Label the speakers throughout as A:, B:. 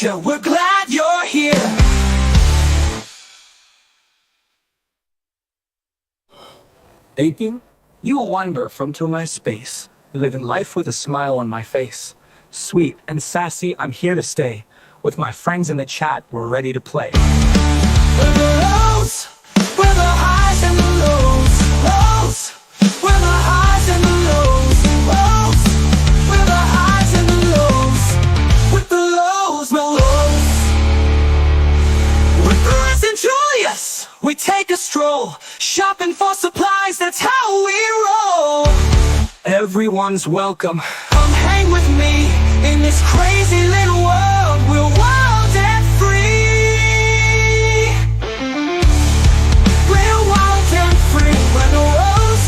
A: adventure, we're glad you're here. Aching? You wander from to my space, living life with a smile on my face. Sweet and sassy, I'm here to stay. With my friends in the chat, we're ready to play. We're the lows, we're the highs and the lows. Lows, we're the highs and the lows. Lows, we're the highs and the lows. With the lows, no lows. With Chris and Julius, we take a stroll, shopping for supplies, that's how we roll. Everyone's welcome, come hang with me in this crazy little world. We're wild and free. We're wild and free. We're the rose.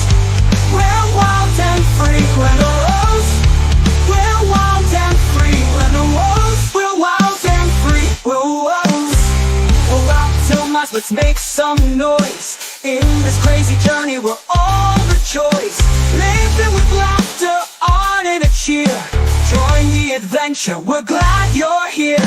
A: We're wild and free. We're the rose. We're wild and free. We're the rose. We're wild and free. We're wild. We're out till much. Let's make some noise. In this crazy journey, we're all the choice. Living with laughter, art, and a cheer. Join the adventure, we're glad you're here.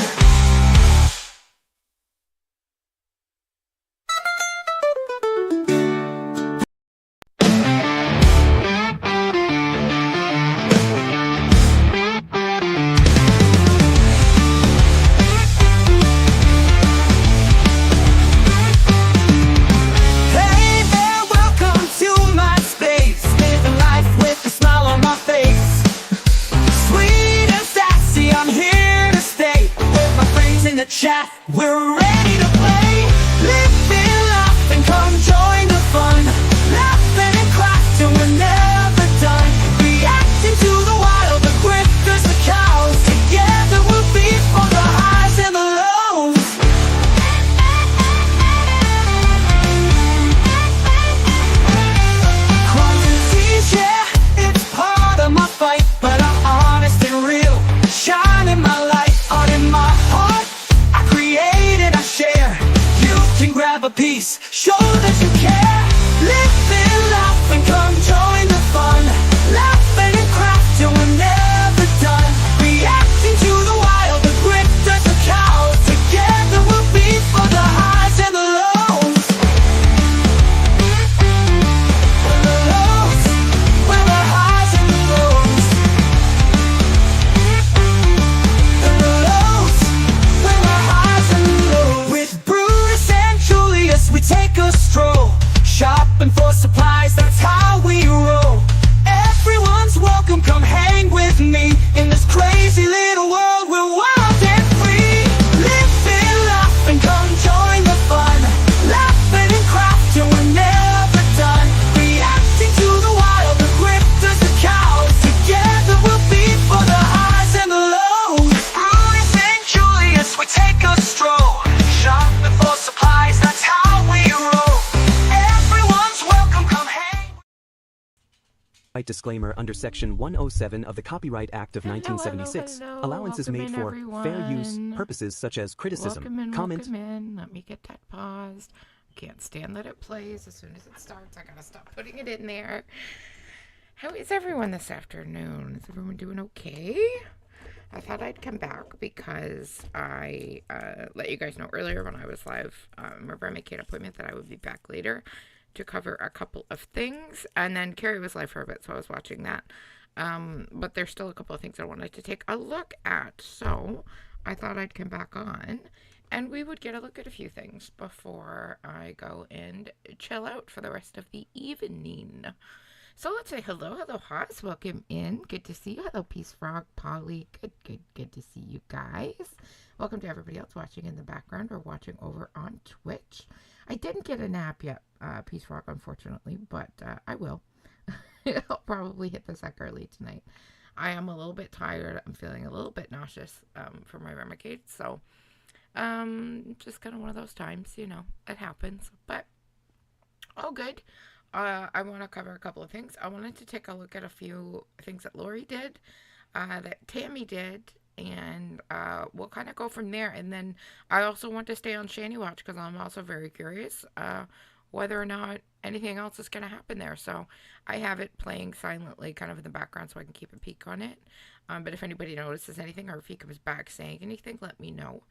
A: Chat, we're ready to play. Live and laugh and come join the fun. Laughing and crack till we're never done. Reacting to the wild, the grifters, the cows. Together we'll be for the highs and the lows. Crohn disease, yeah, it's part of my fight, but I'm honest and real. Shining my light out in my heart. Share, you can grab a piece, show that you care. Live and laugh and come join the fun. Laughing and crack till we're never done. Reacting to the wild, the grifters, the cows. Together we'll be for the highs and the lows. We're the lows, we're the highs and the lows. We're the lows, we're the highs and the lows. We take a stroll, shopping for supplies, that's how we roll. Everyone's welcome, come hang with me in this crazy little world. We're wild and free. Live and laugh and come join the fun. Laughing and crack till we're never done. Reacting to the wild, the grifters, the cows. Together we'll be for the highs and the lows. Bruce and Julius, we take a stroll, shopping for supplies, that's how
B: disclaimer under Section 107 of the Copyright Act of 1976. Allowance is made for fair use purposes such as criticism, comment.
C: Welcome in. Let me get that paused. Can't stand that it plays. As soon as it starts, I gotta stop putting it in there. How is everyone this afternoon? Is everyone doing okay? I thought I'd come back because I let you guys know earlier when I was live. Remember, I made an appointment that I would be back later to cover a couple of things, and then Carrie was live for a bit, so I was watching that. But there's still a couple of things I wanted to take a look at, so I thought I'd come back on and we would get a look at a few things before I go and chill out for the rest of the evening. So let's say hello, Haas, welcome in. Good to see you. Hello, Peace Frog, Polly. Good to see you guys. Welcome to everybody else watching in the background or watching over on Twitch. I didn't get a nap yet, Peace Frog, unfortunately, but I will. I'll probably hit the sack early tonight. I am a little bit tired. I'm feeling a little bit nauseous from my Remicade, so just kind of one of those times, you know, it happens, but all good. I want to cover a couple of things. I wanted to take a look at a few things that Lori did, that Tammy did, and we'll kind of go from there. And then I also want to stay on Shanny Watch because I'm also very curious whether or not anything else is going to happen there. So I have it playing silently kind of in the background so I can keep a peek on it. But if anybody notices anything or if he comes back saying anything, let me know.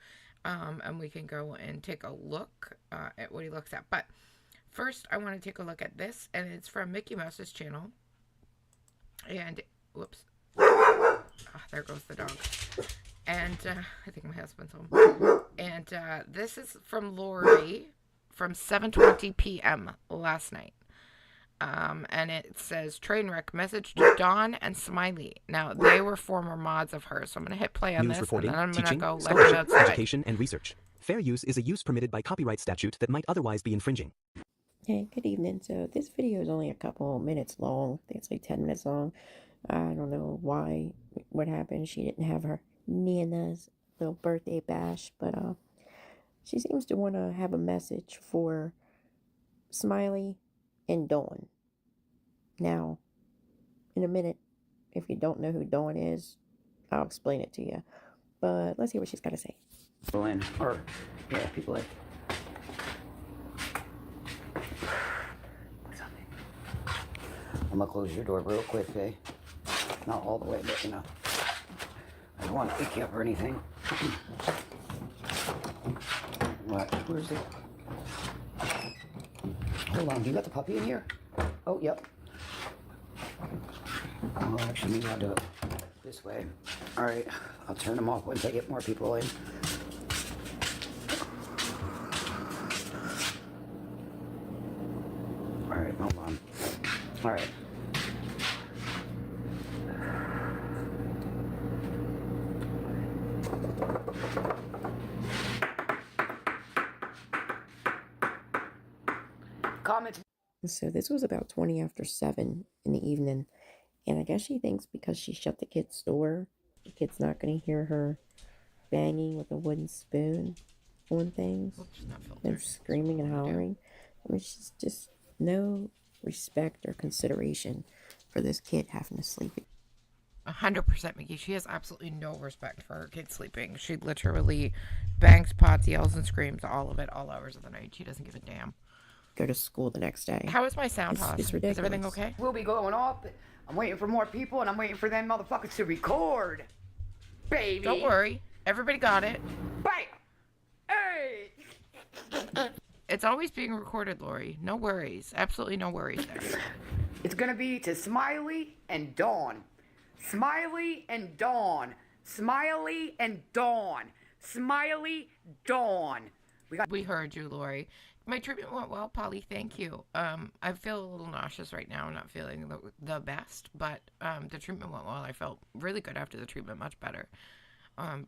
C: And we can go and take a look at what he looks at. But first, I want to take a look at this, and it's from Mickey Mouse's channel. And, whoops. Oh, there goes the dog. And I think my husband's home. And this is from Lori from 7:20 p.m. last night. And it says, Trainwreck, message to Dawn and Smiley. Now, they were former mods of hers, so I'm going to hit play on
B: News
C: this,
B: reporting,
C: and then I'm going to
B: teaching,
C: go let you
B: scholarship,
C: outside.
B: education, and research. Fair use is a use permitted by copyright statute that might otherwise be infringing.
D: Hey, good evening. So this video is only a couple minutes long. I think it's like 10 minutes long. I don't know what happened. She didn't have her Nana's little birthday bash, but she seems to want to have a message for Smiley and Dawn. Now, in a minute, if you don't know who Dawn is, I'll explain it to you. But let's hear what she's got to say.
E: People in, or yeah, people in. I'm gonna close your door real quick, okay? Not all the way, but you know, I don't want to pick you up or anything. What? Where's it? Hold on, do you got the puppy in here? Oh, yep. Oh, actually, maybe I'll do it this way. All right, I'll turn them off once I get more people in. All right, hold on. All right. Comments.
D: So this was about 20 after 7 in the evening. And I guess she thinks because she shut the kid's door, the kid's not going to hear her banging with a wooden spoon on things and screaming and hollering. I mean, she's just no respect or consideration for this kid having to sleep.
C: 100%, Mickey. She has absolutely no respect for her kid sleeping. She literally bangs pots, yells, and screams all of it, all hours of the night. She doesn't give a damn.
D: Go to school the next day.
C: How is my sound, Hoss?
D: It's ridiculous.
C: Is everything okay?
E: We'll be going off. I'm waiting for more people, and I'm waiting for them motherfuckers to record. Baby.
C: Don't worry. Everybody got it.
E: Bam! Hey!
C: It's always being recorded, Lori. No worries. Absolutely no worries there.
E: It's gonna be to Smiley and Dawn. Smiley and Dawn. Smiley and Dawn. Smiley, Dawn.
C: We heard you, Lori. My treatment went well, Polly. Thank you. I feel a little nauseous right now. I'm not feeling the best, but the treatment went well. I felt really good after the treatment, much better.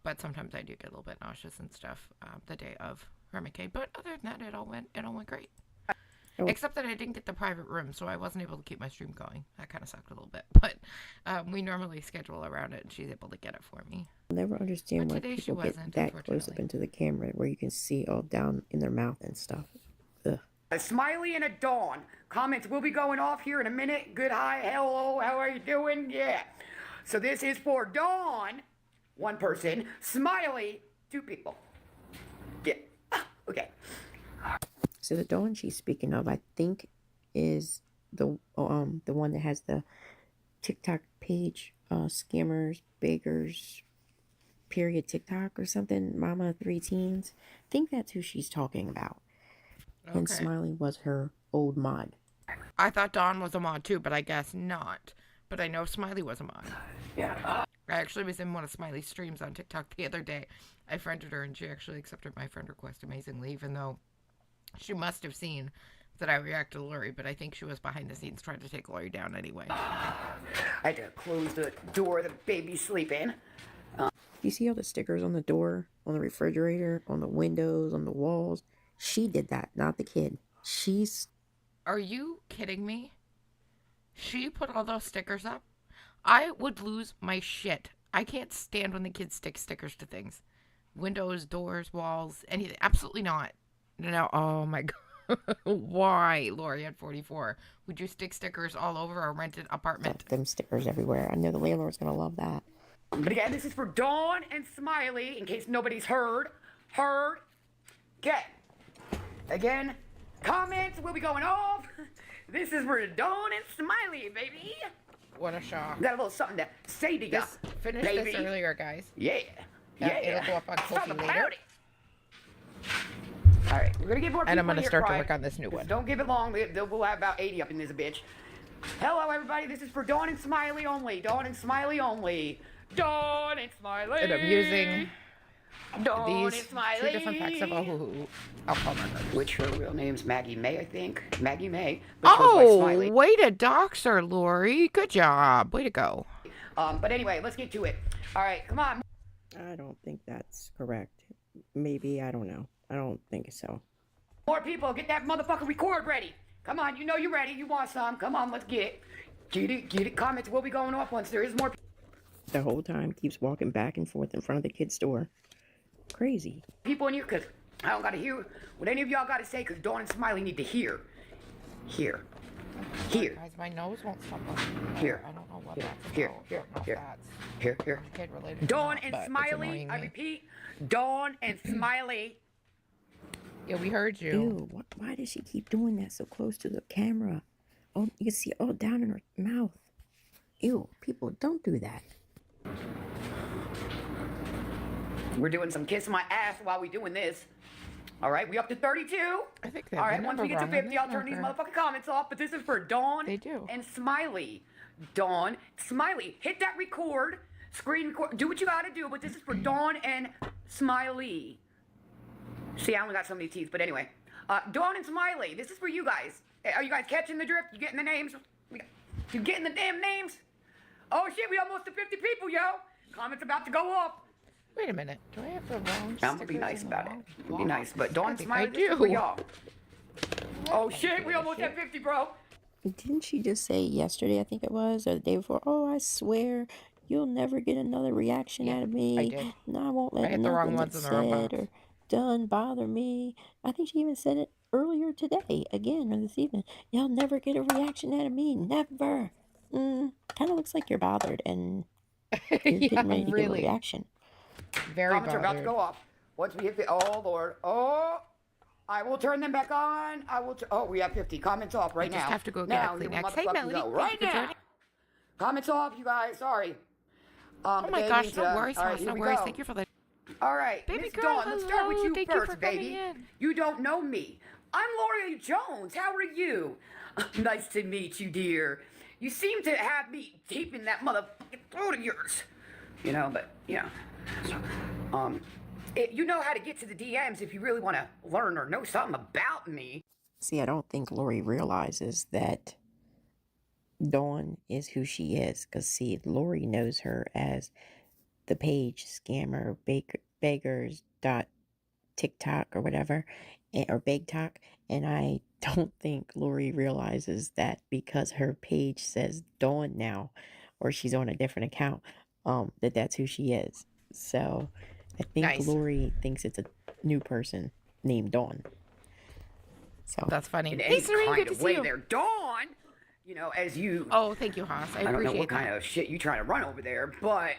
C: But sometimes I do get a little bit nauseous and stuff the day of Remicade. But other than that, it all went great.
D: Oh.
C: Except that I didn't get the private room, so I wasn't able to keep my stream going. That kind of sucked a little bit. But we normally schedule around it, and she's able to get it for me.
D: I'll never understand
C: But
D: why
C: today she
D: people get
C: wasn't,
D: that close up
C: unfortunately.
D: into the camera where you can see all down in their mouth and stuff. Ugh.
E: A Smiley and a Dawn. Comments will be going off here in a minute. Good, hi, hello, how are you doing? Yeah. So this is for Dawn, one person. Smiley, two people. Yeah. Okay.
D: So the Dawn she's speaking of, I think, is the one that has the TikTok page, scammers, bakers, period TikTok or something. Mama 3 teens. I think that's who she's talking about.
C: Okay.
D: And Smiley was her old mod.
C: I thought Dawn was a mod too, but I guess not. But I know Smiley was a mod.
E: Yeah.
C: I actually was in one of Smiley's streams on TikTok the other day. I friended her, and she actually accepted my friend request amazingly, even though she must have seen that I reacted to Lori, but I think she was behind the scenes trying to take Lori down anyway.
E: I had to close the door, the baby's sleeping.
D: You see all the stickers on the door, on the refrigerator, on the windows, on the walls? She did that, not the kid.
C: Are you kidding me? She put all those stickers up? I would lose my shit. I can't stand when the kids stick stickers to things. Windows, doors, walls, anything. Absolutely not. No, oh my God. Why, Lori at 44? Would you stick stickers all over a rented apartment?
D: Them stickers everywhere. I know the landlord's gonna love that.
E: But again, this is for Dawn and Smiley, in case nobody's heard. Okay. Again, Comments will be going off. This is for Dawn and Smiley, baby.
C: What a shock.
E: Got a little something to say to you,
C: Finished
E: baby.
C: this earlier, guys.
E: Yeah.
C: It'll go up on
E: Talk
C: Kofi
E: about
C: later.
E: it. All right, we're gonna get more people
C: And I'm gonna
E: here,
C: start to
E: Cry.
C: work on this new one.
E: Don't give it long. We'll have about 80 up in this bitch. Hello, everybody. This is for Dawn and Smiley only. Dawn and Smiley only. Dawn and Smiley.
C: And I'm using
E: Dawn
C: these
E: and Smiley.
C: 2 different packs of alcohol markers.
E: Which her real name's Maggie May, I think. Maggie May. But goes by
C: Oh,
E: Smiley.
C: way to dox her, Lori. Good job. Way to go.
E: But anyway, let's get to it. All right, come on.
D: I don't think that's correct. Maybe, I don't know. I don't think so.
E: More people, get that motherfucking record ready. Come on, you know you're ready. You want some. Come on, let's get it. Get it, get it. Comments will be going off once there is more.
D: The whole time keeps walking back and forth in front of the kid's door. Crazy.
E: People in here, because I don't got to hear what any of y'all got to say, because Dawn and Smiley need to hear. Here. Here.
C: Guys, my nose won't stop.
E: Here.
C: I don't know what
E: Here.
C: that's
E: Here.
C: about.
E: Here.
C: I don't know if
E: Here.
C: that's
E: Here, here.
C: kid related or
E: Dawn
C: not,
E: and
C: but it's
E: Smiley,
C: annoying
E: I
C: me.
E: repeat, Dawn and Smiley.
C: Yeah, we heard you.
D: Ew, why does she keep doing that so close to the camera? Oh, you can see all down in her mouth. Ew, people, don't do that.
E: We're doing some kiss my ass while we doing this. All right, we up to 32.
C: I think they
E: All
C: have
E: right,
C: the
E: once
C: number
E: we get to
C: wrong on
E: 50,
C: this
E: I'll turn these
C: marker.
E: motherfucking comments off. But this is for Dawn
C: They do.
E: and Smiley. Dawn, Smiley, hit that record, screen record, do what you gotta do. But this is for Dawn and Smiley. See, I only got so many teeth, but anyway. Dawn and Smiley, this is for you guys. Are you guys catching the drift? You getting the names? You getting the damn names? Oh shit, we almost to 50 people, yo. Comments about to go up.
C: Wait a minute. Do I have the wrong
E: I'm gonna be
C: stickers
E: nice
C: in the
E: about it.
C: wrong
E: Be nice, but Dawn
C: I
E: and
C: think
E: Smiley,
C: I
E: this is for
C: do.
E: y'all. Oh shit, we almost at 50, bro.
D: Didn't she just say yesterday, I think it was, or the day before, oh, I swear you'll never get another reaction out of me.
C: I did.
D: No, I won't let
C: I hit the wrong
D: nothing
C: ones
D: that's
C: in the wrong
D: said
C: box.
D: or done bother me. I think she even said it earlier today, again, or this evening. You'll never get a reaction out of me. Never. Kind of looks like you're bothered and you're
C: Yeah,
D: getting ready to get a
C: really.
D: reaction.
C: Very
E: Comments are about to
C: bothered.
E: go off. Once we hit the, oh Lord, oh, I will turn them back on. I will, oh, we have 50 comments off right now.
C: just have to go get
E: now,
C: a
E: you
C: Kleenex. Hey,
E: motherfucking
C: Melody,
E: go.
C: thank
E: Right
C: you for
E: now.
C: joining.
E: Comments off, you guys, sorry.
C: Oh my
E: they
C: gosh,
E: need
C: no
E: to-
C: worries,
E: all right,
C: Hoss,
E: here
C: no
E: we
C: worries.
E: go.
C: Thank you for the...
E: All right,
C: Baby
E: Miss
C: girl,
E: Dawn, let's start with
C: hello.
E: you
C: Thank you
E: first,
C: for coming
E: baby.
C: in.
E: You don't know me. I'm Laurie Jones. How are you? Nice to meet you, dear. You seem to have me deep in that motherfucking throat of yours. You know, but, yeah. You know how to get to the DMs if you really want to learn or know something about me.
D: See, I don't think Lori realizes that Dawn is who she is. Because, see, Lori knows her as the page scammer, beggars dot TikTok or whatever, or Big Talk. And I don't think Lori realizes that because her page says Dawn now, or she's on a different account, that's who she is. So I think
C: Nice.
D: Lori thinks it's a new person named Dawn. So
C: That's funny.
E: In
C: Hey,
E: any
C: Serene,
E: kind
C: good to
E: of
C: see
E: way
C: you.
E: there. Dawn, you know, as you...
C: Oh, thank you, Hoss. I
E: I don't know
C: appreciate
E: what kind
C: that.
E: of shit you trying to run over there, but...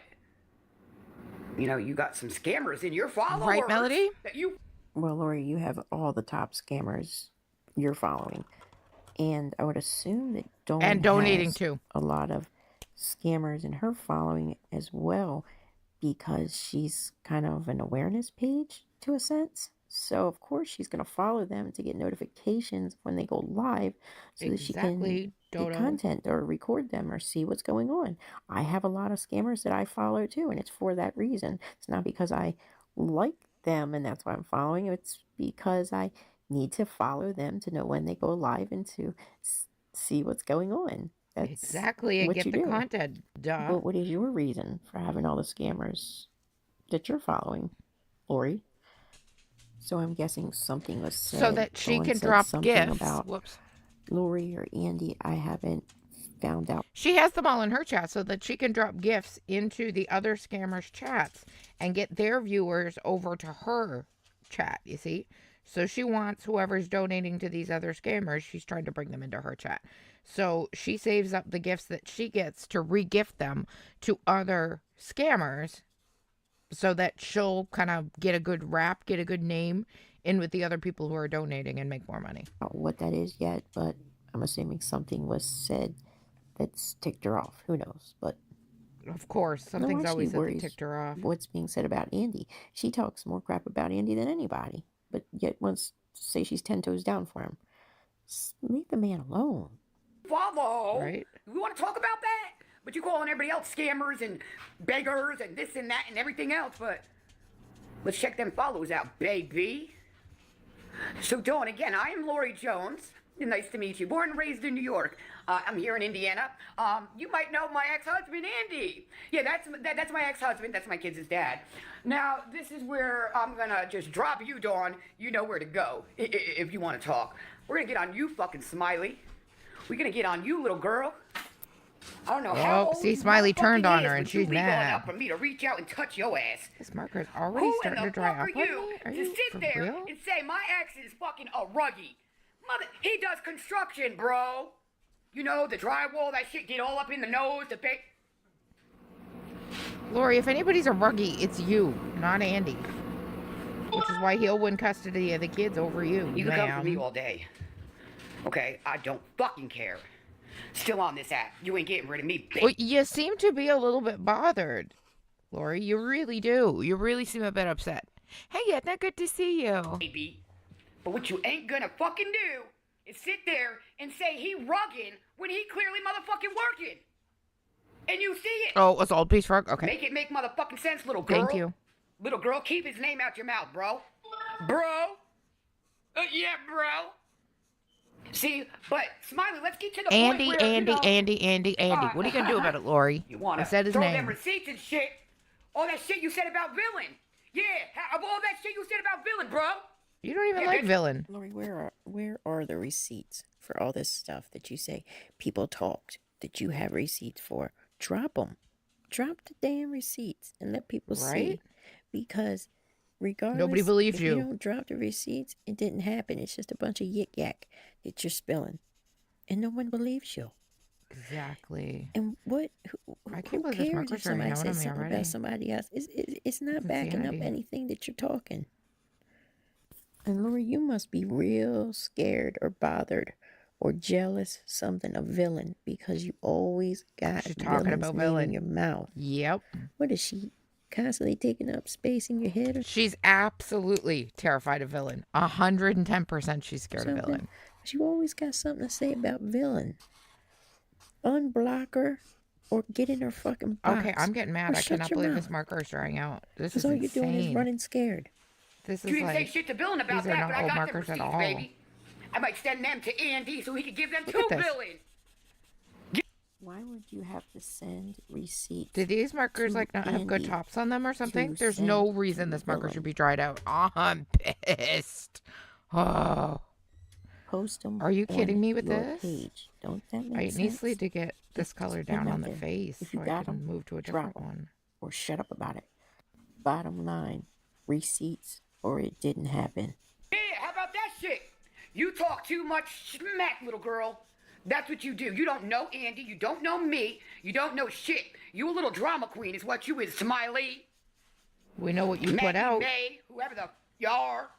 E: You know, you got some scammers in your followers.
C: Right, Melody?
E: That you...
D: well, Lori, you have all the top scammers you're following. And I would assume that Dawn
C: And donating,
D: has
C: too.
D: a lot of scammers in her following as well, because she's kind of an awareness page to a sense. So, of course, she's going to follow them to get notifications when they go live so that she
C: Exactly,
D: can
C: Dodo.
D: get content or record them or see what's going on. I have a lot of scammers that I follow too, and it's for that reason. It's not because I like them and that's why I'm following. It's because I need to follow them to know when they go live and to see what's going on. That's
C: Exactly, and
D: what
C: get
D: you
C: the
D: do.
C: content. Duh.
D: But what is your reason for having all the scammers that you're following, Lori? So I'm guessing something was said.
C: So that she
D: Dawn
C: can
D: said
C: drop
D: something
C: gifts.
D: about
C: Whoops.
D: Lori or Andy. I haven't found out.
C: She has them all in her chat so that she can drop gifts into the other scammers' chats and get their viewers over to her chat, you see? So she wants whoever's donating to these other scammers, she's trying to bring them into her chat. So she saves up the gifts that she gets to re-gift them to other scammers so that she'll kind of get a good rap, get a good name in with the other people who are donating and make more money.
D: What that is yet, but I'm assuming something was said that's ticked her off. Who knows? But
C: Of course, something's always said that ticked her off.
D: What's being said about Andy? She talks more crap about Andy than anybody, but yet wants to say she's 10 toes down for him. Leave the man alone.
E: Follow.
C: Right.
E: We want to talk about that? But you calling everybody else scammers and beggars and this and that and everything else, but let's check them follows out, baby. So, Dawn, again, I am Lori Jones. Nice to meet you. Born and raised in New York. I'm here in Indiana. You might know my ex-husband, Andy. Yeah, that's my ex-husband. That's my kids' dad. Now, this is where I'm going to just drop you, Dawn. You know where to go if you want to talk. We're going to get on you, fucking Smiley. We're going to get on you, little girl. I don't know how.
C: See, Smiley turned on her and she's mad.
E: Enough for me to reach out and touch your ass.
C: This marker's already starting to dry up on me. Are you
E: to sit
C: for
E: there
C: real?
E: and say my ex is fucking a ruggy? Mother, he does construction, bro. You know, the drywall, that shit get all up in the nose, the face.
C: Lori, if anybody's a ruggy, it's you, not Andy. Which is why he'll win custody of the kids over you,
E: You can come for me all day. Okay, I don't fucking care. Still on this app. You ain't getting rid of me, bitch.
C: Well, you seem to be a little bit bothered, Lori. You really do. You really seem a bit upset. Hey, Edna, good to see you.
E: Baby. But what you ain't gonna fucking do is sit there and say he rugging when he clearly motherfucking working. And you see it.
C: Oh, it's Old Piece Rug? Okay.
E: Make it make motherfucking sense, little girl.
C: Thank you.
E: Little girl, keep his name out your mouth, bro. Bro? Yeah, bro. See, but Smiley, let's get to the point where,
C: Andy. What are you gonna do about it, Lori?
E: You wanna
C: I said his
E: throw
C: name.
E: them receipts and shit. All that shit you said about Villain. Yeah, of all that shit you said about Villain, bro.
C: You don't even
E: Yeah,
C: like
E: bitch.
C: Villain.
D: Lori, where are the receipts for all this stuff that you say people talked that you have receipts for? Drop them. Drop the damn receipts and let people see.
C: Right?
D: Because regardless,
C: Nobody believes
D: if
C: you.
D: you don't drop the receipts, it didn't happen. It's just a bunch of yik yak that you're spilling, and no one believes you.
C: Exactly.
D: And what?
C: I
D: Who
C: can't believe this
D: cares
C: marker's
D: if somebody
C: starting to
D: says
C: yell at me
D: something
C: already.
D: about somebody else? It's not backing up
C: Insanity.
D: anything that you're talking. And Lori, you must be real scared or bothered or jealous something of Villain because you always got
C: She's talking
D: Villain's
C: about
D: name
C: Villain.
D: in your mouth.
C: Yep.
D: What is she constantly taking up space in your head or
C: She's absolutely terrified of Villain. 110% she's scared of
D: something?
C: Villain.
D: But you always got something to say about Villain. Unblock her or get in her fucking box.
C: Okay, I'm getting mad.
D: Or
C: I
D: shut
C: cannot
D: your
C: believe
D: mouth.
C: this marker is drying out. This
D: Because
C: is
D: all you're doing is
C: insane.
D: running scared.
C: This
E: You
C: is
E: didn't say
C: like,
E: shit to Villain about
C: these are
E: that,
C: not
E: but I
C: old
E: got them
C: markers at
E: receipts,
C: all.
E: baby. I might send them to Andy so he could give them
C: Look
E: to
C: at this.
E: Villain.
D: Why would you have to send receipts?
C: do these markers
D: to
C: like not have good
D: Andy
C: tops on them or something?
D: to
C: There's no
D: send
C: reason
D: to
C: this marker
D: Villain?
C: should be dried out. Oh, I'm pissed. Oh,
D: Post them.
C: Are you kidding
D: on
C: me with
D: your
C: this?
D: Page. Don't that make
C: I
D: sense?
C: need to get this color down on the
D: nothing.
C: face
D: If
C: so
D: you
C: I
D: got
C: can
D: 'em,
C: move to a
D: drop
C: different
D: 'em.
C: one.
D: Or shut up about it. Bottom line, receipts or it didn't happen.
E: Yeah, how about that shit? You talk too much smack, little girl. That's what you do. You don't know Andy. You don't know me. You don't know shit. You a little drama queen is what you is, Smiley.
C: We know what you put
E: Maggie
C: out.
E: May, whoever the you are.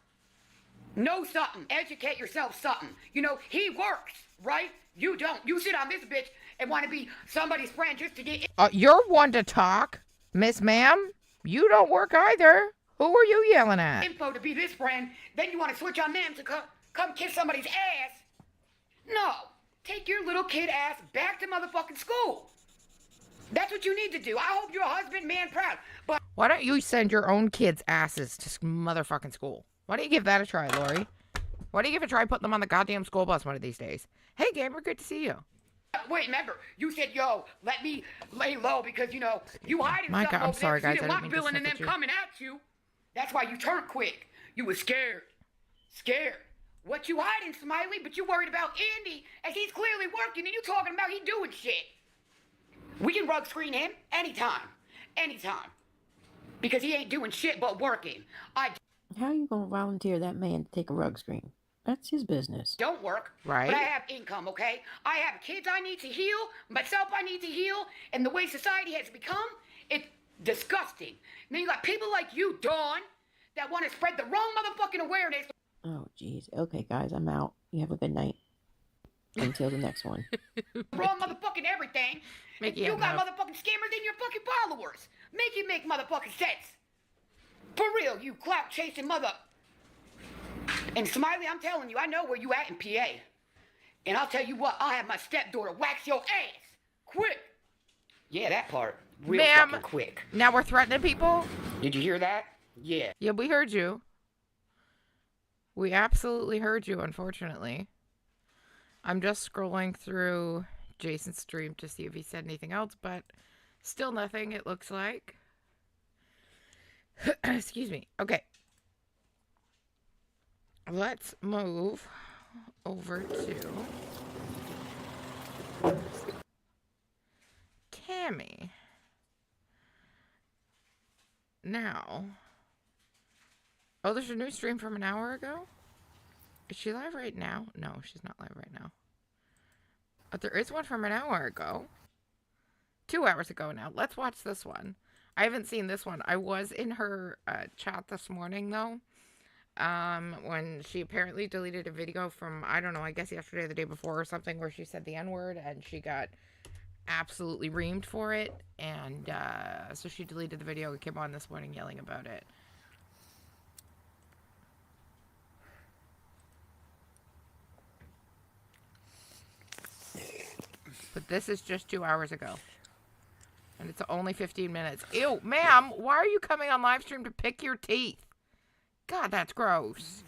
E: Know something. Educate yourself something. You know, he works, right? You don't. You sit on this bitch and want to be somebody's friend just to get
C: You're one to talk, Miss Ma'am. You don't work either. Who are you yelling at?
E: info to be this friend. Then you want to switch on them to come kiss somebody's ass. No. Take your little kid ass back to motherfucking school. That's what you need to do. I hope you're a husband, man, proud. But
C: Why don't you send your own kids' asses to motherfucking school? Why don't you give that a try, Lori? Why don't you give a try putting them on the goddamn school bus one of these days? Hey, Gamer, good to see you.
E: wait, remember, you said, yo, let me lay low because, you know, you hiding
C: My
E: something
C: God, I'm
E: over
C: sorry,
E: there.
C: guys.
E: You
C: I
E: didn't
C: didn't
E: want
C: mean to
E: Villain and
C: sniff
E: them
C: at you.
E: coming at you. That's why you turned quick. You were scared. Scared. What you hiding, Smiley? But you worried about Andy as he's clearly working and you talking about he doing shit. We can rug screen him anytime. Anytime. Because he ain't doing shit but working. I
D: How you gonna volunteer that man to take a rug screen? That's his business.
E: don't work.
C: Right.
E: But I have income, okay? I have kids I need to heal, myself I need to heal, and the way society has become, it's disgusting. And then you got people like you, Dawn, that want to spread the wrong motherfucking awareness.
D: Oh, jeez. Okay, guys, I'm out. You have a good night. Until the next one.
E: Wrong motherfucking everything.
C: Mickey,
E: You got
C: enough.
E: motherfucking scammers in your fucking followers. Make it make motherfucking sense. For real, you clout chasing mother. And Smiley, I'm telling you, I know where you at in PA. And I'll tell you what, I'll have my stepdaughter wax your ass. Quick. Yeah, that part. Real
C: Ma'am.
E: fucking quick.
C: Now we're threatening people?
E: Did you hear that? Yeah.
C: Yeah, we heard you. We absolutely heard you, unfortunately. I'm just scrolling through Jason's stream to see if he said anything else, but still nothing, it looks like. Excuse me. Okay. Let's move over to Tammy. Now. Oh, there's a new stream from an hour ago? Is she live right now? No, she's not live right now. But there is one from an hour ago. 2 hours ago now. Let's watch this one. I haven't seen this one. I was in her chat this morning, though. When she apparently deleted a video from, I don't know, I guess yesterday or the day before or something, where she said the N-word and she got absolutely reamed for it. And so she deleted the video and came on this morning yelling about it. But this is just 2 hours ago. And it's only 15 minutes. Ew, ma'am, why are you coming on live stream to pick your teeth? God, that's gross.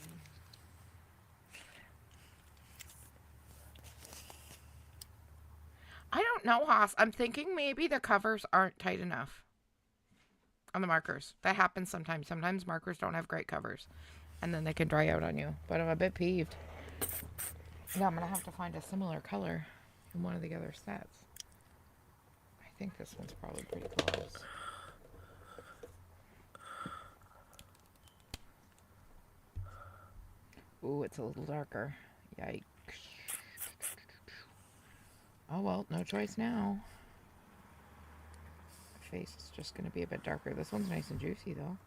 C: I don't know, Haas. I'm thinking maybe the covers aren't tight enough on the markers. That happens sometimes. Sometimes markers don't have great covers. And then they can dry out on you. But I'm a bit peeved. Yeah, I'm going to have to find a similar color in one of the other sets. I think this one's probably pretty close. Ooh, it's a little darker. Yikes. Oh well, no choice now. My face is just going to be a bit darker. This one's nice and juicy though.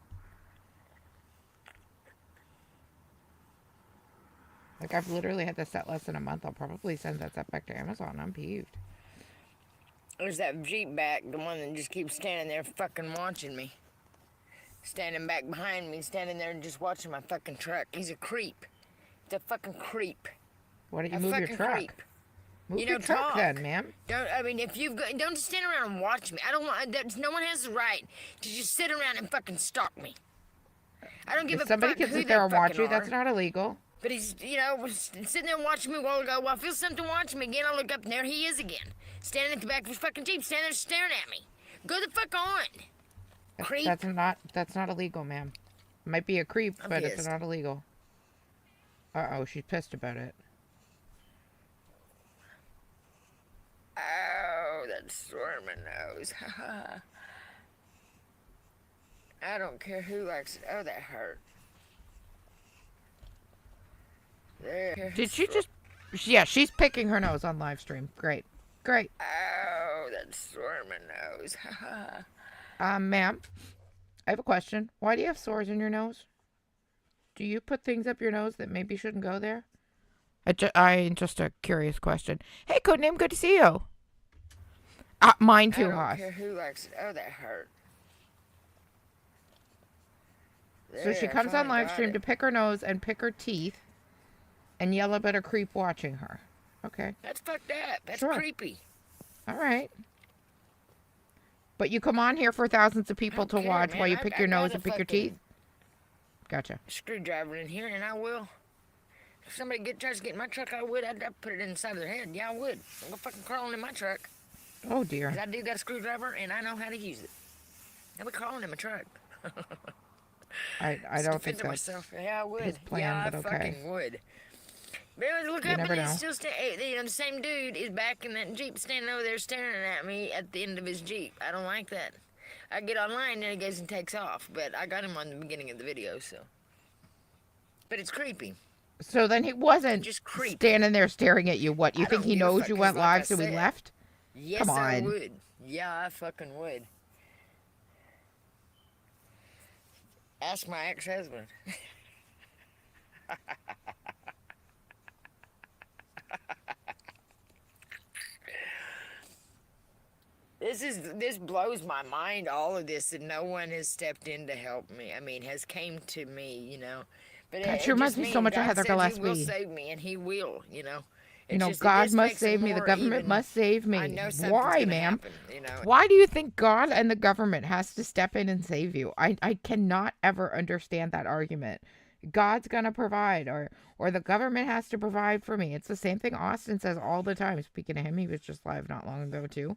C: Like, I've literally had this set less than a month. I'll probably send that set back to Amazon. I'm peeved.
F: There's that Jeep back, the one that just keeps standing there fucking watching me. Standing back behind me, standing there and just watching my fucking truck. He's a creep. He's a fucking creep.
C: Why don't you
F: A
C: move your
F: fucking
C: truck?
F: creep.
C: Move
F: You
C: your
F: don't
C: truck
F: talk.
C: then, ma'am.
F: If you've got, don't just stand around and watch me. I don't want, no one has the right to just sit around and fucking stalk me. I don't give
C: If
F: a
C: somebody
F: fuck
C: can
F: who
C: sit
F: they
C: there and watch
F: fucking
C: you, that's
F: are.
C: not illegal.
F: But he's, you know, was sitting there watching me a while ago. Well, I feel something watching me again. I look up and there he is again. Standing at the back of his fucking Jeep, standing there staring at me. Go the fuck on. Creep.
C: That's not illegal, ma'am. Might be a creep,
F: I'm
C: but it's
F: pissed.
C: not illegal. Uh-oh, she's pissed about it.
F: Oh, that sore in my nose. I don't care who likes it. Oh, that hurt. There.
C: Did she just... Yeah, she's picking her nose on live stream. Great. Great.
F: Oh, that sore in my nose.
C: Ma'am, I have a question. Why do you have sores in your nose? Do you put things up your nose that maybe shouldn't go there? Just a curious question. Hey, Codename, good to see you. Mine too,
F: I don't
C: Haas.
F: care who likes it. Oh, that hurt.
C: So she
F: There,
C: comes on
F: finally
C: live
F: got
C: stream
F: it.
C: to pick her nose and pick her teeth and yell about a creep watching her. Okay.
F: That's fucked up. That's
C: Sure.
F: creepy.
C: All right. But you come on here for thousands of people to
F: don't care,
C: watch
F: man.
C: while you
F: I-
C: pick
F: I
C: your
F: got
C: nose
F: a
C: and pick your
F: fucking-
C: teeth? Gotcha.
F: Screwdriver in here, and I will. If somebody tries to get in my truck, I would. I'd put it inside their head. Yeah, I would. I'm gonna fucking crawling in my truck.
C: Oh, dear.
F: 'Cause I do got a screwdriver, and I know how to use it. I'll be crawling in my truck.
C: I
F: Just
C: don't think
F: defending
C: that's...
F: myself. Yeah, I would.
C: his plan,
F: yeah,
C: but
F: I
C: okay.
F: fucking would. But anyways, look
C: You
F: up
C: never
F: and
C: know.
F: he's still the same dude is back in that Jeep standing over there staring at me at the end of his Jeep. I don't like that. I get online and he goes and takes off, but I got him on the beginning of the video, so. But it's creepy.
C: So then he wasn't
F: Just creep.
C: standing there staring at you. What, you
F: I
C: think
F: don't
C: he
F: give a
C: knows
F: fuck,
C: you
F: 'cause
C: went
F: like I
C: live, so he
F: said-
C: left?
F: Yes,
C: Come
F: I
C: on.
F: would. Yeah, I fucking would. Ask my ex-husband. This blows my mind, all of this, and no one has stepped in to help me. I mean, has came to me, you know. But
C: That
F: it
C: sure reminds
F: just
C: me so
F: means
C: much of
F: God
C: Heather
F: said He will
C: Gillespie.
F: save me, and He will, you know.
C: You
F: It's
C: know,
F: just, it
C: God
F: just
C: must
F: makes it
C: save me. The
F: more
C: government
F: even.
C: must save me.
F: I know something's
C: Why,
F: gonna
C: ma'am?
F: happen, you know.
C: Why do you think God and the government has to step in and save you? I cannot ever understand that argument. God's gonna provide, or the government has to provide for me. It's the same thing Austin says all the time. Speaking of him, he was just live not long ago too.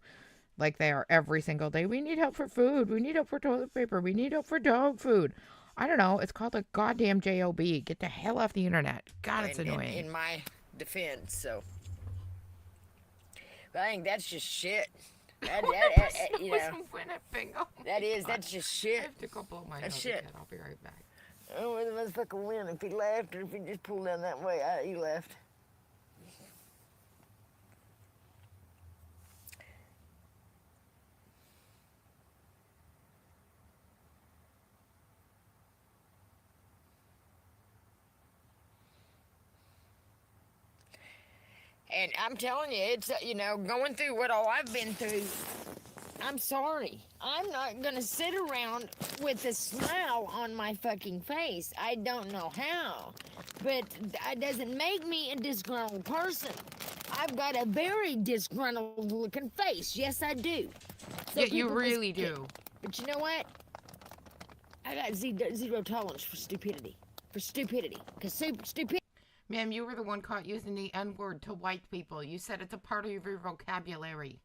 C: Like they are every single day. We need help for food. We need help for toilet paper. We need help for dog food. I don't know. It's called a goddamn job. Get the hell off the internet. God, it's annoying.
F: In my defense, so. But I think that's just shit. You know, that's just shit.
C: I have to go blow my
F: That's
C: nose
F: shit.
C: again. I'll be right back.
F: I don't know where the motherfucker went, if he left or if he just pulled down that way. He left. And I'm telling you, it's, you know, going through what all I've been through, I'm sorry. I'm not going to sit around with a smile on my fucking face. I don't know how. But that doesn't make me a disgruntled person. I've got a very disgruntled looking face. Yes, I do. So
C: Yeah, you
F: people
C: really do.
F: But you know what? I got zero tolerance for stupidity. Because stupidity.
C: Ma'am, you were the one caught using the N-word to white people. You said it's a part of your vocabulary.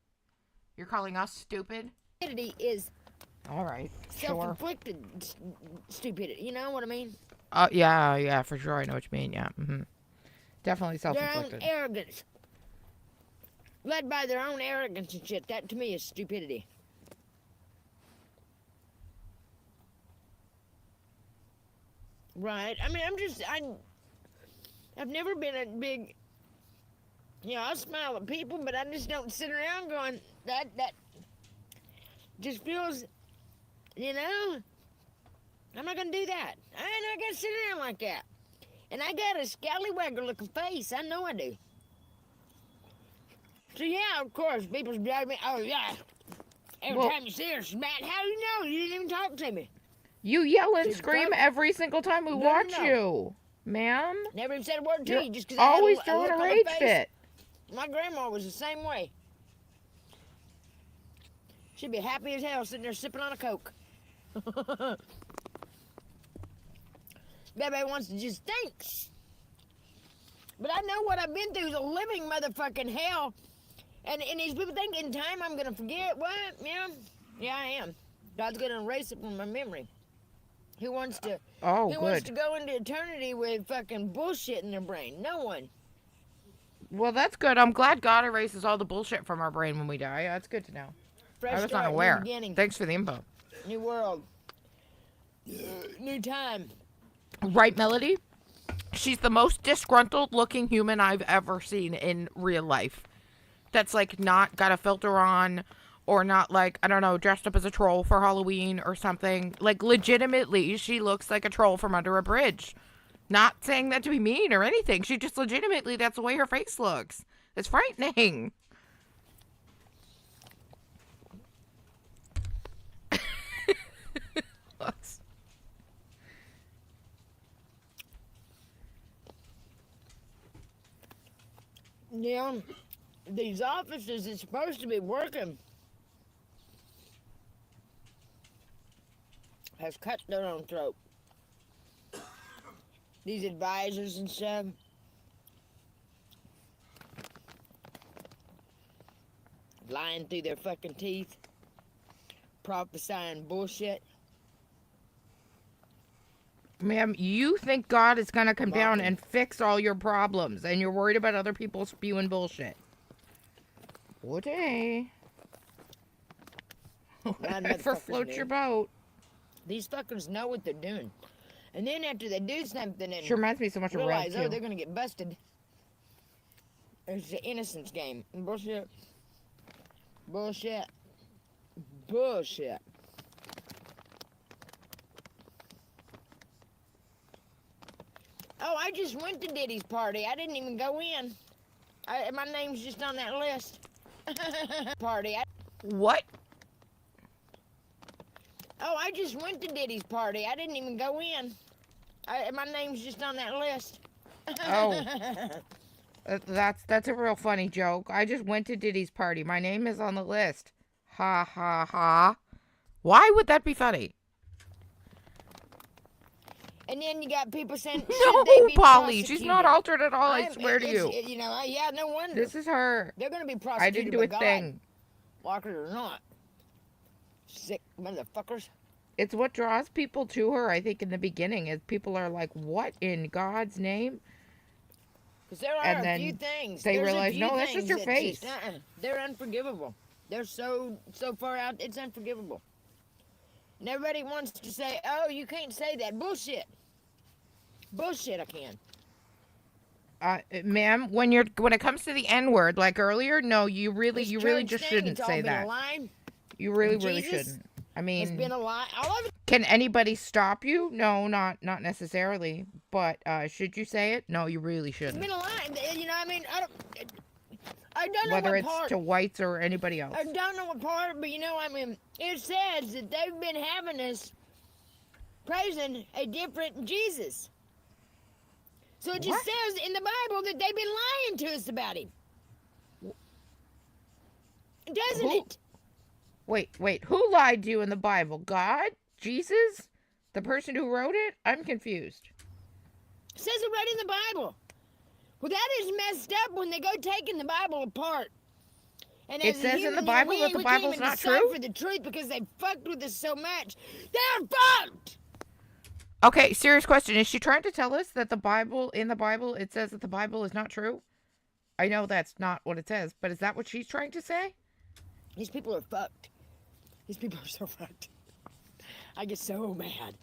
C: You're calling us stupid?
F: Stupidity is
C: All right, sure.
F: self-inflicted stupidity. You know what I mean?
C: Yeah, for sure. I know what you mean. Yeah, definitely
F: Their own
C: self-inflicted.
F: arrogance. Led by their own arrogance and shit. That to me is stupidity. Right. I mean, I've never been a big, you know, I smile at people, but I just don't sit around going, that just feels, you know, I'm not going to do that. I'm not going to sit around like that. And I got a scallywagger looking face. I know I do. So, yeah, of course, people's driving me, oh, yeah. Every time you see her, Matt, how do you know? You didn't even talk to me.
C: You yell and
F: Dude,
C: scream
F: fuck.
C: every single time we
F: No,
C: watch
F: no.
C: you, ma'am.
F: Never even said a word to
C: You're
F: you just because
C: always
F: I had a
C: throwing
F: look
C: a
F: on
C: rage
F: my face.
C: fit.
F: My grandma was the same way. She'd be happy as hell sitting there sipping on a Coke. Everybody wants to just thanks. But I know what I've been through is a living motherfucking hell. And these people think in time I'm going to forget. What? Yeah. Yeah, I am. God's going to erase it from my memory. Who wants to wants to go into eternity with fucking bullshit in their brain? No one.
C: Well, that's good. I'm glad God erases all the bullshit from our brain when we die. That's good to know.
F: Fresh
C: I was
F: start,
C: not
F: new
C: aware.
F: beginning,
C: Thanks for the info.
F: new world, new time.
C: Right, Melody? She's the most disgruntled looking human I've ever seen in real life. That's like not got a filter on or not like, I don't know, dressed up as a troll for Halloween or something. Like legitimately, she looks like a troll from under a bridge. Not saying that to be mean or anything. She just legitimately, that's the way her face looks. It's frightening.
F: Yeah, these offices is supposed to be working has cut their own throat. These advisors and stuff. Lying through their fucking teeth. Prophesying bullshit.
C: Ma'am, you think God is going to come down and fix all your problems, and you're worried about other people spewing bullshit. Okay. Whatever floats your boat.
F: These fuckers know what they're doing. And then after they do something and
C: Sure reminds me so much of Rev,
F: realize,
C: too.
F: oh, they're going to get busted. It's the innocence game. Bullshit. Bullshit. Bullshit. I just went to Diddy's party. I didn't even go in. My name's just on that list. Party.
C: What?
F: Oh, I just went to Diddy's party. I didn't even go in. My name's just on that list.
C: Oh. That's a real funny joke. I just went to Diddy's party. My name is on the list. Ha ha ha. Why would that be funny?
F: And then you got people saying,
C: No,
F: should they be
C: Polly, she's
F: prosecuted?
C: not altered at all. I swear to you.
F: You know, yeah, no wonder.
C: This is her.
F: They're going to be prosecuted.
C: I didn't do a
F: by God,
C: thing.
F: like it or not. Sick motherfuckers.
C: It's what draws people to her, I think, in the beginning, is people are like, what in God's name?
F: Because there are
C: And
F: a
C: then
F: few things.
C: they
F: There's a
C: realize,
F: few
C: no, that's just
F: things
C: your
F: that
C: face.
F: They're unforgivable. They're so far out, it's unforgivable. And everybody wants to say, oh, you can't say that. Bullshit. Bullshit, I can.
C: Ma'am, when it comes to the N-word, like earlier, no, you really just shouldn't say that. You really shouldn't. I mean,
F: it's been a lie. All of it.
C: Can anybody stop you? No, not necessarily. But should you say it? No, you really
F: It's
C: shouldn't.
F: been a lie. You know, I mean, I don't know
C: Whether
F: what
C: it's
F: part.
C: to whites or anybody else.
F: I don't know what part, but you know, I mean, it says that they've been having us praising a different Jesus. So it just says in the Bible that they've been lying to us about him. Doesn't it?
C: Wait, who lied to you in the Bible? God? Jesus? The person who wrote it? I'm confused.
F: It says it right in the Bible. Well, that is messed up when they go taking the Bible apart. And
C: It says in the Bible that the Bible's not true?
F: For the truth because they fucked with us so much. They're fucked!
C: Okay, serious question. Is she trying to tell us that in the Bible, it says that the Bible is not true? I know that's not what it says, but is that what she's trying to say?
F: These people are fucked. These people are so fucked. I get so mad.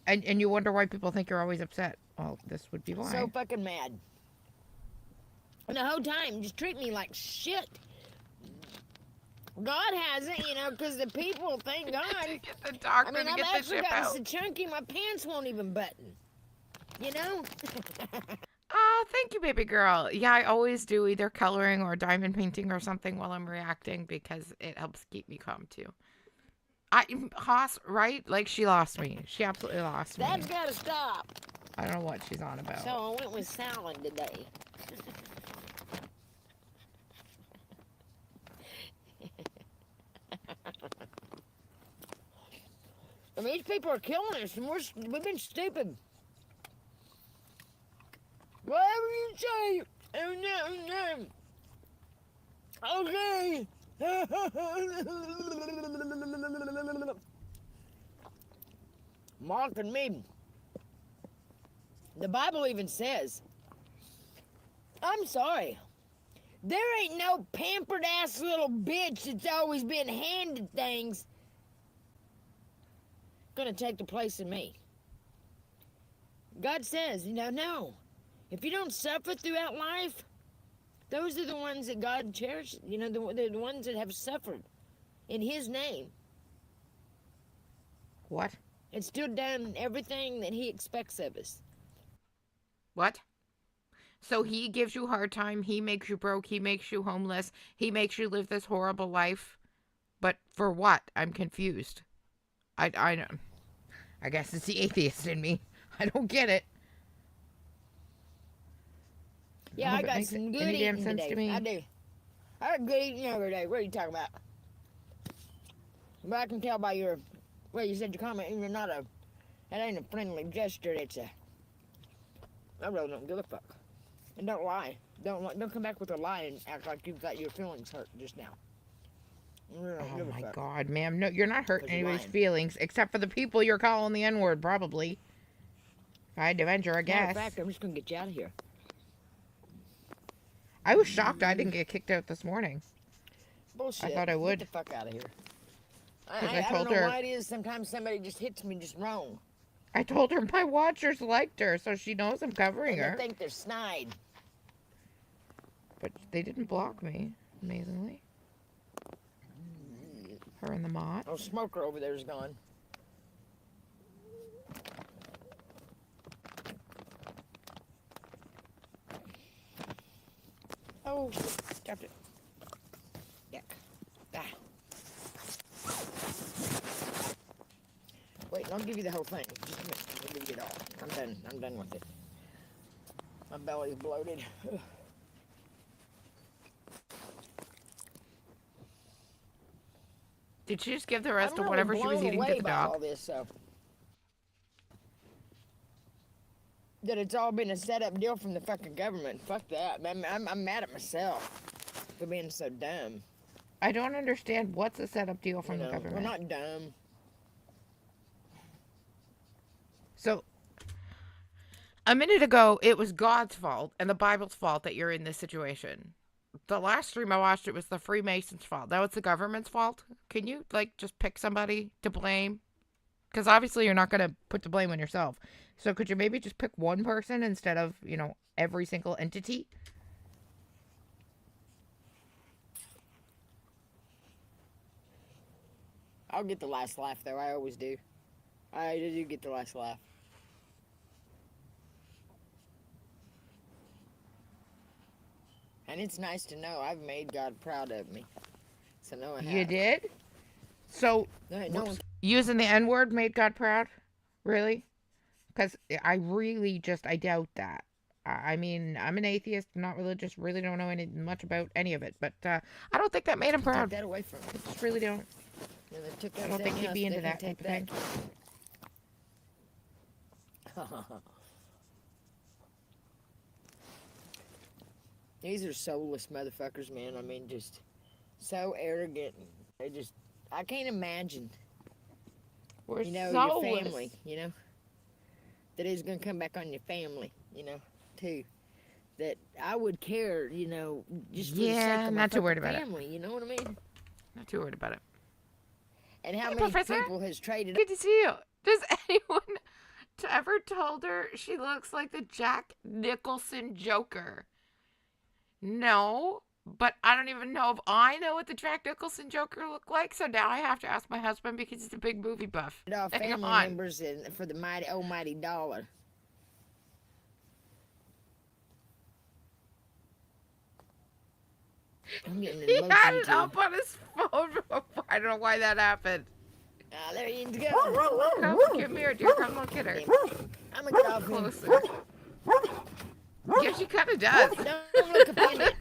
C: And you wonder why people think you're always upset. Well, this would be why.
F: So fucking mad. And the whole time, just treat me like shit. God hasn't, you know, because the people, thank God.
C: Get the doctor
F: I mean,
C: to
F: I've
C: get the
F: actually
C: ship
F: gotten
C: out.
F: so chunky, my pants won't even button. You know?
C: Oh, thank you, baby girl. Yeah, I always do either coloring or diamond painting or something while I'm reacting because it helps keep me calm too. Haas, right? Like she lost me. She absolutely lost me.
F: That's gotta stop.
C: I don't know what she's on about.
F: So I went with salad today. I mean, these people are killing us, and we've been stupid. Whatever you say, okay. Mark and me. The Bible even says, I'm sorry, there ain't no pampered ass little bitch that's always been handed things gonna take the place of me. God says, you know, no. If you don't suffer throughout life, those are the ones that God cherishes. You know, the ones that have suffered in His name.
C: What?
F: And still done everything that He expects of us.
C: What? So He gives you a hard time. He makes you broke. He makes you homeless. He makes you live this horrible life. But for what? I'm confused. I guess it's the atheist in me. I don't get it.
F: Yeah, I got some good eating today. I do. I got good eating every day. What are you talking about? But I can tell by your, well, you said your comment, you're not a, that ain't a friendly gesture. It's a, I really don't give a fuck. And don't lie. Don't come back with a lie and act like you've got your feelings hurt just now.
C: Oh my God, ma'am. No, you're not hurting anybody's feelings, except for the people you're calling the N-word, probably. If I had to venture, I guess.
F: Matter of fact, I'm just going to get you out of here.
C: I was shocked I didn't get kicked out this morning.
F: Bullshit.
C: I thought I would.
F: Get the fuck out of here.
C: I
F: I
C: told
F: don't know
C: her,
F: why it is. Sometimes somebody just hits me just wrong.
C: I told her my watchers liked her, so she knows I'm covering
F: And
C: her.
F: I think they're snide.
C: But they didn't block me, amazingly. Her and the mott.
F: Oh, smoker over there is gone. Oh, dropped it. Yuck. Ah. Wait, I'll give you the whole thing. Just a minute. I'll give you it all. I'm done. I'm done with it. My belly's bloated.
C: Did she just give the rest
F: I'm
C: of
F: really
C: whatever she was
F: blown
C: eating to
F: away
C: the
F: by all
C: dog?
F: this, so. That it's all been a set-up deal from the fucking government. Fuck that. I'm mad at myself for being so dumb.
C: I don't understand what's a setup deal from the government.
F: We're not dumb.
C: So, a minute ago, it was God's fault and the Bible's fault that you're in this situation. The last stream I watched, it was the Freemasons' fault. Now it's the government's fault. Can you, like, just pick somebody to blame? Because obviously you're not going to put the blame on yourself. So could you maybe just pick one person instead of, you know, every single entity?
F: I'll get the last laugh, though. I always do. I do get the last laugh. And it's nice to know I've made God proud of me. So no, I have.
C: You did? So,
F: No one.
C: using the N-word made God proud? Really? Because I really just, I doubt that. I mean, I'm an atheist, not religious, really don't know much about any of it. But I don't think that made him proud.
F: Take that away from me.
C: I just really don't.
F: Yeah, they took
C: I don't think he'd be into that type of thing.
F: These are soulless motherfuckers, man. I mean, just so arrogant. They just, I can't imagine.
C: We're
F: Your
C: soulless.
F: family, that is going to come back on your family, too. That I would care, just for the sake
C: Yeah,
F: of my
C: not too worried
F: fucking
C: about it.
F: family, you know what I mean?
C: Not too worried about it.
F: And how
C: Hey,
F: many
C: Professor.
F: people has traded
C: Good to see you. Does anyone ever told her she looks like the Jack Nicholson Joker? No, but I don't even know if I know what the Jack Nicholson Joker looked like, so now I have to ask my husband because he's a big movie buff.
F: off
C: Hang
F: family
C: on.
F: members for the mighty almighty dollar? I'm getting
C: He
F: emotion
C: had it
F: too.
C: up on his phone. I don't know why that happened.
F: There you go.
C: Come, come here, dear. Come look at her.
F: I'm gonna get off him.
C: Closer. Yeah, she kind of does.
F: Don't look offended.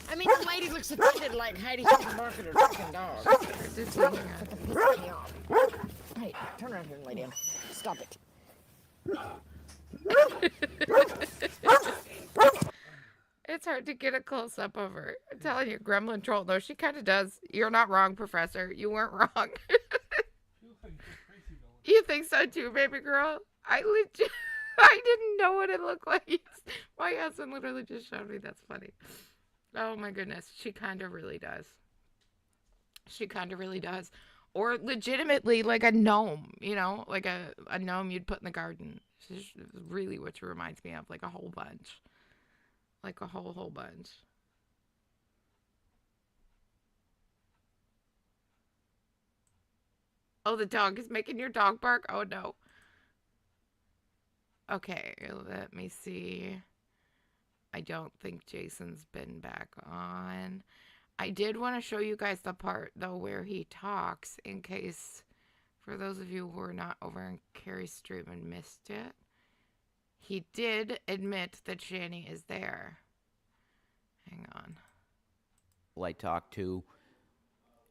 F: I mean, the lady looks offended like Heidi fucking barking her fucking dog.
C: Just hang on.
F: Pissing me off. Hey, turn around here and lay down. Stop it.
C: It's hard to get a close up of her. I'm telling you, Gremlin Troll. No, she kind of does. You're not wrong, Professor. You weren't wrong. You think so too, baby girl? I didn't know what it looked like. My husband literally just showed me. That's funny. Oh my goodness. She kind of really does. She kind of really does. Or legitimately like a gnome, like a gnome you'd put in the garden. She's really what she reminds me of, like a whole bunch. Like a whole bunch. Oh, the dog is making your dog bark? Oh, no. Okay, let me see. I don't think Jason's been back on. I did want to show you guys the part, though, where he talks, in case, for those of you who are not over in Carrie's stream and missed it. He did admit that Shanny is there. Hang on.
G: I talked to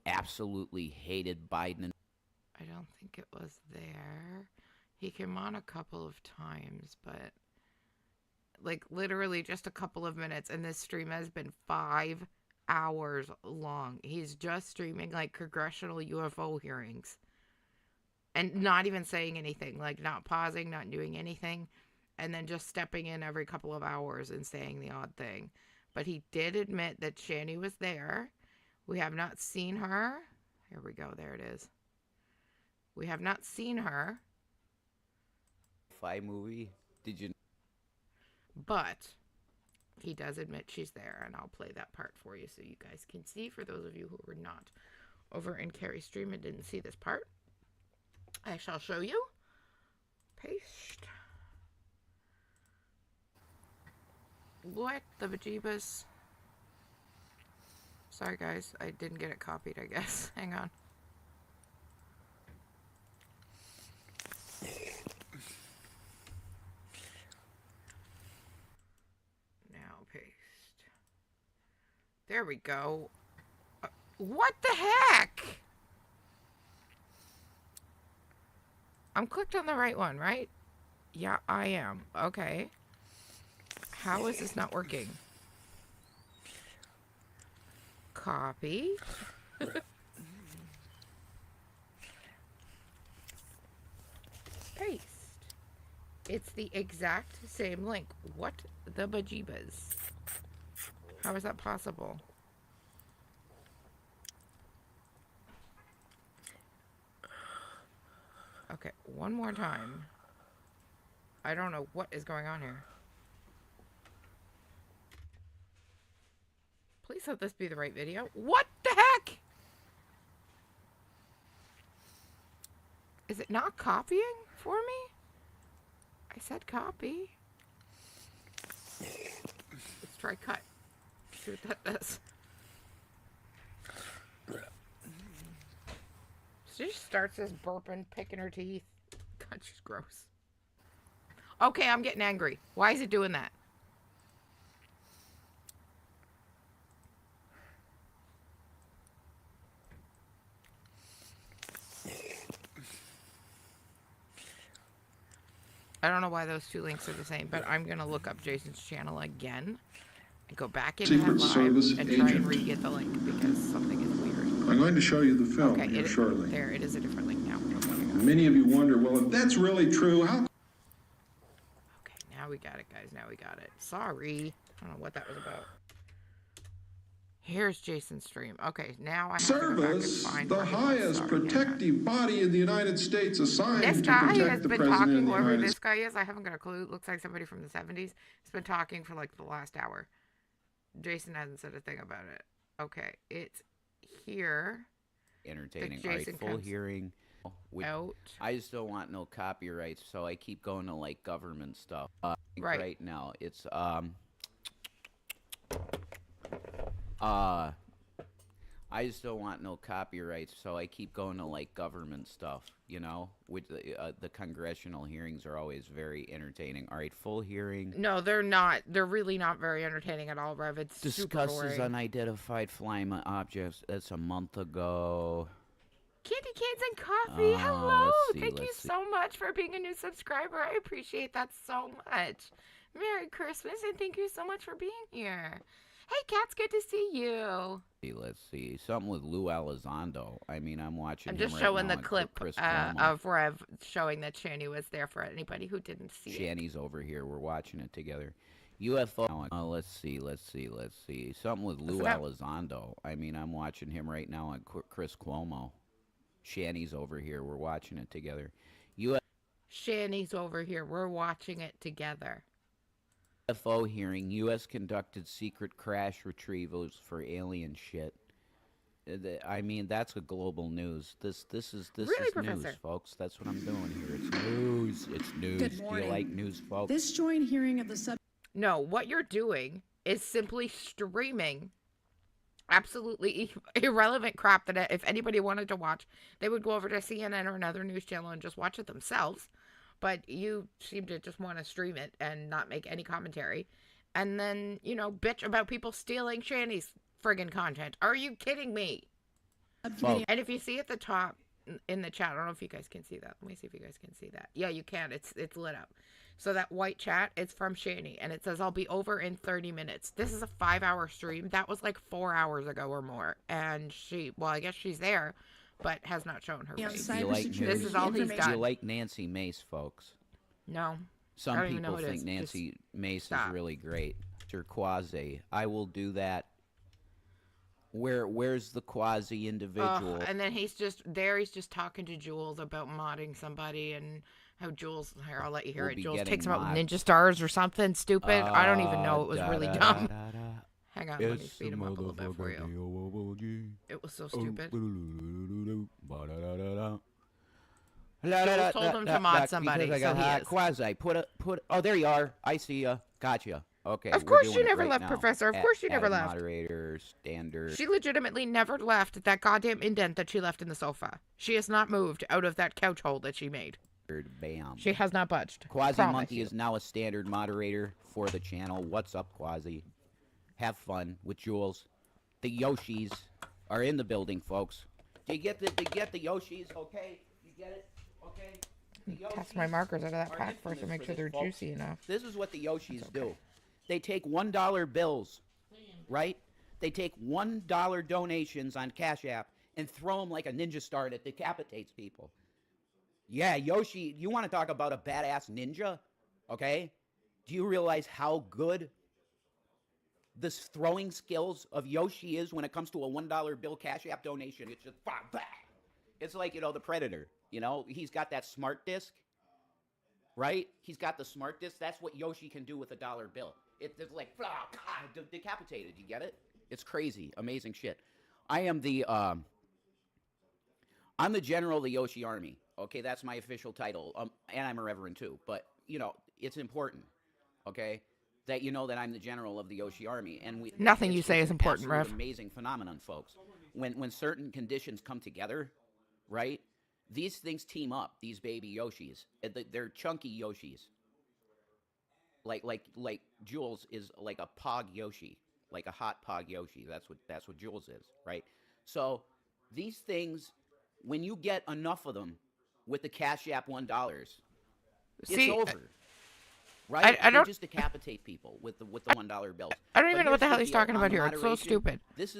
G: absolutely hated Biden.
C: I don't think it was there. He came on a couple of times, but like literally just a couple of minutes, and this stream has been 5 hours long. He's just streaming like congressional UFO hearings and not even saying anything, like not pausing, not doing anything, and then just stepping in every couple of hours and saying the odd thing. But he did admit that Shanny was there. We have not seen her. Here we go. There it is. We have not seen her.
G: Movie. Did you?
C: But he does admit she's there, and I'll play that part for you so you guys can see. For those of you who were not over in Carrie's stream and didn't see this part, I shall show you. Paste. What the bejeebus? Sorry, guys. I didn't get it copied, I guess. Hang on. Now paste. There we go. What the heck? I'm clicked on the right one, right? Yeah, I am. Okay. How is this not working? Copy. Paste. It's the exact same link. What the bejeebas? How is that possible? Okay, one more time. I don't know what is going on here. Please let this be the right video. What the heck? Is it not copying for me? I said copy. Let's try cut. See what that does. She just starts this burping, picking her teeth. God, she's gross. Okay, I'm getting angry. Why is it doing that? I don't know why those two links are the same, but I'm going to look up Jason's channel again and go back into that live and try and re-get the link because something is weird.
H: I'm going to show you the film
C: Okay,
H: here shortly.
C: There, it is a different link now.
H: Many of you wonder, well, if that's really true, how...
C: Okay, now we got it, guys. Now we got it. Sorry. I don't know what that was about. Here's Jason's stream. Okay, now I have to go back and
H: Service,
C: find
H: the
C: where he was.
H: highest
C: Sorry,
H: protective body in the United States assigned
C: this
H: to
C: guy has
H: protect the
C: been
H: President of
C: talking,
H: the
C: whoever
H: United
C: this
H: States.
C: guy is. I haven't got a clue. Looks like somebody from the 70s. He's been talking for like the last hour. Jason hasn't said a thing about it. Okay, it's here.
G: Entertaining.
C: Jason
G: All right, full
C: comes
G: hearing.
C: Out.
G: I just don't want no copyrights, so I keep going to like government stuff.
C: Right.
G: Right now, it's I just don't want no copyrights, so I keep going to like government stuff. You know, with the congressional hearings are always very entertaining. All right, full hearing.
C: No, they're not. They're really not very entertaining at all, Rev. It's super
G: Discusses
C: boring.
G: unidentified flying objects. That's a month ago.
C: Candy Canes and Coffee, hello!
G: let's see,
C: Thank you
G: let's see.
C: so much for being a new subscriber. I appreciate that so much. Merry Christmas, and thank you so much for being here. Hey, Cats, good to see you.
G: Let's see. Something with Lou Elizondo. I mean, I'm watching
C: I'm
G: him
C: just
G: right
C: showing
G: now
C: the
G: on
C: clip
G: Chris Cuomo.
C: of Rev showing that Shanny was there for anybody who didn't see it.
G: Shanny's over here. We're watching it together. UFO. Let's see. Something with Lou Elizondo. I mean, I'm watching him right now on Chris Cuomo. Shanny's over here. We're watching it together.
C: Shanny's over here. We're watching it together.
G: UFO hearing. U.S. conducted secret crash retrievals for alien shit. I mean, that's a global news. This is
C: Really,
G: news,
C: Professor?
G: folks. That's what I'm doing here. It's news. It's news.
I: Good
G: Do
I: morning.
G: you like news, folks?
I: This joint hearing of the sub.
C: No, what you're doing is simply streaming absolutely irrelevant crap that if anybody wanted to watch, they would go over to CNN or another news channel and just watch it themselves. But you seem to just want to stream it and not make any commentary. And then, you know, bitch about people stealing Shanny's friggin' content. Are you kidding me?
G: Well,
C: And if you see at the top in the chat, I don't know if you guys can see that. Let me see if you guys can see that. Yeah, you can. It's lit up. So that white chat, it's from Shanny. And it says, I'll be over in 30 minutes. This is a 5-hour stream. That was like 4 hours ago or more. And I guess she's there, but has not shown her face.
G: Do you like news?
C: This is all he's
G: Do
C: got.
G: you like Nancy Mace, folks?
C: No. I
G: Some
C: don't even know
G: people
C: who it
G: think
C: is.
G: Nancy Mace
C: stop.
G: is really great. Mr. Quasi. I will do that. Where's the quasi individual?
C: And then he's just talking to Jules about modding somebody and how Jules, here, I'll let you hear
G: We'll
C: it.
G: be
C: Jules
G: getting
C: takes him out
G: mod.
C: Ninja Stars or something stupid. I don't even know. It was really dumb. Hang on, let me
G: It's
C: speed him up a little bit for you. It was so stupid. Jules told him to mod somebody,
G: because I
C: so
G: got
C: he
G: hot.
C: is.
G: Quasi, put. Oh, there you are. I see ya. Gotcha. Okay,
C: Of
G: we're
C: course
G: doing
C: she
G: it
C: never
G: right
C: left,
G: now.
C: Professor. Of course she never
G: Add
C: left.
G: Moderator, standard.
C: She legitimately never left that goddamn indent that she left in the sofa. She has not moved out of that couch hole that she made.
G: Bam.
C: She has not budged.
G: Quasi
C: Promise
G: Monkey
C: you.
G: is now a standard moderator for the channel. What's up, Quasi? Have fun with Jules. The Yoshis are in the building, folks. Do you get the Yoshis? Okay, you get it? Okay.
C: Pass my markers out of that
G: are
C: pack first to
G: infamous
C: make
G: for
C: sure
G: this,
C: they're
G: folks.
C: juicy enough.
G: This is what the Yoshis do. They take $1 bills, right? They take $1 donations on Cash App and throw them like a ninja star that decapitates people. Yeah, Yoshi, you want to talk about a badass ninja? Okay? Do you realize how good this throwing skills of Yoshi is when it comes to a $1 bill Cash App donation? It's just, bah, bah. It's like, the Predator. He's got that smart disc, right? He's got the smart disc. That's what Yoshi can do with a dollar bill. It's like, blah, blah, decapitated. You get it? It's crazy. Amazing shit. I'm the general of the Yoshi Army. Okay, that's my official title. And I'm a reverend too. But, it's important, okay, that you know that I'm the general of the Yoshi Army. And
C: Nothing you say is important,
G: Rev.
C: Rev.
G: Amazing phenomenon, folks. When certain conditions come together, right, these things team up, these baby Yoshis. They're chunky Yoshis. Like Jules is like a Pog Yoshi, like a hot Pog Yoshi. That's what Jules is, right? So these things, when you get enough of them with the Cash App $1, it's over. Right?
C: I don't
G: You just decapitate people with the $1 bills.
C: I don't even know what the hell
G: here's
C: he's
G: deal.
C: talking
G: On
C: about
G: the
C: here. It's so
G: moderation,
C: stupid.
G: This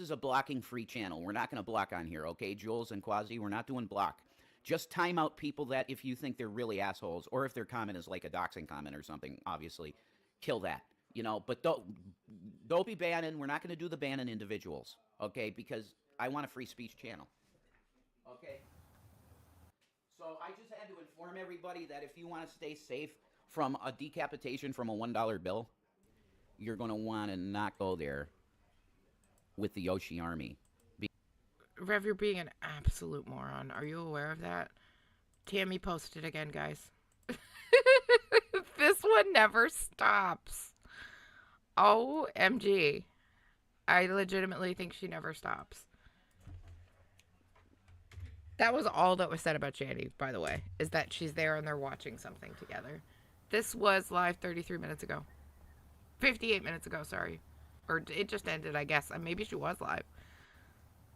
G: is a blocking free channel. We're not going to block on here, okay? Jules and Quasi, we're not doing block. Just time out people that if you think they're really assholes, or if their comment is like a doxing comment or something, obviously, kill that. But don't be banning. We're not going to do the banning individuals, okay? Because I want a free speech channel. Okay? So I just had to inform everybody that if you want to stay safe from a decapitation from a $1 bill, you're going to want to not go there with the Yoshi Army.
C: Rev, you're being an absolute moron. Are you aware of that? Tammy posted again, guys. This one never stops. OMG. I legitimately think she never stops. That was all that was said about Shanny, by the way, is that she's there and they're watching something together. This was live 33 minutes ago. 58 minutes ago, sorry. Or it just ended, I guess. Maybe she was live.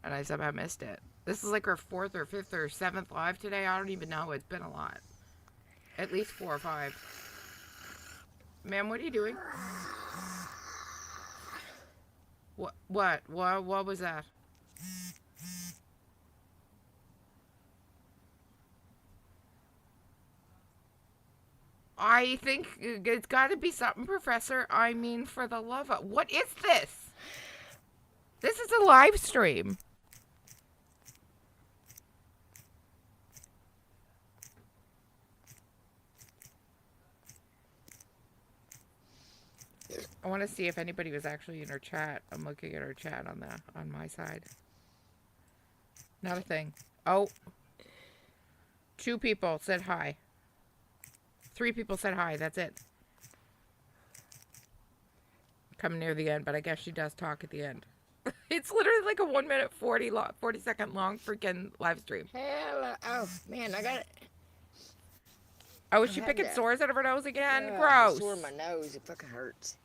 C: And I somehow missed it. This is like her 4th or 5th or 7th live today. I don't even know. It's been a lot. At least 4 or 5. Ma'am, what are you doing? What was that? I think it's got to be something, Professor. I mean, for the love of... What is this? This is a live stream. I want to see if anybody was actually in her chat. I'm looking at her chat on my side. Not a thing. Oh. 2 people said hi. 3 people said hi. That's it. Coming near the end, but I guess she does talk at the end. It's literally like a 1 minute 40 second long freaking live stream.
F: Hello. Oh, man, I got it.
C: Oh, is she picking sores out of her nose again?
F: Yeah,
C: Gross.
F: Sore in my nose. It fucking hurts.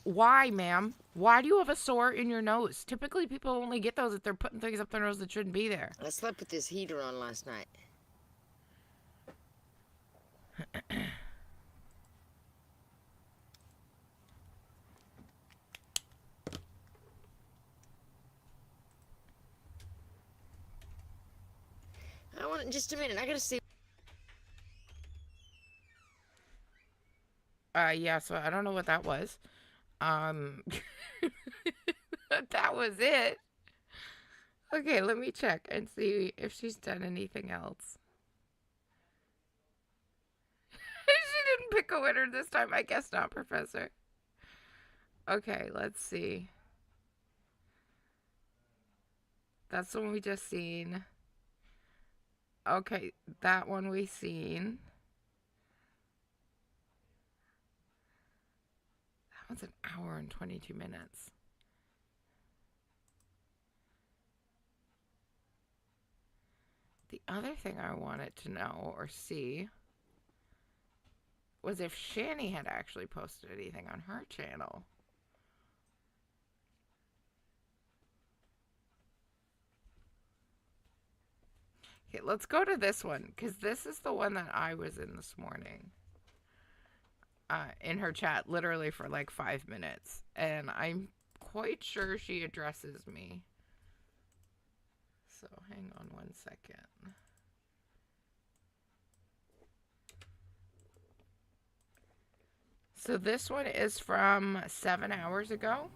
C: Why, ma'am? Why do you have a sore in your nose? Typically, people only get those if they're putting things up their nose that shouldn't be there.
F: I slept with this heater on last night. I want just a minute. I gotta see.
C: Yeah, so I don't know what that was. That was it. Okay, let me check and see if she's done anything else. She didn't pick a winner this time. I guess not, Professor. Okay, let's see. That's the one we just seen. Okay, that one we seen. That's an hour and 22 minutes. The other thing I wanted to know or see was if Shanny had actually posted anything on her channel. Okay, let's go to this one, because this is the one that I was in this morning. In her chat, literally for like 5 minutes. And I'm quite sure she addresses me. So hang on one second. So this one is from 7 hours ago.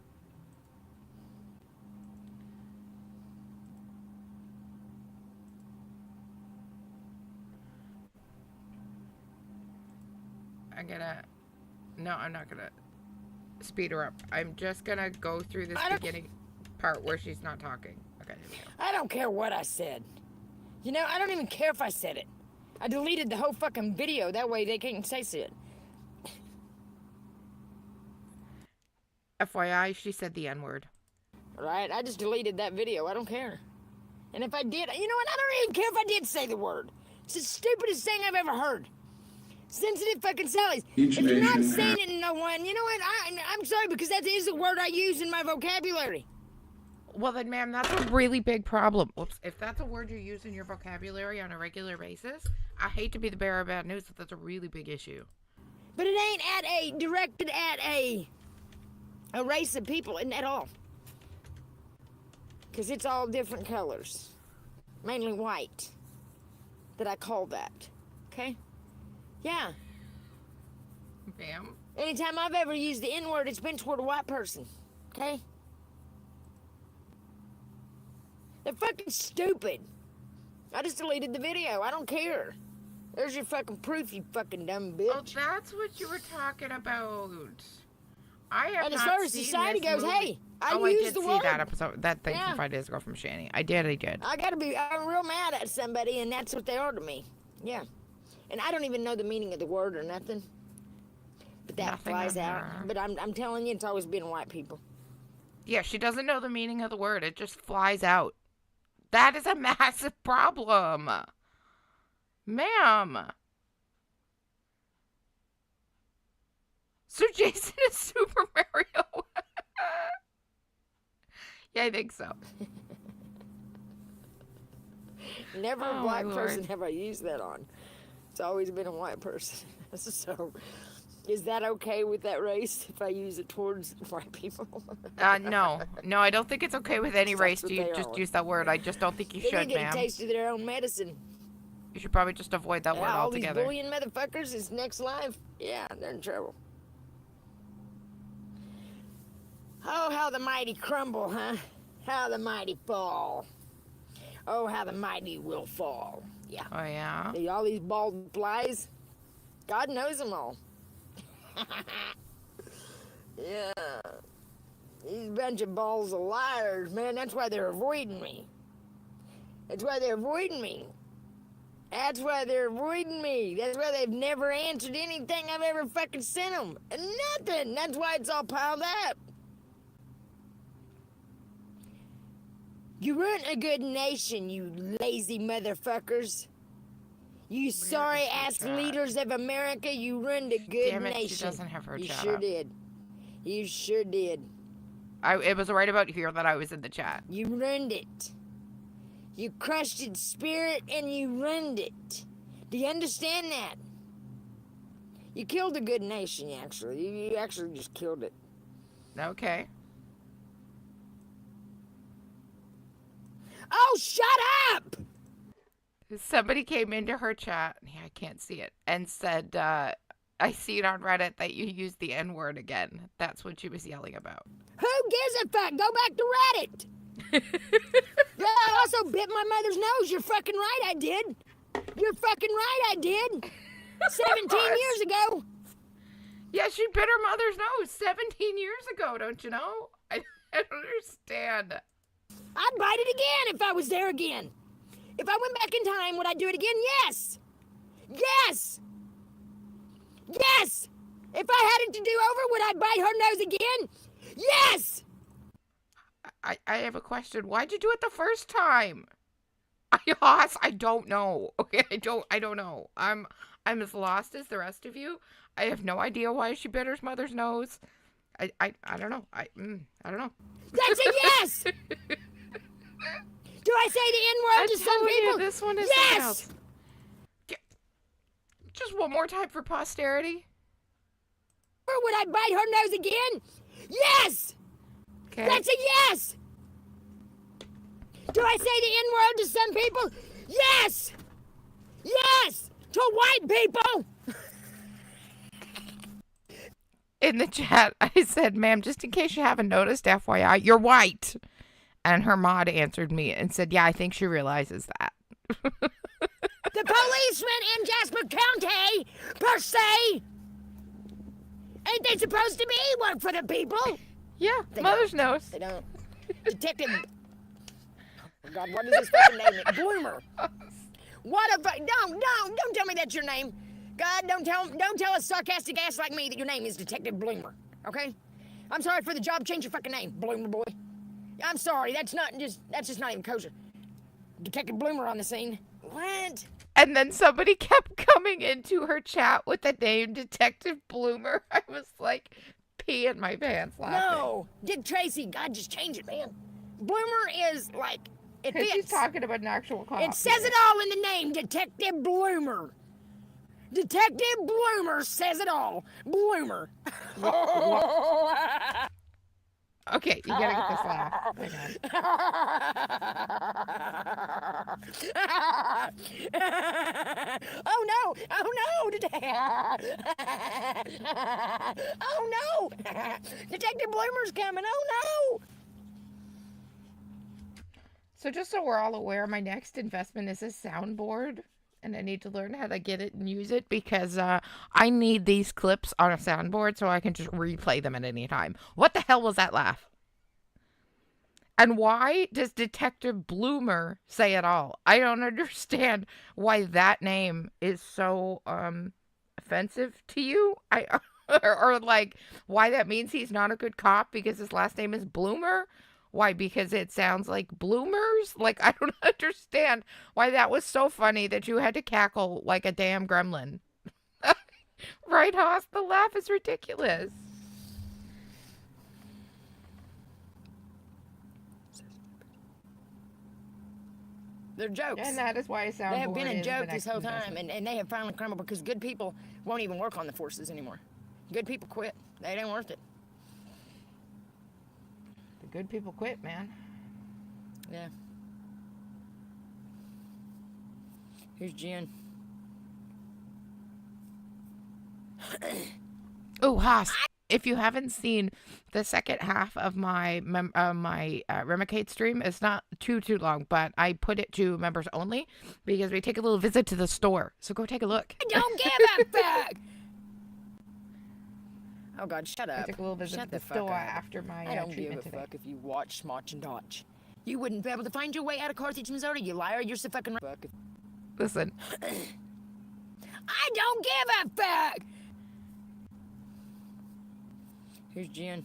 C: No, I'm not gonna speed her up. I'm just gonna go through this beginning part where she's not talking. Okay, here we go.
F: I don't care what I said. You know, I don't even care if I said it. I deleted the whole fucking video. That way they can't say shit.
C: FYI, she said the N-word.
F: Right? I just deleted that video. I don't care. And if I did, you know what? I don't even care if I did say the word. It's the stupidest thing I've ever heard. Sensitive fucking Sallies.
H: Each
F: If you're not
H: nation
F: saying it to no one, you know what? I'm sorry, because that is the word I use in my vocabulary.
C: Well then, ma'am, that's a really big problem. Whoops. If that's a word you use in your vocabulary on a regular basis, I hate to be the bearer of bad news, but that's a really big issue.
F: But it ain't directed at a race of people, isn't at all. Because it's all different colors. Mainly white. That I call that. Okay? Yeah.
C: Ma'am?
F: Anytime I've ever used the N-word, it's been toward a white person. Okay? They're fucking stupid. I just deleted the video. I don't care. There's your fucking proof, you fucking dumb bitch.
C: Oh, that's what you were talking about. I have
F: And as
C: not
F: far as
C: seen
F: society
C: this
F: goes,
C: movie.
F: hey, I
C: I
F: used
C: did
F: the
C: see
F: word.
C: that episode, that thing
F: Yeah.
C: from 5 days ago from Shanny. I did.
F: I'm real mad at somebody, and that's what they are to me. Yeah. And I don't even know the meaning of the word or nothing. But that
C: Nothing
F: flies
C: on
F: out.
C: her.
F: But I'm telling you, it's always been white people.
C: Yeah, she doesn't know the meaning of the word. It just flies out. That is a massive problem. Ma'am. So Jason is Super Mario. Yeah, I think so.
F: Never a
C: Oh,
F: black
C: my
F: person
C: Lord.
F: have I used that on. It's always been a white person. So, is that okay with that race if I use it towards white people?
C: No, I don't think it's okay with any
F: That's
C: race
F: what
C: to
F: they
C: just
F: are.
C: use that word. I just don't think you
F: They
C: should,
F: didn't get a
C: ma'am.
F: taste of their own medicine.
C: You should probably just avoid that word
F: Yeah, all
C: altogether.
F: these bullying motherfuckers is next life. Yeah, they're in trouble. Oh, how the mighty crumble, huh? How the mighty fall. Oh, how the mighty will fall. Yeah.
C: Oh, yeah?
F: See, all these bald flies, God knows them all. Yeah. These bunch of balls of liars, man. That's why they're avoiding me. That's why they're avoiding me. That's why they're avoiding me. That's why they've never answered anything I've ever fucking sent them. Nothing. That's why it's all piled up. You ruined a good nation, you lazy motherfuckers. You sorry ass
C: chat?
F: leaders of America, you ruined a good
C: Damn it, she
F: nation.
C: doesn't have her
F: you
C: chat
F: sure
C: up.
F: did. You sure did.
C: It was right about here that I was in the chat.
F: You ruined it. You crushed its spirit and you ruined it. Do you understand that? You killed a good nation, actually. You actually just killed it.
C: Okay.
F: Oh, shut up!
C: Somebody came into her chat, yeah, I can't see it, and said, I see it on Reddit that you used the N-word again. That's what she was yelling about.
F: Who gives a fuck? Go back to Reddit. Yeah, I also bit my mother's nose. You're fucking right, I did. You're fucking right, I did. 17 years ago.
C: Yeah, she bit her mother's nose 17 years ago, don't you know? I don't understand.
F: I'd bite it again if I was there again. If I went back in time, would I do it again? Yes. Yes. Yes.
E: If I had it to do over, would I bite her nose again? Yes!
C: I have a question. Why'd you do it the first time? Hoss, I don't know. Okay, I don't know. I'm as lost as the rest of you. I have no idea why she bit her mother's nose. I don't know. I don't know.
E: That's a yes! Do I say the N-word to some people?
C: This one is
E: yes!
C: Just one more time for posterity.
E: Or would I bite her nose again? Yes!
C: Okay.
E: That's a yes! Do I say the N-word to some people? Yes! Yes! To white people!
C: In the chat, I said, ma'am, just in case you haven't noticed, FYI, you're white. And her mod answered me and said, yeah, I think she realizes that.
E: The policemen in Jasper County, per se, ain't they supposed to be work for the people?
C: Yeah,
E: They
C: mother's
E: don't.
C: nose.
E: They don't. Detective... Oh God, what is this fucking name? Bloomer. What a... Don't tell me that's your name. God, don't tell a sarcastic ass like me that your name is Detective Bloomer, okay? I'm sorry for the job. Change your fucking name, Bloomer boy. I'm sorry. That's just not even kosher. Detective Bloomer on the scene. What?
C: And then somebody kept coming into her chat with the name Detective Bloomer. I was like peeing my pants laughing.
E: No, Dick Tracy. God, just change it, man. Bloomer is like it fits.
C: She's talking about an actual cop.
E: It says it all in the name, Detective Bloomer. Detective Bloomer says it all. Bloomer.
C: Okay, you gotta get this laugh.
E: Oh no! Oh no! Oh no! Detective Bloomer's coming! Oh no!
C: So just so we're all aware, my next investment is a soundboard. And I need to learn how to get it and use it because I need these clips on a soundboard so I can just replay them at any time. What the hell was that laugh? And why does Detective Bloomer say it all? I don't understand why that name is so offensive to you. Or like why that means he's not a good cop because his last name is Bloomer. Why? Because it sounds like bloomers? Like, I don't understand why that was so funny that you had to cackle like a damn gremlin. Right, Hoss? The laugh is ridiculous.
E: They're jokes.
C: And that is why I sound
E: They have been a joke this whole time, and they have finally crumbled because good people won't even work on the forces anymore. Good people quit. They ain't worth it.
C: Good people quit, man.
E: Yeah. Here's Jen.
C: Oh, Haas, if you haven't seen the second half of my Remicade stream, it's not too long, but I put it to members only because we take a little visit to the store. So go take a look.
E: I don't give a fuck. Oh God, shut up.
C: I took a little visit
E: Shut
C: to the
E: fuck
C: store
E: up.
C: after my
E: I don't give
C: treatment
E: a
C: today.
E: fuck if you watch Smotch and Dodge. You wouldn't be able to find your way out of Carthage, Missouri, you liar. You're so fucking fuck.
C: Listen.
E: I don't give a fuck. Here's Jen.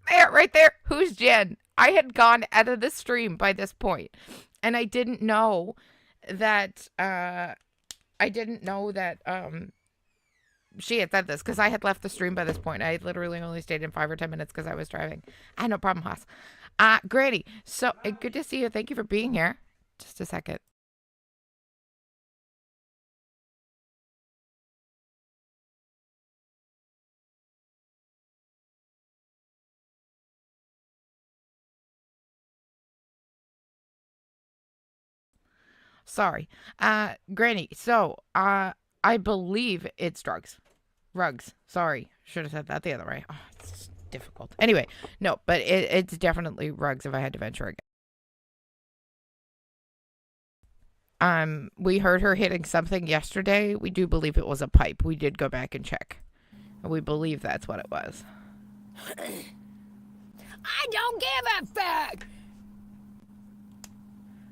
C: There, right there. Who's Jen? I had gone out of the stream by this point, and I didn't know that. She had said this because I had left the stream by this point. I literally only stayed in 5 or 10 minutes because I was driving. I had no problem, Haas. Granny, so good to see you. Thank you for being here. Just a second. Sorry. Granny, so I believe it's drugs. Rugs. Sorry. Should have said that the other way. Oh, it's difficult. Anyway, no, but it's definitely rugs if I had to venture again. We heard her hitting something yesterday. We do believe it was a pipe. We did go back and check. We believe that's what it was.
E: I don't give a fuck.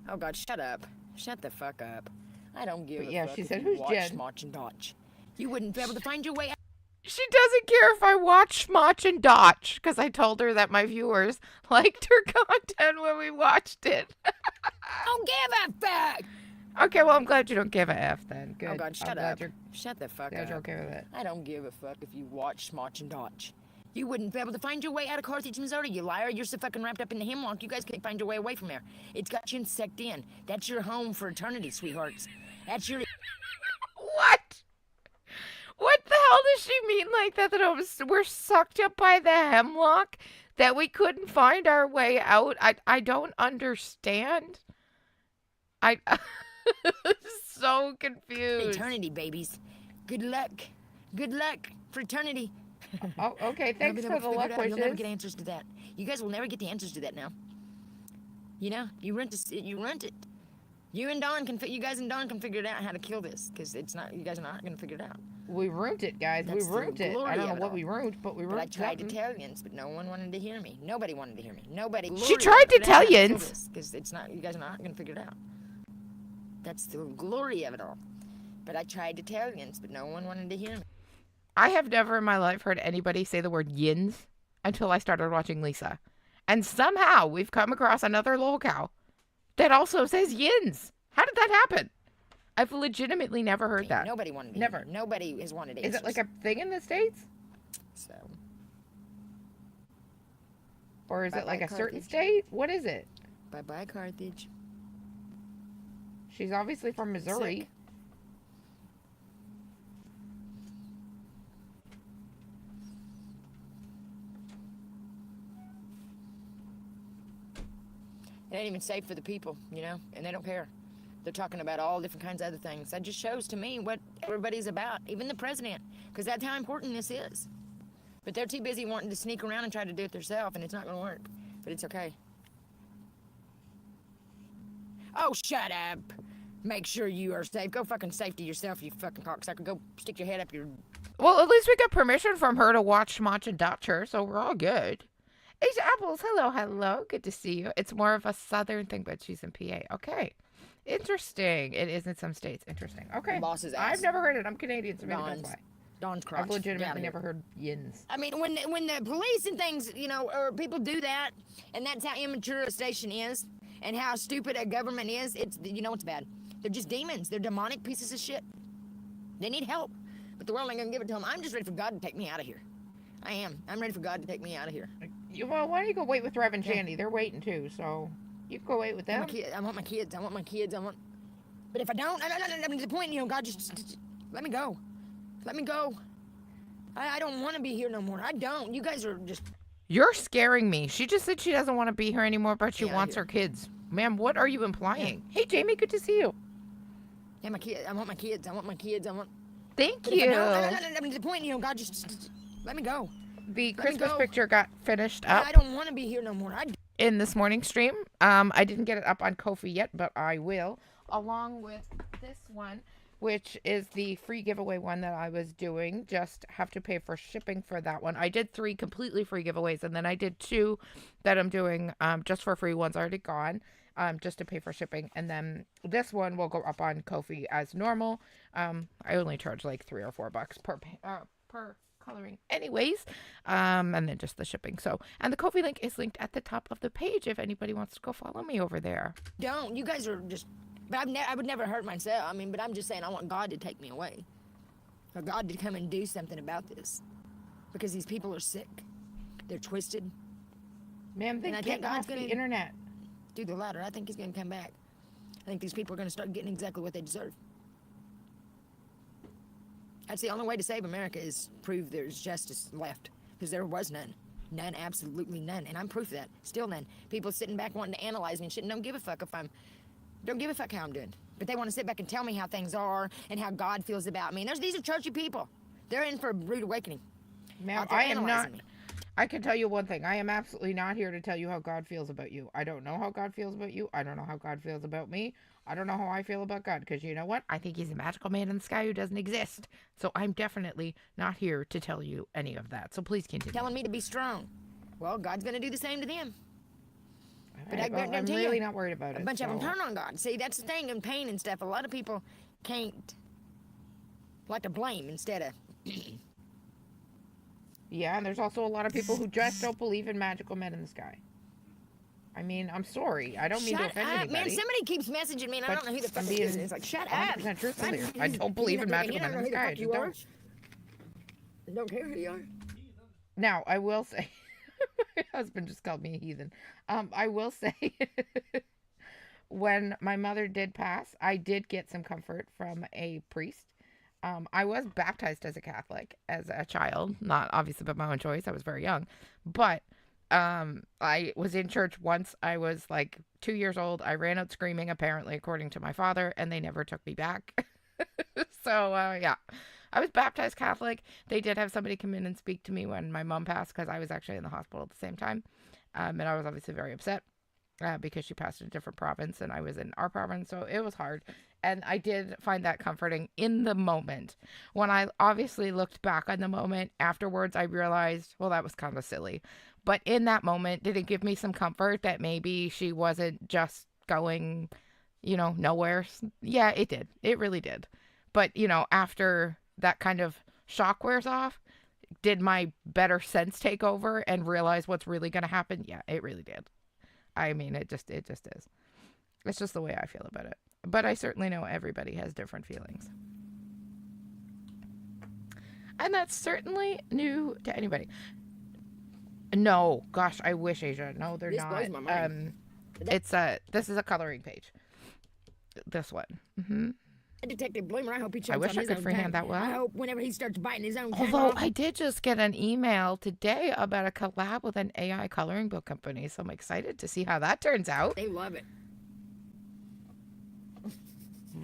E: Oh God, shut up. Shut the fuck up. I don't give a
C: Yeah,
E: fuck.
C: she
E: if
C: said,
E: you
C: "Who's
E: watch
C: Jen?"
E: Smotch and Dodge. You wouldn't be able to find your way out.
C: She doesn't care if I watch Schmotch and Dotch because I told her that my viewers liked her content when we watched it.
F: Don't give a fuck.
C: Okay, well, I'm glad you don't give a F then. Good.
F: Oh God, shut
C: glad
F: up. Shut the fuck
C: Glad
F: up.
C: you're okay with it.
F: I don't give a fuck if you watch Smotch and Dotch. You wouldn't be able to find your way out of Carthage, Missouri, you liar. You're so fucking wrapped up in the hemlock, you guys can't find your way away from there. It's got you sucked in. That's your home for eternity, sweethearts. That's your...
C: What? What the hell does she mean like that? That we're sucked up by the hemlock? That we couldn't find our way out? I don't understand. I'm so confused.
F: Eternity, babies. Good luck. Good luck for eternity.
C: Oh, okay. Thanks for the luck wishes.
F: You'll never get answers to that. You guys will never get the answers to that now. You know, you rent it. You guys and Dawn can figure it out how to kill this, because it's not. You guys are not gonna figure it out.
C: We ruined it, guys.
F: That's
C: we ruined it. I don't know what we ruined, but we ruined it.
F: But I tried to tell yins, but no one wanted to hear me. Nobody wanted to hear me. Nobody.
C: She tried to tell yins.
F: Because it's not. You guys are not gonna figure it out. That's the glory of it all. But I tried to tell yins, but no one wanted to hear me.
C: I have never in my life heard anybody say the word yins until I started watching Lisa. And somehow we've come across another LolCow that also says yins. How did that happen? I've legitimately never heard that.
F: Nobody wanted to
C: Never.
F: Hear me. Nobody has wanted answers.
C: Is it like a thing in the States?
F: So.
C: Or is it like
F: Bye-bye,
C: a certain
F: Carthage.
C: state? What is it?
F: Bye-bye, Carthage.
C: She's obviously from Missouri.
F: Sick. It ain't even safe for the people, you know, and they don't care. They're talking about all different kinds of other things. That just shows to me what everybody's about, even the president, because that's how important this is. But they're too busy wanting to sneak around and try to do it themselves, and it's not going to work. But it's okay. Oh, shut up. Make sure you are safe. Go fucking safety yourself, you fucking cocksucker. Go stick your head up your...
C: Well, at least we got permission from her to watch Schmotch and Dotcher, so we're all good. Asia Apples, hello, hello. Good to see you. It's more of a southern thing, but she's in PA. Okay. Interesting. It is in some states. Interesting. Okay.
F: Boss's ass.
C: I've never heard it. I'm Canadian, so maybe that's why.
F: Dawn's crotch.
C: I've legitimately never heard yins.
F: I mean, when the police and things, you know, or people do that, and that's how immature a station is, and how stupid a government is, it's, you know, it's bad. They're just demons. They're demonic pieces of shit. They need help, but the world ain't gonna give it to them. I'm just ready for God to take me out of here. I am. I'm ready for God to take me out of here.
C: Well, why don't you go wait with Rev and Shanny? They're waiting too, so you can go wait with them.
F: I want my kids. I want my kids. But if I don't, I'm to the point, you know, God, just let me go. Let me go. I don't want to be here no more. I don't. You guys are just...
C: You're scaring me. She just said she doesn't want to be here anymore, but she wants her kids. Ma'am, what are you implying? Yeah. Hey, Jamie, good to see you.
F: Yeah, my kids. I want my kids. I want my kids.
C: Thank
F: but
C: you.
F: If I don't, I'm to the point, you know, God, just let me go.
C: The Christmas picture got finished up.
F: I don't want to be here no more.
C: In this morning stream. I didn't get it up on Ko-fi yet, but I will. Along with this one, which is the free giveaway one that I was doing. Just have to pay for shipping for that one. I did 3 completely free giveaways, and then I did 2 that I'm doing just for free. One's already gone, just to pay for shipping. And then this one will go up on Ko-fi as normal. I only charge like $3 or $4 per coloring anyways, and then just the shipping. So, and the Ko-fi link is linked at the top of the page if anybody wants to go follow me over there.
F: Don't. You guys are just... But I would never hurt myself. I mean, but I'm just saying I want God to take me away. For God to come and do something about this. Because these people are sick. They're twisted.
C: Ma'am, they get off the internet.
F: Do the latter. I think he's going to come back. I think these people are going to start getting exactly what they deserve. That's the only way to save America, is prove there's justice left. Because there was none. None, absolutely none. And I'm proof of that. Still none. People sitting back wanting to analyze me and shit, and don't give a fuck if I'm... Don't give a fuck how I'm doing. But they want to sit back and tell me how things are and how God feels about me. And these are churchy people. They're in for a rude awakening.
C: Ma'am, I am not... I can tell you one thing. I am absolutely not here to tell you how God feels about you. I don't know how God feels about you. I don't know how God feels about me. I don't know how I feel about God. Because you know what? I think he's a magical man in the sky who doesn't exist. So I'm definitely not here to tell you any of that. So please continue.
F: Telling me to be strong. Well, God's going to do the same to them. But
C: right, I'm really not worried about it.
F: A bunch of them turn on God. See, that's the thing in pain and stuff. A lot of people can't like to blame instead of
C: Yeah, and there's also a lot of people who just don't believe in magical men in the sky. I mean, I'm sorry. I don't mean to offend anybody.
F: Man, somebody keeps messaging me, and I don't know who the fuck it is. It's like, shut up.
C: 100% truthful here. I don't believe in magical men in the sky. I just don't.
F: I don't care who you are.
C: Now, I will say, my husband just called me a heathen. I will say, when my mother did pass, I did get some comfort from a priest. I was baptized as a Catholic as a child, not obviously by my own choice. I was very young, but I was in church once. I was like 2 years old. I ran out screaming, apparently, according to my father, and they never took me back. So, yeah, I was baptized Catholic. They did have somebody come in and speak to me when my mom passed, because I was actually in the hospital at the same time. And I was obviously very upset because she passed in a different province and I was in our province. So it was hard. And I did find that comforting in the moment. When I obviously looked back on the moment afterwards, I realized, well, that was kind of silly. But in that moment, did it give me some comfort that maybe she wasn't just going, nowhere? Yeah, it did. It really did. But, after that kind of shock wears off, did my better sense take over and realize what's really going to happen? Yeah, it really did. I mean, it just is. It's just the way I feel about it. But I certainly know everybody has different feelings. And that's certainly new to anybody. No, gosh, I wish, Asia. No, they're
F: This
C: not.
F: blows my mind.
C: This is a coloring page. This one. Mm-hmm.
F: Detective Bloomer, I hope he chokes
C: I wish
F: on
C: I
F: his
C: could
F: own
C: freehand
F: tongue.
C: that well.
F: I hope whenever he starts biting his own tongue
C: Although
F: off.
C: I did just get an email today about a collab with an AI coloring book company, so I'm excited to see how that turns out.
F: They love it.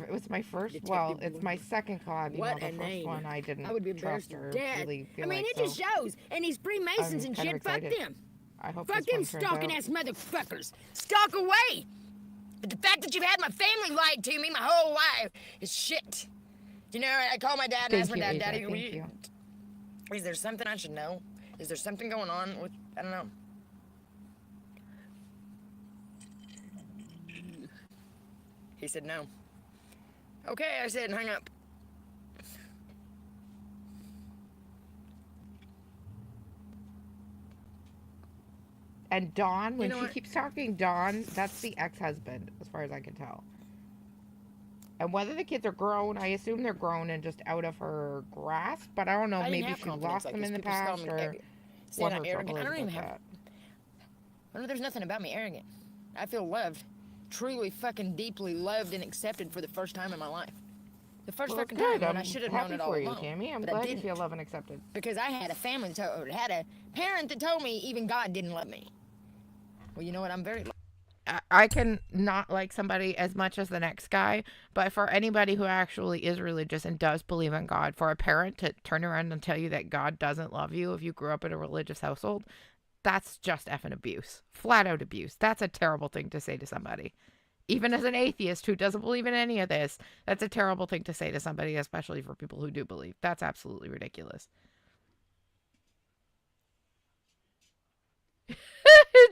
C: It was my first,
F: Detective
C: it's my second collab.
F: What
C: the
F: a
C: first
F: name.
C: one I didn't
F: I would be
C: trust
F: embarrassed to
C: or
F: death.
C: really feel
F: I mean,
C: like,
F: it just shows. And these Freemasons
C: I'm
F: and
C: kind of
F: shit, fuck
C: excited.
F: them.
C: I hope
F: Fuck
C: this
F: them
C: one turns
F: stalking
C: out.
F: ass motherfuckers. Stalk away. But the fact that you've had my family lied to me my whole life is shit. I call my dad and ask my dad, Daddy, is there something I should know? Is there something going on with, I don't know. He said no. Okay, I said and hung up.
C: And Dawn, when
F: know
C: she
F: what?
C: keeps talking, Dawn, that's the ex-husband, as far as I can tell. And whether the kids are grown, I assume they're grown and just out of her grasp. But I don't know,
F: I didn't
C: maybe
F: have
C: she
F: confidence
C: lost
F: like
C: them
F: this.
C: in the
F: People just call
C: past
F: me
C: or
F: saying
C: what
F: I'm
C: her
F: arrogant.
C: trouble
F: I
C: is
F: don't even
C: with
F: have.
C: that.
F: I know there's nothing about me arrogant. I feel loved, truly fucking deeply loved and accepted for the first time in my life. The first
C: Well, that's
F: fucking time
C: good.
F: when
C: I'm
F: I should have
C: happy
F: known it all
C: for you,
F: along.
C: Tammy. I'm
F: but I
C: glad you
F: didn't,
C: feel loved and accepted.
F: because I had a family that had a parent that told me even God didn't love me. Well, you know what? I'm very.
C: I can not like somebody as much as the next guy, but for anybody who actually is religious and does believe in God, for a parent to turn around and tell you that God doesn't love you if you grew up in a religious household, that's just effing abuse. Flat out abuse. That's a terrible thing to say to somebody. Even as an atheist who doesn't believe in any of this, that's a terrible thing to say to somebody, especially for people who do believe. That's absolutely ridiculous.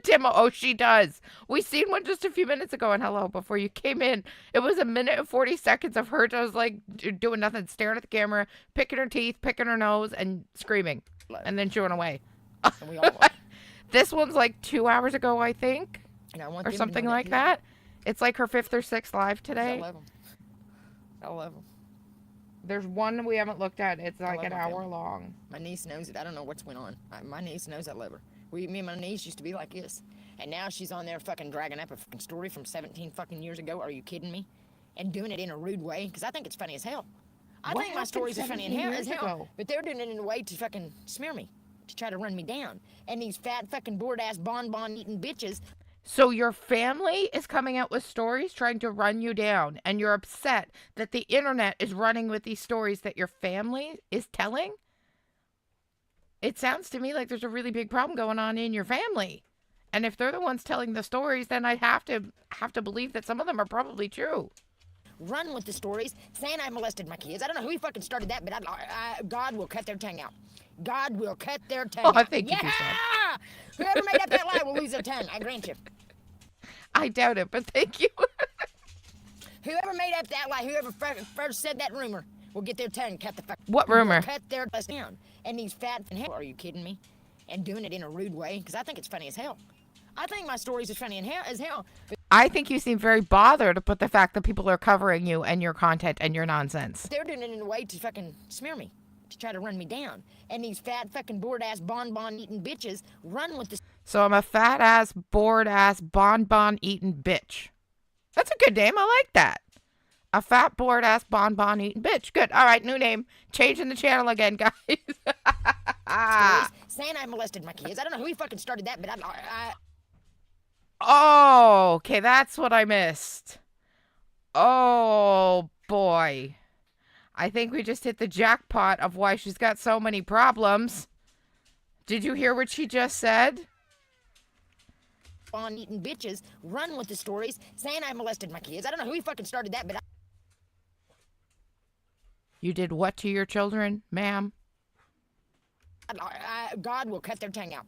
C: Tim, oh, she does. We seen one just a few minutes ago, and hello, before you came in. It was a minute and 40 seconds of her just like doing nothing, staring at the camera, picking her teeth, picking her nose, and screaming, and then chewing away.
F: And we all love.
C: This one's like 2 hours ago, I think,
F: And I want
C: or
F: them to
C: something
F: know
C: like that. It's like her 5th or 6th live
F: I
C: today.
F: love them. I love them.
C: There's one we haven't looked at. It's
F: I
C: like
F: love
C: an
F: my
C: hour
F: family.
C: long.
F: My niece knows it. I don't know what's went on. My niece knows I love her. Me and my niece used to be like this. And now she's on there fucking dragging up a fucking story from 17 fucking years ago. Are you kidding me? And doing it in a rude way. Because I think it's funny as hell. I
C: What
F: think my
C: happened
F: stories are funny
C: 17
F: as
C: years
F: hell.
C: ago?
F: But they're doing it in a way to fucking smear me. To try to run me down. And these fat fucking bored ass bonbon eating bitches.
C: So your family is coming out with stories trying to run you down, and you're upset that the internet is running with these stories that your family is telling? It sounds to me like there's a really big problem going on in your family. And if they're the ones telling the stories, then I'd have to believe that some of them are probably true.
F: Run with the stories, saying I molested my kids. I don't know who fucking started that, but God will cut their tongue out. God will cut their tongue out.
C: I think you
F: yeah!
C: do
F: Whoever made up that lie will lose their tongue, I grant you.
C: I doubt it, but thank you.
F: Whoever made up that lie, whoever first said that rumor, will get their tongue cut the fuck.
C: What rumor?
F: Cut their ass down. And these fat and hell, are you kidding me? And doing it in a rude way, because I think it's funny as hell. I think my stories are funny as hell.
C: I think you seem very bothered with the fact that people are covering you and your content and your nonsense.
F: They're doing it in a way to fucking smear me, to try to run me down. And these fat fucking bored-ass bonbon-eating bitches run with this.
C: So I'm a fat-ass, bored-ass, bonbon-eating bitch. That's a good name. I like that. A fat, bored-ass, bonbon-eating bitch. Good. All right, new name. Changing the channel again, guys.
F: Saying I molested my kids. I don't know who he fucking started that, but
C: Oh, okay, that's what I missed. Oh, boy. I think we just hit the jackpot of why she's got so many problems. Did you hear what she just said?
F: Eating bitches run with the stories saying I molested my kids. I don't know who he fucking started that, but
C: You did what to your children, ma'am?
F: God will cut their tongue out.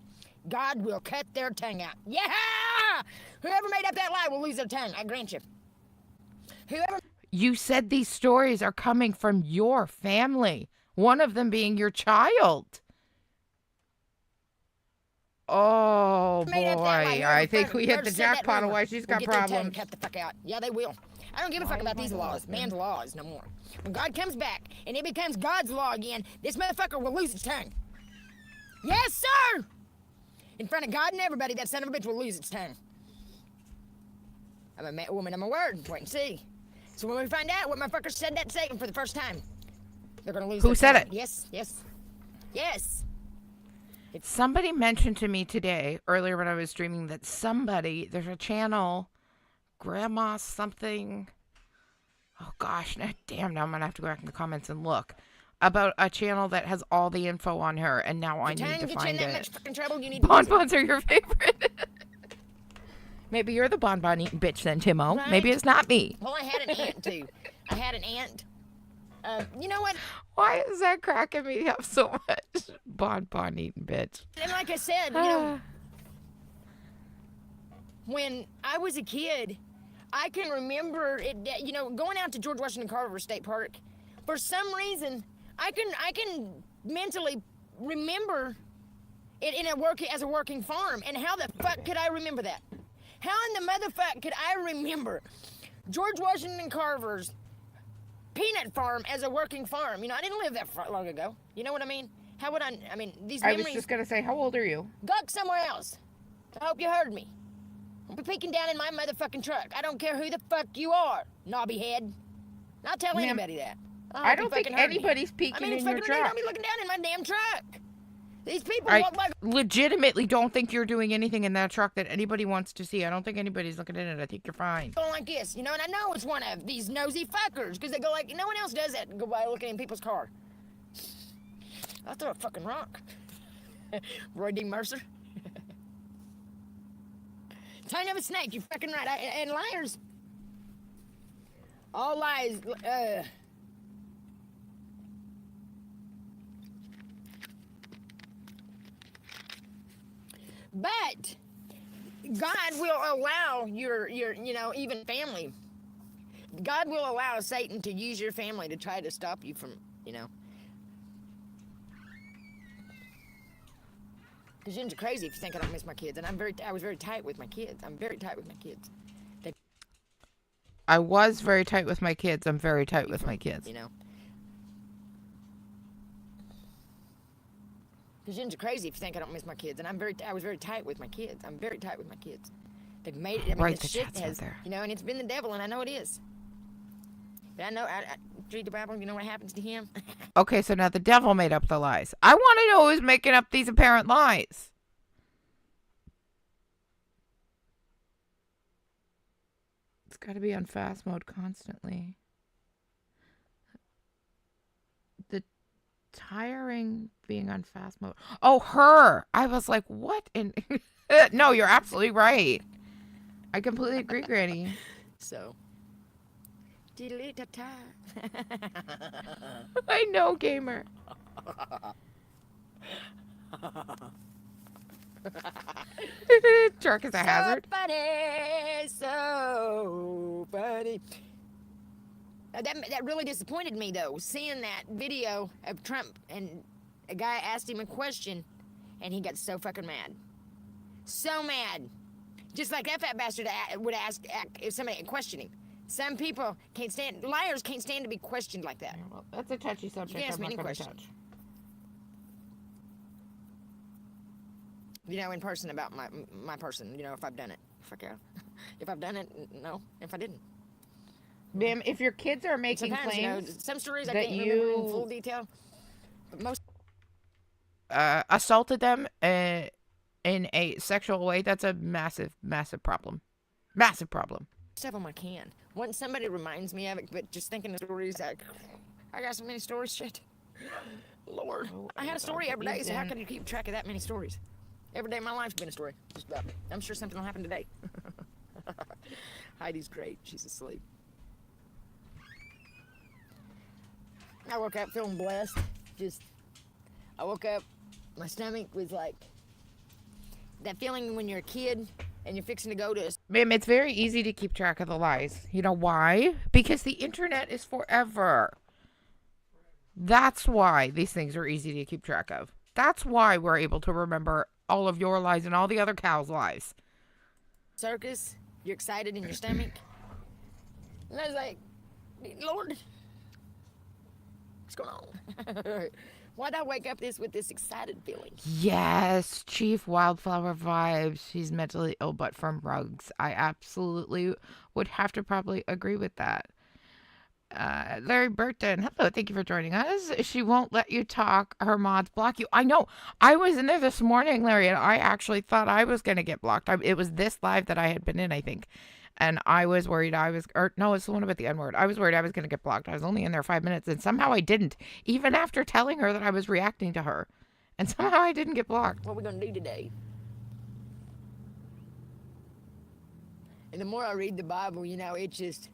F: God will cut their tongue out. Yeah! Whoever made up that lie will lose their tongue. I grant you. Whoever.
C: You said these stories are coming from your family. One of them being your child. Oh, boy. I think we hit the jackpot of why she's got problems.
F: Cut the fuck out. Yeah, they will. I don't give a fuck about these laws. Man's laws no more. When God comes back and it becomes God's law again, this motherfucker will lose his tongue. Yes, sir! In front of God and everybody, that son of a bitch will lose its tongue. I'm a woman of my word. Wait and see. So when we find out what motherfucker said that statement for the first time, they're gonna lose.
C: Who said
F: tongue.
C: it?
F: Yes, yes, yes.
C: Somebody mentioned to me today, earlier when I was streaming, that there's a channel, Grandma something. Oh gosh, damn, now I'm gonna have to go back in the comments and look. About a channel that has all the info on her, and now I need to find it.
F: Much fucking trouble, you need
C: Bonbons are your favorite. Maybe you're the bonbon eating bitch then, Timo.
F: Right.
C: Maybe it's not me.
F: Well, I had an aunt too. I had an aunt. You know what?
C: Why is that cracking me up so much? Bonbon eating bitch.
F: And like I said, you know, when I was a kid, I can remember it. You know, going out to George Washington Carver State Park. For some reason, I can mentally remember it as a working farm. And how the fuck could I remember that? How in the motherfuck could I remember George Washington Carver's peanut farm as a working farm? You know, I didn't live that long ago. You know what I mean? How would I mean, these
C: I
F: memories.
C: was just gonna say, how old are you?
F: Duck somewhere else. I hope you heard me. Don't be peeking down in my motherfucking truck. I don't care who the fuck you are, knobby head. Not tell anybody that.
C: I don't think anybody's peeking in your truck.
F: Don't be looking down in my damn truck. These people
C: I
F: look like.
C: legitimately don't think you're doing anything in that truck that anybody wants to see. I don't think anybody's looking in it. I think you're fine.
F: Going like this, you know, and I know it's one of these nosy fuckers because they go like, no one else does that. Go by looking in people's car. I'll throw a fucking rock. Roy D. Mercer. Tongue of a snake, you fucking right. And liars. All lies. But God will allow your you know, even family. God will allow Satan to use your family to try to stop you from, you know. Because you're crazy if you think I don't miss my kids. And I was very tight with my kids. I'm very tight with my kids.
C: I was very tight with my kids. I'm very tight with my kids.
F: You know. Because you're crazy if you think I don't miss my kids. And I was very tight with my kids. I'm very tight with my kids. They've made it. I mean,
C: Right,
F: this
C: the
F: shit
C: chat's
F: has,
C: right there.
F: you know, and it's been the devil, and I know it is. But I know, I read the Bible, you know what happens to him?
C: Okay, so now the devil made up the lies. I want to know who's making up these apparent lies. It's got to be on fast mode constantly. The tiring being on fast mode. Oh, her. I was like, what? No, you're absolutely right. I completely agree, Granny.
F: So. Diddly-ta-ta.
C: I know, gamer. Truck is a hazard.
F: So funny. That really disappointed me, though, seeing that video of Trump and a guy asked him a question, and he got so fucking mad. So mad. Just like that fat bastard would ask if somebody questioned him. Some people can't stand, liars can't stand to be questioned like that.
C: Yeah, well, that's a touchy subject.
F: You ask
C: I'm
F: me any
C: not going to
F: question.
C: touch.
F: You know, in person about my person, you know, if I've done it. Fuck yeah. If I've done it, no. If I didn't.
C: Ma'am, if your kids are making
F: Sometimes,
C: claims,
F: you know, some stories I
C: that
F: can't remember in full detail, but most
C: assaulted them in a sexual way, that's a massive, massive problem. Massive problem.
F: of them I can. Once somebody reminds me of it, but just thinking of stories, I got so many stories, shit. Lord, I had a story every day, so how can you keep track of that many stories? Every day of my life's been a story. Just about. I'm sure something will happen today. Heidi's great. She's asleep. I woke up feeling blessed. I woke up, my stomach was like, that feeling when you're a kid and you're fixing to go to
C: Ma'am, it's very easy to keep track of the lies. You know why? Because the internet is forever. That's why these things are easy to keep track of. That's why we're able to remember all of your lies and all the other cows' lies.
F: circus, you're excited in your stomach. And I was like, Lord, what's going on? Why'd I wake up with this excited feeling?
C: Yes, Chief Wildflower vibes. She's mentally ill, but from rugs. I absolutely would have to probably agree with that. Larry Burton, hello, thank you for joining us. She won't let you talk. Her mods block you. I know. I was in there this morning, Larry, and I actually thought I was going to get blocked. It was this live that I had been in, I think. And I was worried it's the one about the N-word. I was worried I was going to get blocked. I was only in there 5 minutes, and somehow I didn't, even after telling her that I was reacting to her. And somehow I didn't get blocked.
F: What are we going to do today? And the more I read the Bible, you know, it's just...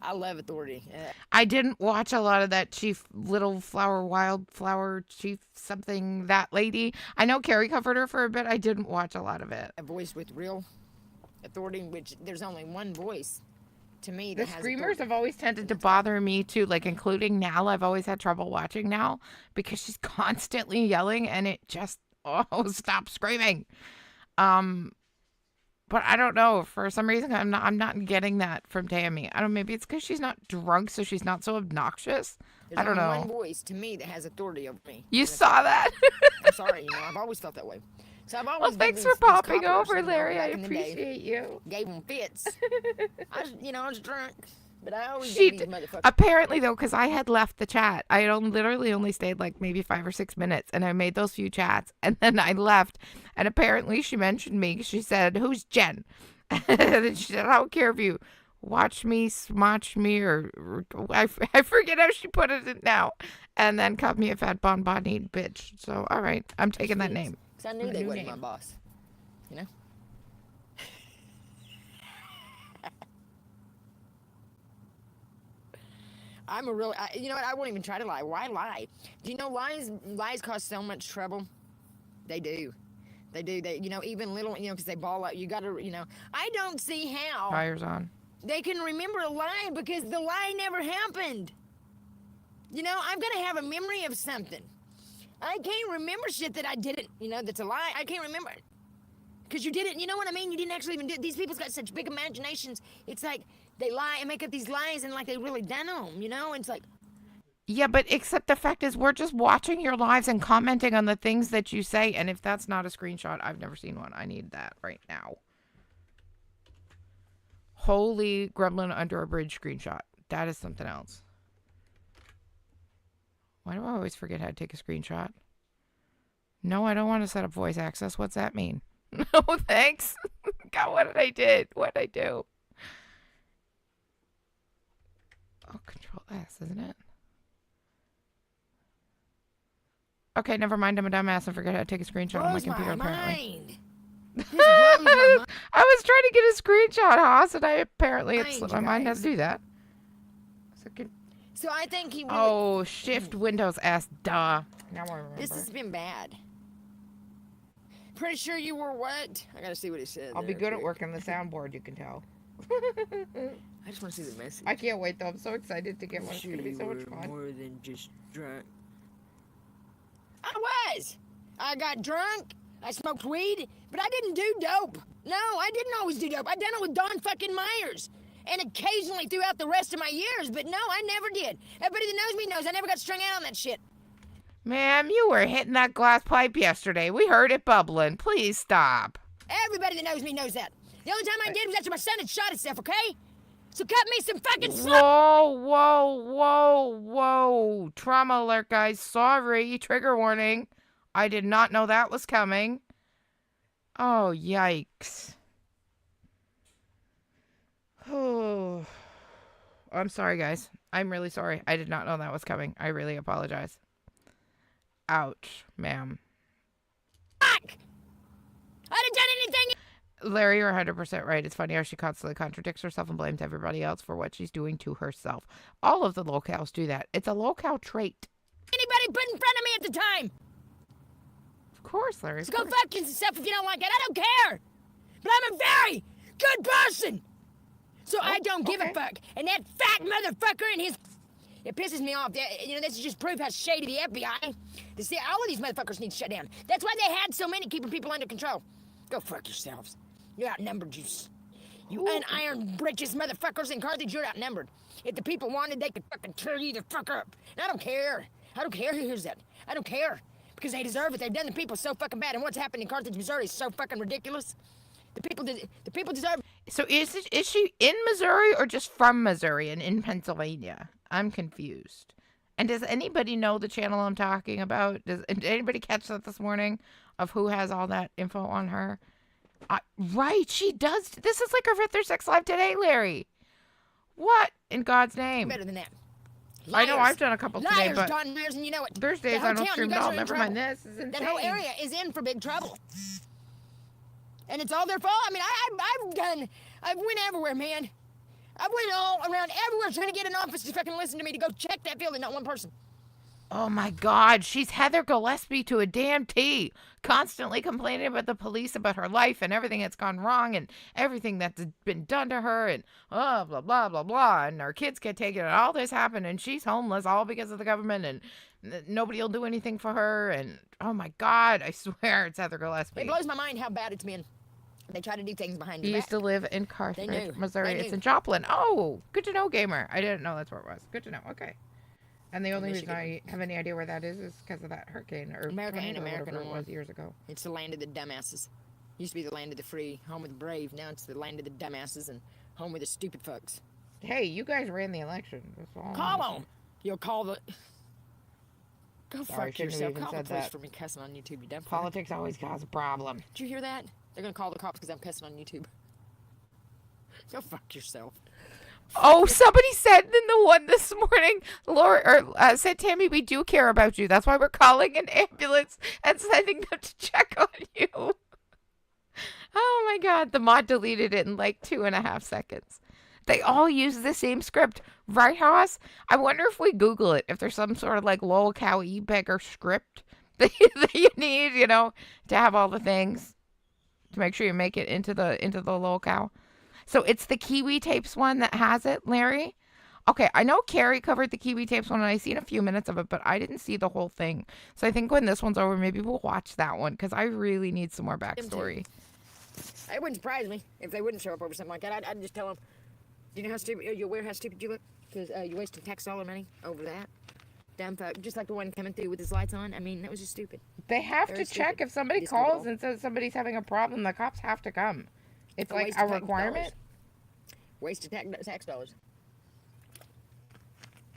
F: I love authority.
C: I didn't watch a lot of that Chief Little Flower, Wildflower, Chief something, that lady. I know Carrie covered her for a bit. I didn't watch a lot of it.
F: A voice with real authority, which there's only one voice to me
C: The
F: that has
C: screamers
F: authority.
C: have always tended to bother me too, like including Nal. I've always had trouble watching Nal because she's constantly yelling and it just, stop screaming. But I don't know. For some reason, I'm not getting that from Tammy. I don't know. Maybe it's because she's not drunk, so she's not so obnoxious.
F: There's
C: I don't
F: only
C: know.
F: one voice to me that has authority over me.
C: You saw that?
F: I'm sorry, you know, I've always felt that way. So I've always
C: Well,
F: given
C: thanks for
F: these
C: popping
F: coppers,
C: over,
F: you know,
C: Larry. I
F: back in the day,
C: appreciate you.
F: Gave them fits. I was drunk, but I always
C: She
F: gave these motherfuckers.
C: apparently, though, because I had left the chat. I had literally only stayed like maybe 5 or 6 minutes, and I made those few chats, and then I left. And apparently, she mentioned me. She said, "Who's Jen?" And then she said, "I don't care if you watch me, smotch me, or I forget how she put it now." And then called me a fat bonbon bitch. So, all right, I'm taking that name.
F: Because I knew they wasn't my boss, you know? You know what, I won't even try to lie. Why lie? Do you know lies cause so much trouble? They do. They do. You know, even little, you know, because they ball out. You got to, you know, I don't see how
C: Fire's on.
F: they can remember a lie because the lie never happened. You know, I've got to have a memory of something. I can't remember shit that I didn't, you know, that's a lie. I can't remember it. Because you didn't, you know what I mean? You didn't actually even do it. These people's got such big imaginations. It's like they lie and make up these lies and like they really done them, you know? It's like...
C: Yeah, but except the fact is we're just watching your lives and commenting on the things that you say. And if that's not a screenshot, I've never seen one. I need that right now. Holy gremlin under a bridge screenshot. That is something else. Why do I always forget how to take a screenshot? No, I don't want to set up voice access. What's that mean? No, thanks. God, what did I do? What did I do? Oh, Control S, isn't it? Okay, never mind. I'm a dumbass and forget how to take a screenshot on my computer, apparently. I was trying to get a screenshot, Haas, and it slipped my mind how to do that.
F: So I think he really...
C: Oh, Shift Windows S, duh. Now I remember.
F: This has been bad. Pretty sure you were what? I gotta see what he said.
C: I'll be
F: there
C: good at
F: quick.
C: working the soundboard, you can tell.
F: I just want to see the message.
C: I can't wait though. I'm so excited to get one. It's
F: Sure
C: gonna be
F: you
C: so much
F: were
C: fun.
F: more than just drunk. I was. I got drunk. I smoked weed, but I didn't do dope. No, I didn't always do dope. I done it with Don fucking Myers. And occasionally throughout the rest of my years, but no, I never did. Everybody that knows me knows I never got strung out on that shit.
C: Ma'am, you were hitting that glass pipe yesterday. We heard it bubbling. Please stop.
F: Everybody that knows me knows that. The only time I did was after my son had shot himself, okay? So cut me some fucking slack.
C: Whoa. Trauma alert, guys. Sorry. Trigger warning. I did not know that was coming. Oh, yikes. Oh, I'm sorry, guys. I'm really sorry. I did not know that was coming. I really apologize. Ouch, ma'am.
F: Fuck! I didn't done anything.
C: Larry, you're 100% right. It's funny how she constantly contradicts herself and blames everybody else for what she's doing to herself. All of the LolCows do that. It's a LolCow trait.
F: Anybody put in front of me at the time.
C: Of course, Larry.
F: So go fuck yourself if you don't like it. I don't care. But I'm a very good person. So I don't give a fuck. And that fat motherfucker and his... It pisses me off. You know, this is just proof how shady the FBI... To see, all of these motherfuckers need to shut down. That's why they had so many keeping people under control. Go fuck yourselves. You're outnumbered, you unironed britches motherfuckers in Carthage. You're outnumbered. If the people wanted, they could fucking tear you the fuck up. And I don't care. I don't care who hears that. I don't care. Because they deserve it. They've done the people so fucking bad. And what's happened in Carthage, Missouri is so fucking ridiculous. The people deserve...
C: So is she in Missouri or just from Missouri and in Pennsylvania? I'm confused. And does anybody know the channel I'm talking about? Did anybody catch that this morning of who has all that info on her? Right, she does. This is like her fifth or sixth live today, Larry. What in God's name?
F: Better than that.
C: Liars. I know I've done a couple today, but
F: Don Myers, and you know it.
C: Thursdays I don't stream at all. Never mind this. Is insane.
F: That whole area is in for big trouble. And it's all their fault. I mean, I went everywhere, man. I went all around everywhere trying to get an office to fucking listen to me to go check that field and not one person.
C: Oh my God, she's Heather Gillespie to a damn T. Constantly complaining about the police, about her life and everything that's gone wrong and everything that's been done to her and blah, blah, blah, blah. And our kids get taken and all this happened and she's homeless all because of the government and nobody will do anything for her. And oh my God, I swear it's Heather Gillespie.
F: It blows my mind how bad it's been. They try to do things behind your
C: You
F: back.
C: used to live in Carthage, Missouri.
F: They
C: It's
F: knew.
C: in Joplin. Oh, good to know, gamer. I didn't know that's where it was. Good to know. Okay. And the only reason I have any idea where that is because of that hurricane or
F: America
C: tornado
F: ain't
C: or
F: America
C: whatever
F: no
C: it
F: more.
C: was years ago.
F: It's the land of the dumbasses. Used to be the land of the free, home of the brave. Now it's the land of the dumbasses and home of the stupid fucks.
C: Hey, you guys ran the election. That's all.
F: Call them. You'll call the... Go
C: Sorry,
F: fuck
C: shouldn't have
F: yourself.
C: even
F: Call the
C: said
F: police
C: that.
F: for me cussing on YouTube, you dumb fuck.
C: Politics always cause a problem.
F: Did you hear that? They're gonna call the cops because I'm cussing on YouTube. Go fuck yourself.
C: Oh, somebody said in the one this morning, Laura, said, Tammy, we do care about you. That's why we're calling an ambulance and sending them to check on you. Oh my God, the mod deleted it in like 2.5 seconds. They all use the same script, right, Haas? I wonder if we Google it, if there's some sort of like LolCow e-beggar script that you need, you know, to have all the things to make sure you make it into the LolCow. So it's the Kiwi Tapes one that has it, Larry? Okay, I know Carrie covered the Kiwi Tapes one, and I seen a few minutes of it, but I didn't see the whole thing. So I think when this one's over, maybe we'll watch that one, because I really need some more backstory.
F: It wouldn't surprise me if they wouldn't show up over something like that. I'd just tell them, do you know how stupid, you're aware how stupid you look? Because you're wasting tax dollar money over that. Dumb fuck. Just like the one coming through with his lights on. I mean, that was just stupid.
C: They have
F: Very
C: to check
F: stupid.
C: if somebody
F: Despicable.
C: calls and says somebody's having a problem, the cops have to come. It's like
F: waste
C: a
F: of tax
C: requirement.
F: Wasted tax dollars.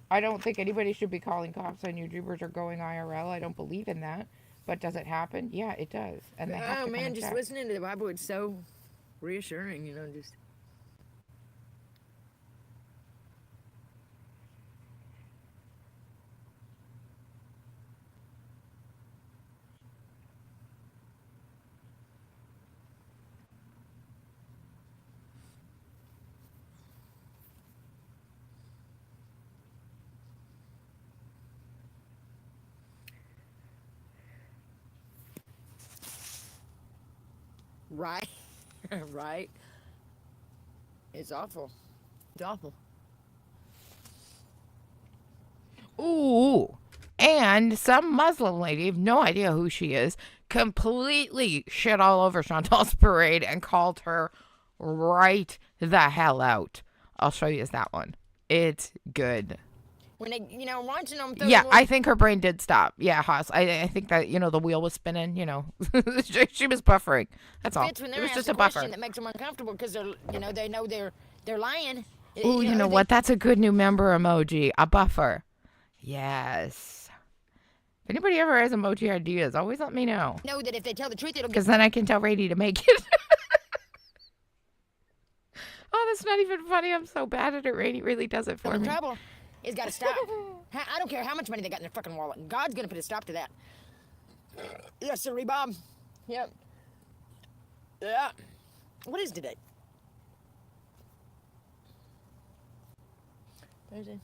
C: I don't think anybody should be calling cops on YouTubers or going IRL. I don't believe in that. But does it happen? Yeah, it does. And they have to
F: Oh
C: come
F: man,
C: and
F: just
C: check.
F: listening to the Bible, it's so reassuring, you know, just... Right? Right? It's awful. It's awful.
C: Ooh. And some Muslim lady, I have no idea who she is, completely shit all over Chantal's parade and called her right the hell out. I'll show you that one. It's good.
F: When they, watching them through
C: Yeah,
F: the
C: I think her brain did stop. Yeah, Haas. I think that, the wheel was spinning, she was buffering. That's all.
F: fits when
C: It
F: they're
C: was
F: asked
C: just
F: a
C: a buffer.
F: question that makes them uncomfortable because they know they're lying.
C: Ooh, you know what? That's a good new member emoji. A buffer. Yes. If anybody ever has emoji ideas, always let me know.
F: Know that if they tell the truth, it'll get
C: Because then I can tell Rady to make it. Oh, that's not even funny. I'm so bad at it. Rady really does it for
F: in
C: me.
F: trouble. It's got to stop. I don't care how much money they got in their fucking wallet. God's gonna put a stop to that. Yes, sir, Bob. Yep. Yeah. What is today? Thursday.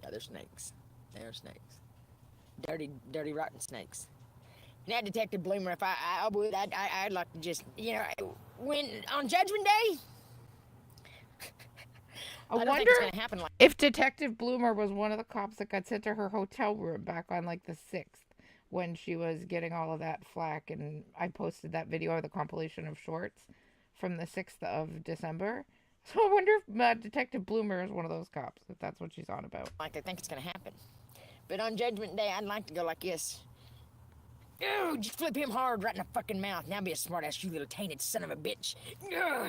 F: Yeah, they're snakes. They're snakes. Dirty, dirty, rotten snakes. Now, Detective Bloomer, if I would, I'd like to just, when on Judgment Day. I don't think it's gonna happen like.
C: If Detective Bloomer was one of the cops that got sent to her hotel room back on like the 6th when she was getting all of that flack, and I posted that video of the compilation of shorts from the 6th of December. So I wonder if Detective Bloomer is one of those cops, if that's what she's on about.
F: Like I think it's gonna happen. But on Judgment Day, I'd like to go like this. Oh, just flip him hard right in the fucking mouth. Now be a smartass, you little tainted son of a bitch.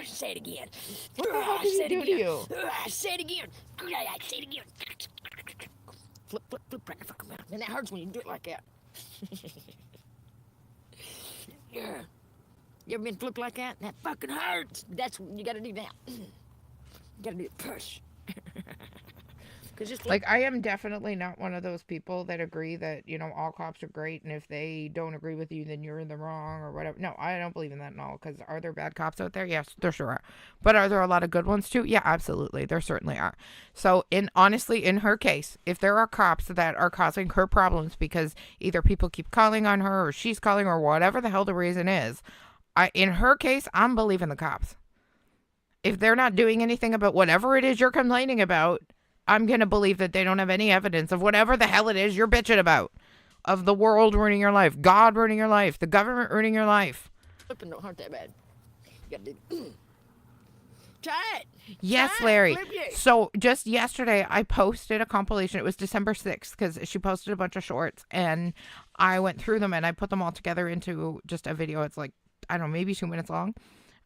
F: Say it again.
C: What the hell did he do to you?
F: Say it again. Say it again. Flip, flip, flip right in the fucking mouth. And that hurts when you do it like that. Yeah. You ever been flipped like that? That fucking hurts. That's what you gotta do now. You gotta do the push.
C: Like, I am definitely not one of those people that agree that, all cops are great, and if they don't agree with you, then you're in the wrong or whatever. No, I don't believe in that at all, because are there bad cops out there? Yes, there sure are. But are there a lot of good ones, too? Yeah, absolutely. There certainly are. So, honestly, in her case, if there are cops that are causing her problems because either people keep calling on her or she's calling or whatever the hell the reason is, in her case, I'm believing the cops. If they're not doing anything about whatever it is you're complaining about, I'm going to believe that they don't have any evidence of whatever the hell it is you're bitching about. Of the world ruining your life, God ruining your life, the government ruining your life.
F: Flipping don't hurt that bad. You gotta do Try it.
C: Yes, Larry. So just yesterday, I posted a compilation. It was December 6th because she posted a bunch of shorts. And I went through them and I put them all together into just a video. It's like, I don't know, maybe 2 minutes long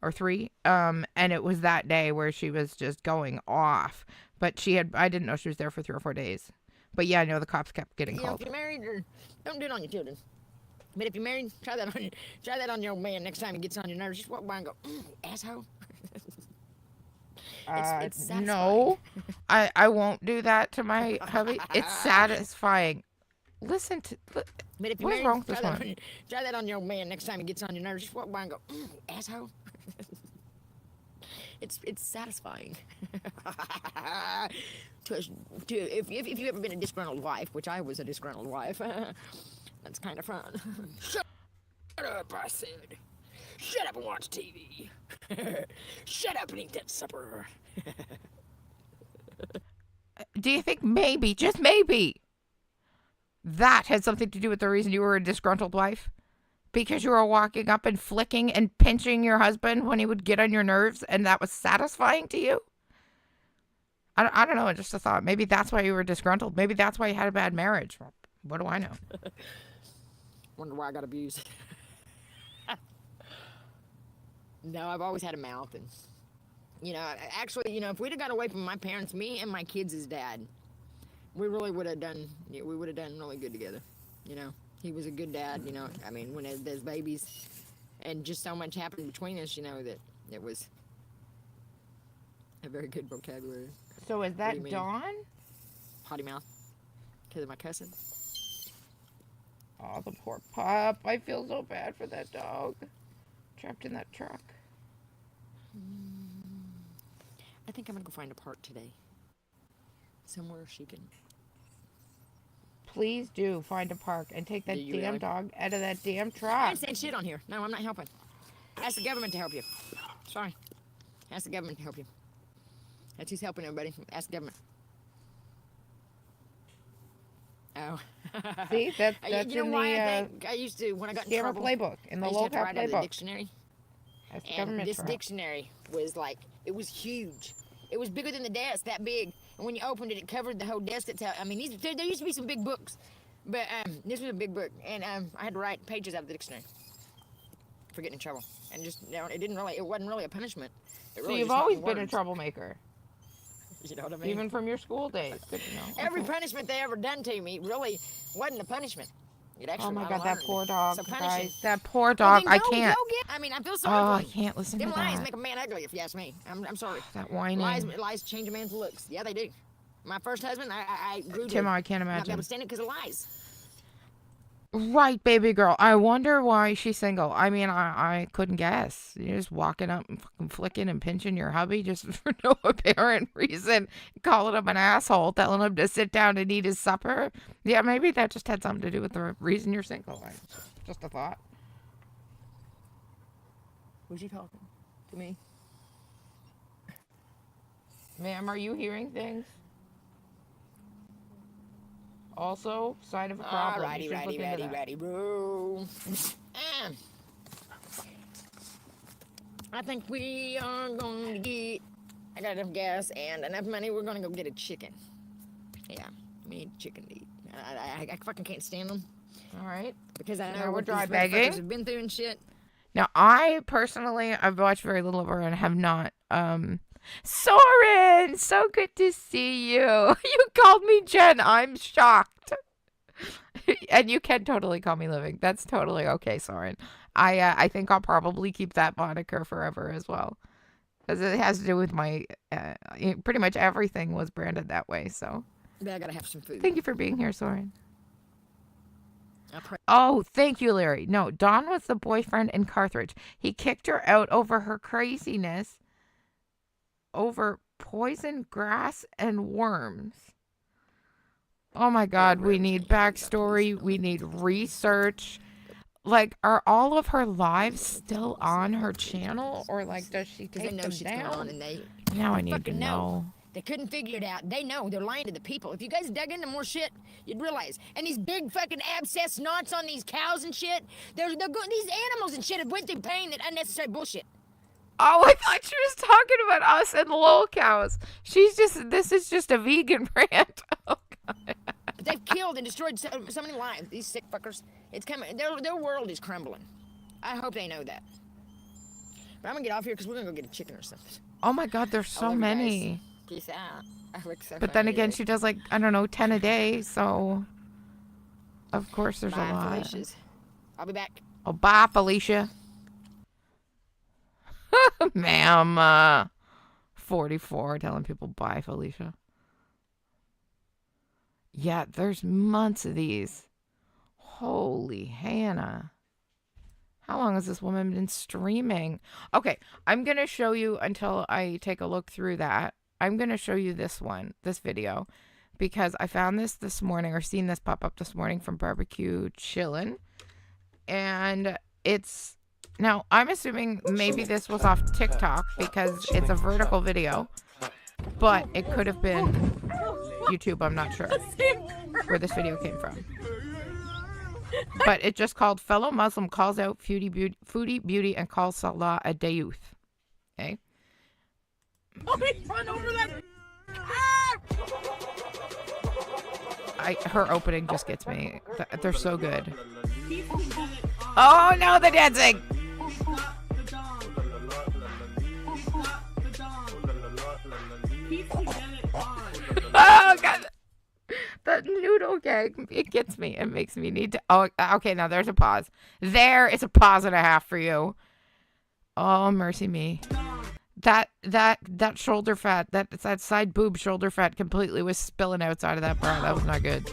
C: or 3. And it was that day where she was just going off. But I didn't know she was there for 3 or 4 days. But yeah, I know the cops kept getting called.
F: If you're married, don't do it on your children. But if you're married, try that on your old man next time he gets on your nerves. Just walk by and go, asshole. It's satisfying.
C: No, I won't do that to my hubby. It's satisfying. Listen to.
F: But if you're
C: What's
F: married,
C: wrong with this one?
F: Try that on your old man next time he gets on your nerves. Just walk by and go, asshole. It's satisfying. If you've ever been a disgruntled wife, which I was a disgruntled wife, that's kind of fun. Shut up, I said. Shut up and watch TV. Shut up and eat that supper.
C: Do you think maybe, just maybe, that had something to do with the reason you were a disgruntled wife? Because you were walking up and flicking and pinching your husband when he would get on your nerves, and that was satisfying to you? I don't know, just a thought. Maybe that's why you were disgruntled. Maybe that's why you had a bad marriage. What do I know?
F: Wonder why I got abused. No, I've always had a mouth, and actually, if we'd have got away from my parents, me and my kids' dad, we really would have done. We would have done really good together. He was a good dad. I mean, when there's babies, and just so much happened between us, that it was a very good vocabulary.
C: So is that Dawn?
F: Potty mouth. Because of my cousin.
C: Oh, the poor pup. I feel so bad for that dog. Trapped in that truck.
F: I think I'm going to go find a park today. Somewhere she can...
C: please do find a park and take that
F: Do you
C: damn
F: really?
C: dog out of that damn
F: I
C: truck.
F: ain't saying shit on here. No, I'm not helping. Ask the government to help you. Sorry. Ask the government to help you. That's who's helping everybody. Ask the government. Oh.
C: See, that's
F: you know
C: in
F: why
C: the
F: I think I used to, when I got in
C: scammer
F: trouble,
C: playbook, in the
F: I used to have to
C: LolCow
F: write out a
C: playbook.
F: dictionary.
C: That's the
F: And
C: government
F: this
C: truck.
F: dictionary was like, it was huge. It was bigger than the desk, that big. And when you opened it, it covered the whole desk. I mean, there used to be some big books. But this was a big book. And I had to write pages out of the dictionary for getting in trouble. And just, you know, it wasn't really a punishment. It
C: So
F: really
C: you've
F: just taught
C: always
F: me
C: been a
F: words.
C: troublemaker,
F: You know what I mean?
C: even from your school days. Good to know.
F: Every
C: Okay.
F: punishment they ever done to me really wasn't a punishment. It actually
C: Oh my
F: I
C: God, that
F: learned.
C: poor dog,
F: So punishing.
C: guys. That poor
F: Well,
C: dog.
F: then
C: I
F: go
C: can't.
F: I mean, I feel
C: Oh,
F: sorry for
C: I
F: him.
C: can't listen to
F: Them lies
C: that.
F: make a man ugly, if you ask me. I'm sorry.
C: That whining.
F: Lies change a man's looks. Yeah, they do. My first husband, I grew to
C: Timo, I can't
F: not be
C: imagine.
F: able to stand it because of lies.
C: Right, baby girl. I wonder why she's single. I mean, I couldn't guess. You're just walking up and fucking flicking and pinching your hubby just for no apparent reason, calling him an asshole, telling him to sit down and eat his supper. Yeah, maybe that just had something to do with the reason you're single. Just a thought.
F: Who's you talking to me?
C: Ma'am, are you hearing things? Also, sign of a problem. You should look into that.
F: Bro. I think we are going to get, I got enough gas and enough money, we're going to go get a chicken. Yeah, we need chicken to eat. I fucking can't stand them.
C: All right.
F: Because I
C: Now
F: know
C: we're
F: what these
C: dry
F: motherfuckers
C: bagging.
F: have been through and shit.
C: Now, I personally, I've watched very little of her and have not. Soren, so good to see you. You called me Jen. I'm shocked. And you can totally call me Living. That's totally okay, Soren. I think I'll probably keep that moniker forever as well, because it has to do with my pretty much everything was branded that way. So,
F: But I gotta have some food.
C: thank you for being here, Soren.
F: I'll pray.
C: Oh, thank you, Larry. No, Don was the boyfriend in Carthage. He kicked her out over her craziness over poison grass and worms. Oh my God, we need backstory. We need research. Like, are all of her lives still on her channel? Or, like, does she
F: Because they
C: take
F: know
C: them
F: shit's going on
C: down?
F: and they
C: Now I need to
F: fucking
C: know.
F: They couldn't figure it out. They know. They're lying to the people. If you guys dug into more shit, you'd realize. And these big fucking abscess knots on these cows and shit, they're going, these animals and shit have went through pain and unnecessary bullshit.
C: Oh, I thought she was talking about us and LolCows. This is just a vegan rant. Oh, God.
F: But they've killed and destroyed so many lives. These sick fuckers. It's coming. Their world is crumbling. I hope they know that. But I'm gonna get off here because we're gonna go get a chicken or something.
C: Oh my God, there's so
F: love you
C: many.
F: guys. Peace out. I look so
C: But then
F: funny
C: again,
F: today.
C: she does like, I don't know, 10 a day. So, of course, there's
F: Bye,
C: a lot.
F: Felicia's. I'll be back.
C: Oh, bye, Felicia. Ma'am, 44, telling people bye, Felicia. Yeah, there's months of these. Holy Hannah. How long has this woman been streaming? Okay, I'm going to show you until I take a look through that. I'm going to show you this video, because I found this morning, or seen this pop up this morning from Barbecue Chillin'. And it's, now I'm assuming maybe this was off TikTok because it's a vertical video, but it could have been YouTube. I'm not sure where this video came from. But it just called Fellow Muslim Calls Out Foodie Beauty and Calls Salah a Dayuth. Okay?
I: Run over that!
C: Her opening just gets me. They're so good. Oh no, the dancing! Oh God! That noodle gag, it gets me. It makes me need to. Oh, okay. Now there's a pause. There is a pause and a half for you. Oh mercy me! That shoulder fat, that side boob shoulder fat, completely was spilling outside of that bra. That was not good.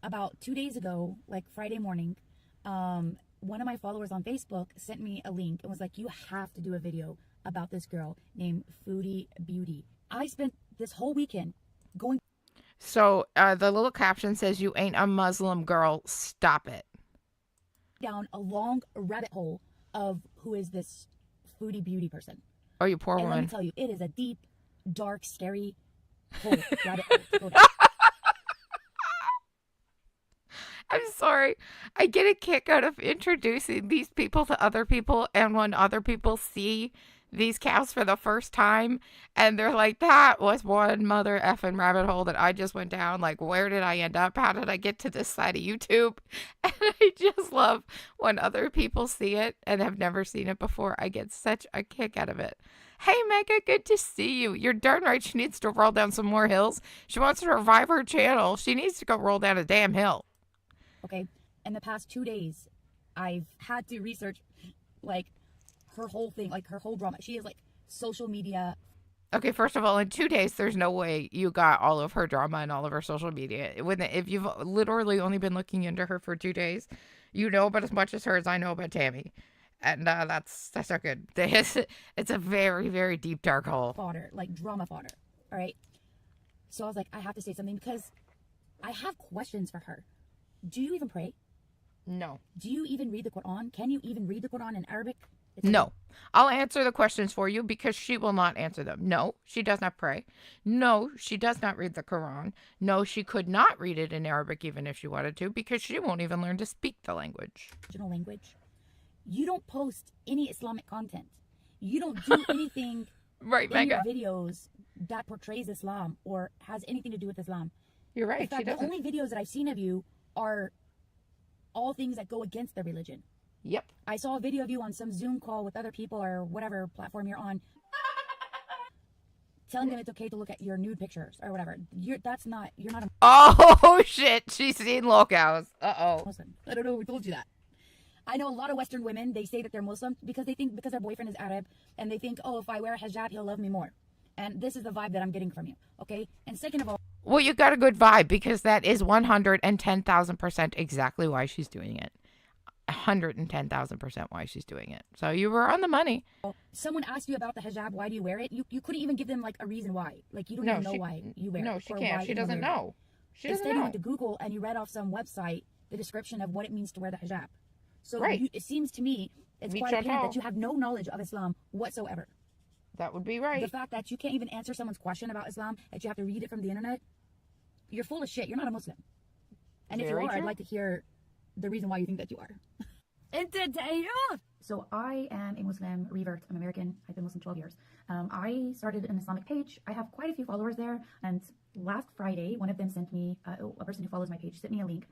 I: About 2 days ago, like Friday morning, one of my followers on Facebook sent me a link and was like, you have to do a video about this girl named Foodie Beauty. I spent this whole weekend going
C: So the little caption says, "You ain't a Muslim girl. Stop it."
I: down a long rabbit hole of who is this Foodie Beauty person.
C: Oh, you poor
I: And let me
C: woman.
I: tell you, it is a deep, dark, scary hole, rabbit hole to go down.
C: I'm sorry. I get a kick out of introducing these people to other people, and when other people see these cows for the first time, and they're like, "That was one mother effing rabbit hole that I just went down. Like, where did I end up? How did I get to this side of YouTube?" And I just love when other people see it and have never seen it before. I get such a kick out of it. Hey, Mega, good to see you. You're darn right she needs to roll down some more hills. She wants to revive her channel. She needs to go roll down a damn hill.
I: Okay, in the past 2 days, I've had to research, like, her whole thing, like, her whole drama. She is, like, social media.
C: Okay, first of all, in 2 days, there's no way you got all of her drama and all of her social media. If you've literally only been looking into her for 2 days, you know about as much as her as I know about Tammy. And that's not good. It's a very, very deep, dark hole.
I: Fodder, like, drama fodder, all right? So I was like, I have to say something because I have questions for her. Do you even pray?
C: No.
I: Do you even read the Quran? Can you even read the Quran in Arabic?
C: No. I'll answer the questions for you because she will not answer them. No, she does not pray. No, she does not read the Quran. No, she could not read it in Arabic even if she wanted to because she won't even learn to speak the language.
I: Original language. You don't post any Islamic content. You don't do anything
C: Right,
I: in
C: Mega.
I: your videos that portrays Islam or has anything to do with Islam.
C: You're right.
I: In fact, the only videos that I've seen of you are all things that go against their religion.
C: Yep.
I: I saw a video of you on some Zoom call with other people or whatever platform you're on, telling them it's okay to look at your nude pictures or whatever. You're not a
C: Oh, shit. She's seen LolCows. Uh-oh.
I: Muslim. I don't know who told you that. I know a lot of Western women, they say that they're Muslim because they think because their boyfriend is Arab and they think, oh, if I wear a hijab, he'll love me more. And this is the vibe that I'm getting from you, okay? And second of all,
C: Well, you got a good vibe because that is 110,000% exactly why she's doing it. 110,000% why she's doing it. So you were on the money.
I: someone asked you about the hijab, why do you wear it? You couldn't even give them like a reason why. Like you don't even know why you wear it.
C: No, she
I: or
C: can't.
I: why
C: She
I: anyone
C: doesn't
I: wears it.
C: know. She doesn't
I: Instead, you
C: know.
I: went to Google and you read off some website the description of what it means to wear the hijab. So
C: Right.
I: it seems to me it's
C: Me
I: quite apparent
C: too.
I: that you have no knowledge of Islam whatsoever.
C: That would be right.
I: The fact that you can't even answer someone's question about Islam, that you have to read it from the internet, you're full of shit. You're not a Muslim. And if you
C: Very
I: are, I'd
C: true.
I: like to hear the reason why you think that you are. So I am a Muslim revert. I'm American. I've been Muslim 12 years. I started an Islamic page. I have quite a few followers there. And last Friday, one of them sent me, a person who follows my page sent me a link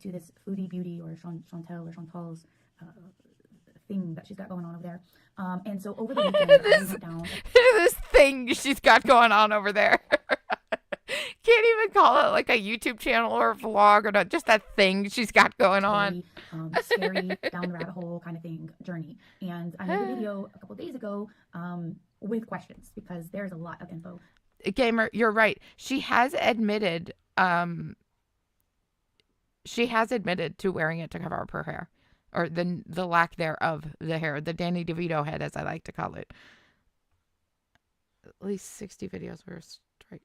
I: to this Foodie Beauty or Chantal or Chantal's thing that she's got going on over there. And so over the weekend, I went down.
C: This thing she's got going on over there. Can't even call it like a YouTube channel or a vlog or not, just that thing she's got going on.
I: Scary down the rabbit hole kind of thing journey. And I made a video a couple days ago with questions because there's a lot of info.
C: Gamer, you're right. She has admitted to wearing it to cover up her hair, or the lack thereof the hair, the Danny DeVito head, as I like to call it. At least 60 videos were strike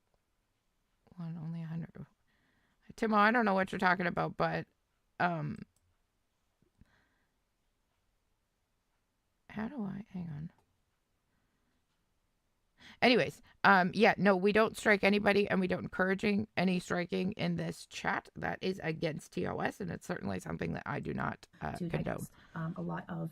C: one, only 100. Timo, I don't know what you're talking about, but how do I hang on? Anyways, yeah, no, we don't strike anybody, and we don't encouraging any striking in this chat. That is against TOS, and it's certainly something that I do not
I: To
C: condone.
I: digest a lot of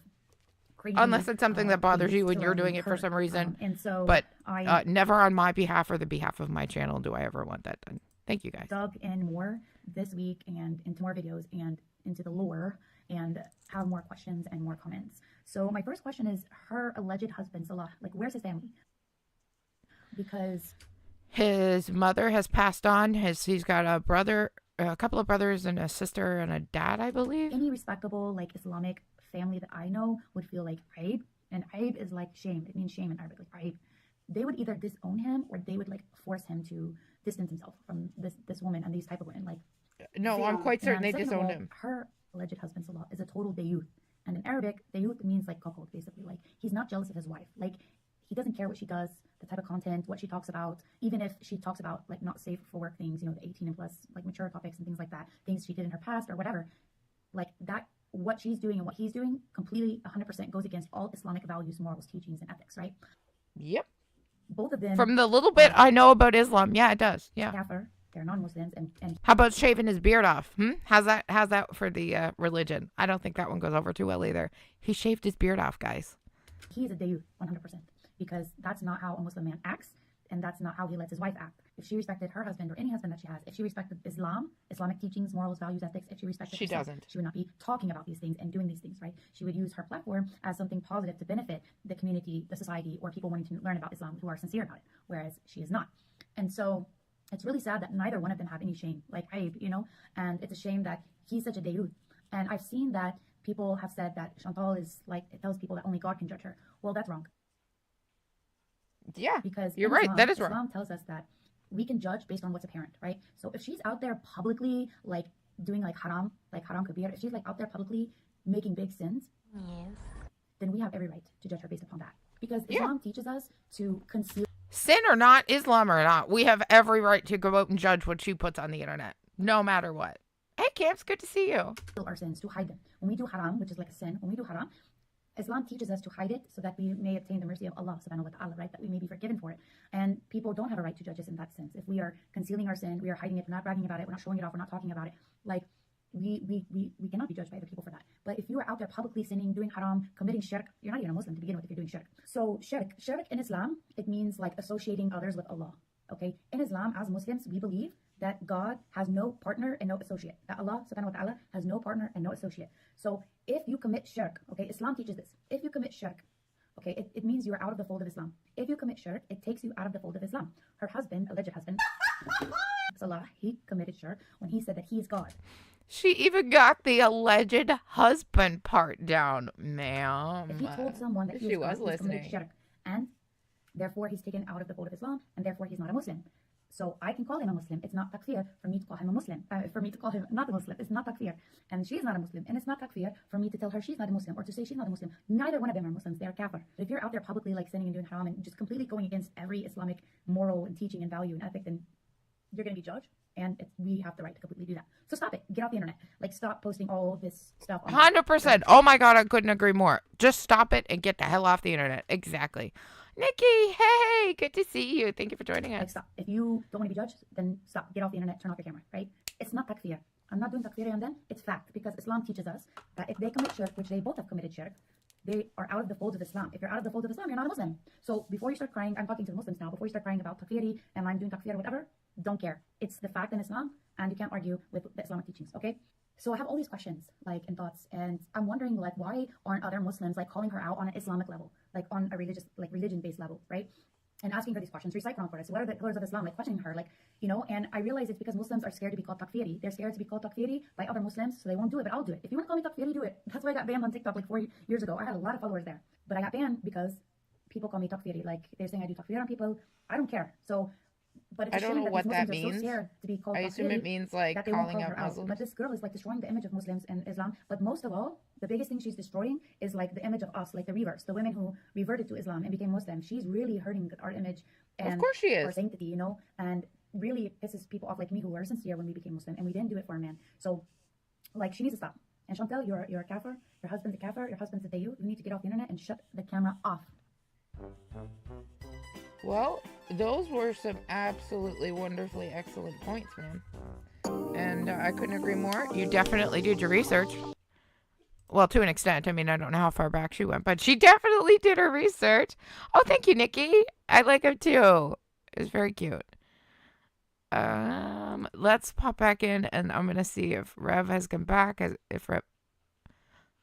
I: crazy,
C: Unless it's something that bothers
I: things
C: you when you're
I: surrounding
C: doing it for
I: her.
C: some reason.
I: And so
C: But
I: I
C: never on my behalf or the behalf of my channel do I ever want that done. Thank you, guys.
I: dug in more this week and into more videos and into the lore and have more questions and more comments. So my first question is her alleged husband, Salah, like where's his family? Because
C: His mother has passed on. He's got a brother, a couple of brothers, and a sister and a dad, I believe.
I: any respectable like Islamic family that I know would feel like aib, and aib is like shame. It means shame in Arabic, like aib. They would either disown him or they would like force him to distance himself from this woman and these type of women. Like
C: No, I'm quite certain
I: and
C: they
I: second of
C: disowned
I: all,
C: him.
I: Her alleged husband Salah is a total dayuth, and in Arabic, dayuth means like kokok, basically. Like he's not jealous of his wife. Like he doesn't care what she does, the type of content, what she talks about, even if she talks about like not safe for work things, you know, the 18 and plus, like mature topics and things like that, things she did in her past or whatever, like that, what she's doing and what he's doing completely 100% goes against all Islamic values, morals, teachings, and ethics, right?
C: Yep.
I: Both of them.
C: From the little bit I know about Islam, yeah, it does. Yeah.
I: Kafir, they're non-Muslims, and
C: How about shaving his beard off? How's that for the religion? I don't think that one goes over too well either. He shaved his beard off, guys.
I: he is a dayuth 100%, because that's not how a Muslim man acts, and that's not how he lets his wife act. If she respected her husband or any husband that she has, if she respected Islam, Islamic teachings, morals, values, ethics, if she respected
C: She
I: herself,
C: doesn't.
I: she would not be talking about these things and doing these things, right? She would use her platform as something positive to benefit the community, the society, or people wanting to learn about Islam who are sincere about it, whereas she is not. And so it's really sad that neither one of them have any shame, like Abe, you know, and it's a shame that he's such a dayuth. And I've seen that people have said that Chantal is like, it tells people that only God can judge her. Well, that's wrong.
C: Yeah,
I: Because
C: you're
I: in
C: right.
I: Islam,
C: That is wrong.
I: Islam tells us that we can judge based on what's apparent, right? So if she's out there publicly like doing like haram kabir, if she's like out there publicly making big sins, then we have every right to judge her based upon that. Because Islam teaches us to conceal
C: Sin or not, Islam or not, we have every right to go out and judge what she puts on the internet, no matter what. Hey, Camps, good to see you.
I: our sins, to hide them. When we do haram, which is like a sin, when we do haram, Islam teaches us to hide it so that we may obtain the mercy of Allah subhanahu wa ta'ala, right? That we may be forgiven for it. And people don't have a right to judge us in that sense. If we are concealing our sin, we are hiding it, we're not bragging about it, we're not showing it off, we're not talking about it, like we cannot be judged by other people for that. But if you are out there publicly sinning, doing haram, committing shirk, you're not even a Muslim to begin with if you're doing shirk. So shirk in Islam, it means like associating others with Allah. Okay? In Islam, as Muslims, we believe that God has no partner and no associate. That Allah subhanahu wa ta'ala has no partner and no associate. So if you commit shirk, okay, Islam teaches this. If you commit shirk, okay, it means you're out of the fold of Islam. If you commit shirk, it takes you out of the fold of Islam. Her husband, alleged husband, Salah, he committed shirk when he said that he is God.
C: She even got the alleged husband part down, ma'am.
I: If he told someone that
C: She
I: he
C: was
I: God, he's committed
C: listening.
I: shirk, and therefore he's taken out of the fold of Islam, and therefore he's not a Muslim. So I can call him a Muslim. It's not takfir for me to call him a Muslim. For me to call him not a Muslim, it's not takfir. And she's not a Muslim, and it's not takfir for me to tell her she's not a Muslim or to say she's not a Muslim. Neither one of them are Muslims. They are kafir. But if you're out there publicly like sinning and doing haram and just completely going against every Islamic moral and teaching and value and ethic, then you're going to be judged. And we have the right to completely do that. So stop it. Get off the internet. Like, stop posting all this stuff.
C: 100%. Oh my God, I couldn't agree more. Just stop it and get the hell off the internet. Exactly. Nikki, hey, good to see you. Thank you for joining
I: Like,
C: us.
I: stop. If you don't want to be judged, then stop. Get off the internet. Turn off your camera, right? It's not takfir. I'm not doing takfir on them. It's fact. Because Islam teaches us that if they commit shirk, which they both have committed shirk, they are out of the fold of Islam. If you're out of the fold of Islam, you're not a Muslim. So before you start crying, I'm talking to the Muslims now, before you start crying about takfiri and I'm doing takfir or whatever, don't care. It's the fact in Islam, and you can't argue with the Islamic teachings, okay? So I have all these questions, like, and thoughts, and I'm wondering, like, why aren't other Muslims, like, calling her out on an Islamic level, like, on a religious, like, religion-based level, right? And asking her these questions, recite Quran for us, what are the pillars of Islam, like, questioning her, like, you know, and I realize it's because Muslims are scared to be called takfiri. They're scared to be called takfiri by other Muslims, so they won't do it, but I'll do it. If you want to call me takfiri, do it. That's why I got banned on TikTok, like, 4 years ago. I had a lot of followers there, but I got banned because people call me takfiri, like, they're saying I do takfir on people. I don't care. So, but it's a
C: I don't
I: shame
C: know
I: that
C: what
I: these
C: that
I: Muslims are so
C: means.
I: scared to be called
C: I assume
I: takfiri
C: it means like
I: that they won't
C: calling
I: call
C: out
I: her out.
C: Muslims.
I: But this girl is like destroying the image of Muslims in Islam. But most of all, the biggest thing she's destroying is like the image of us, like the reverse, the women who reverted to Islam and became Muslim. She's really hurting our image and
C: Of course she
I: our
C: is.
I: sanctity, you know, and really it pisses people off like me who were sincere when we became Muslim and we didn't do it for a man. So like she needs to stop. And Chantal, you're a kafir, your husband's a kafir, your husband's a dayu. You need to get off the internet and shut the camera off.
C: Well, those were some absolutely wonderfully excellent points, man. And I couldn't agree more. You definitely did your research. Well, to an extent. I mean, I don't know how far back she went, but she definitely did her research. Oh, thank you, Nikki. I like him too. It was very cute. Let's pop back in, and I'm gonna see if Rev has come back. If Rev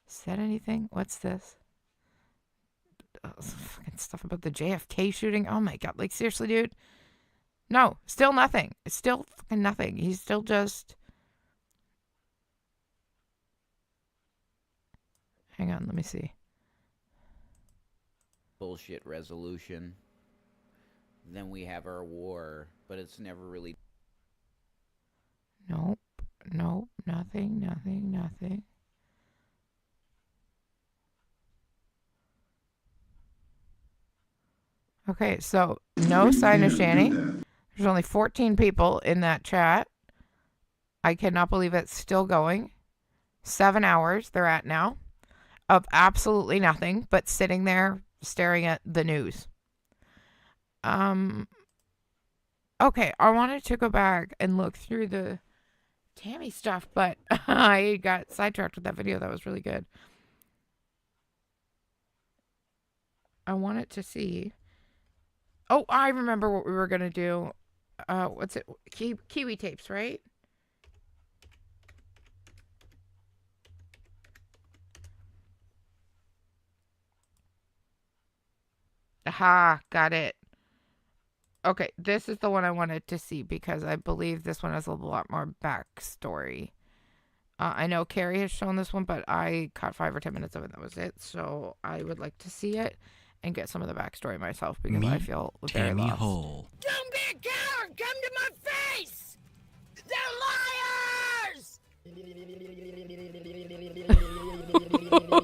C: said anything. What's this? Fucking stuff about the JFK shooting. Oh my god! Like seriously, dude. No, still nothing. It's still fucking nothing. He's still just. Hang on, let me see.
G: Bullshit resolution. Then we have our war, but it's never really.
C: Nope, nothing. Okay, so no sign of Shanny. There's only 14 people in that chat. I cannot believe it's still going. 7 hours they're at now of absolutely nothing but sitting there staring at the news. Okay, I wanted to go back and look through the Tammy stuff, but I got sidetracked with that video. That was really good. I wanted to see. Oh, I remember what we were going to do. What's it? Kiwi tapes, right? Aha, got it. Okay, this is the one I wanted to see because I believe this one has a lot more backstory. I know Carrie has shown this one, but I caught 5 or 10 minutes of it. That was it. So I would like to see it and get some of the backstory myself because I feel very
J: Tammy
C: lost.
J: Hull.
F: Don't be a coward! Come to my face! They're liars!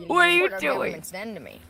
C: What are you
F: What our
C: doing?
F: government's done to me.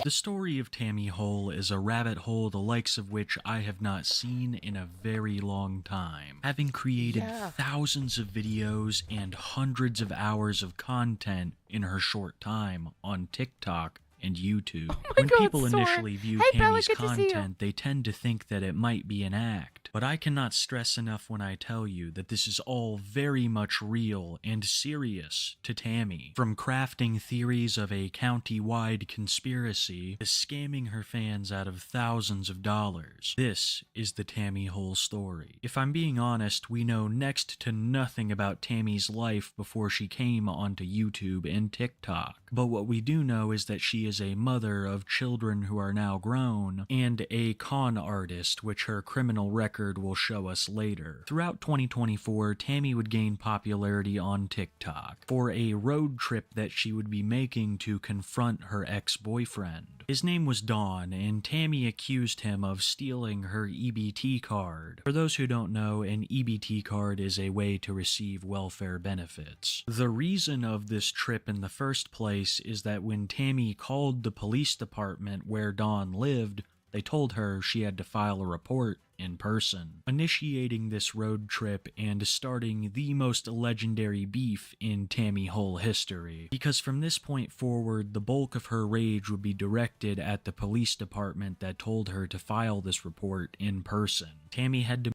J: The story of Tammy Hull is a rabbit hole the likes of which I have not seen in a very long time. Having created thousands of videos and hundreds of hours of content in her short time on TikTok and YouTube. When
C: God,
J: people
C: Soren.
J: initially view
C: Hey, Bella,
J: Tammy's
C: good to see you.
J: content, they tend to think that it might be an act. But I cannot stress enough when I tell you that this is all very much real and serious to Tammy. From crafting theories of a county-wide conspiracy to scamming her fans out of thousands of dollars. This is the Tammy Hull story. If I'm being honest, we know next to nothing about Tammy's life before she came onto YouTube and TikTok. But what we do know is that she is a mother of children who are now grown, and a con artist, which her criminal record will show us later. Throughout 2024, Tammy would gain popularity on TikTok for a road trip that she would be making to confront her ex-boyfriend. His name was Don, and Tammy accused him of stealing her EBT card. For those who don't know, an EBT card is a way to receive welfare benefits. The reason of this trip in the first place is that when Tammy called the police department where Dawn lived, they told her she had to file a report in person, initiating this road trip and starting the most legendary beef in Tammy Hull history. Because from this point forward, the bulk of her rage would be directed at the police department that told her to file this report in person. Tammy had to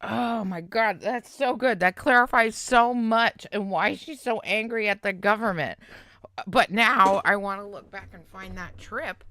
C: Oh my God, that's so good. That clarifies so much and why she's so angry at the government. But now I want to look back and find that trip.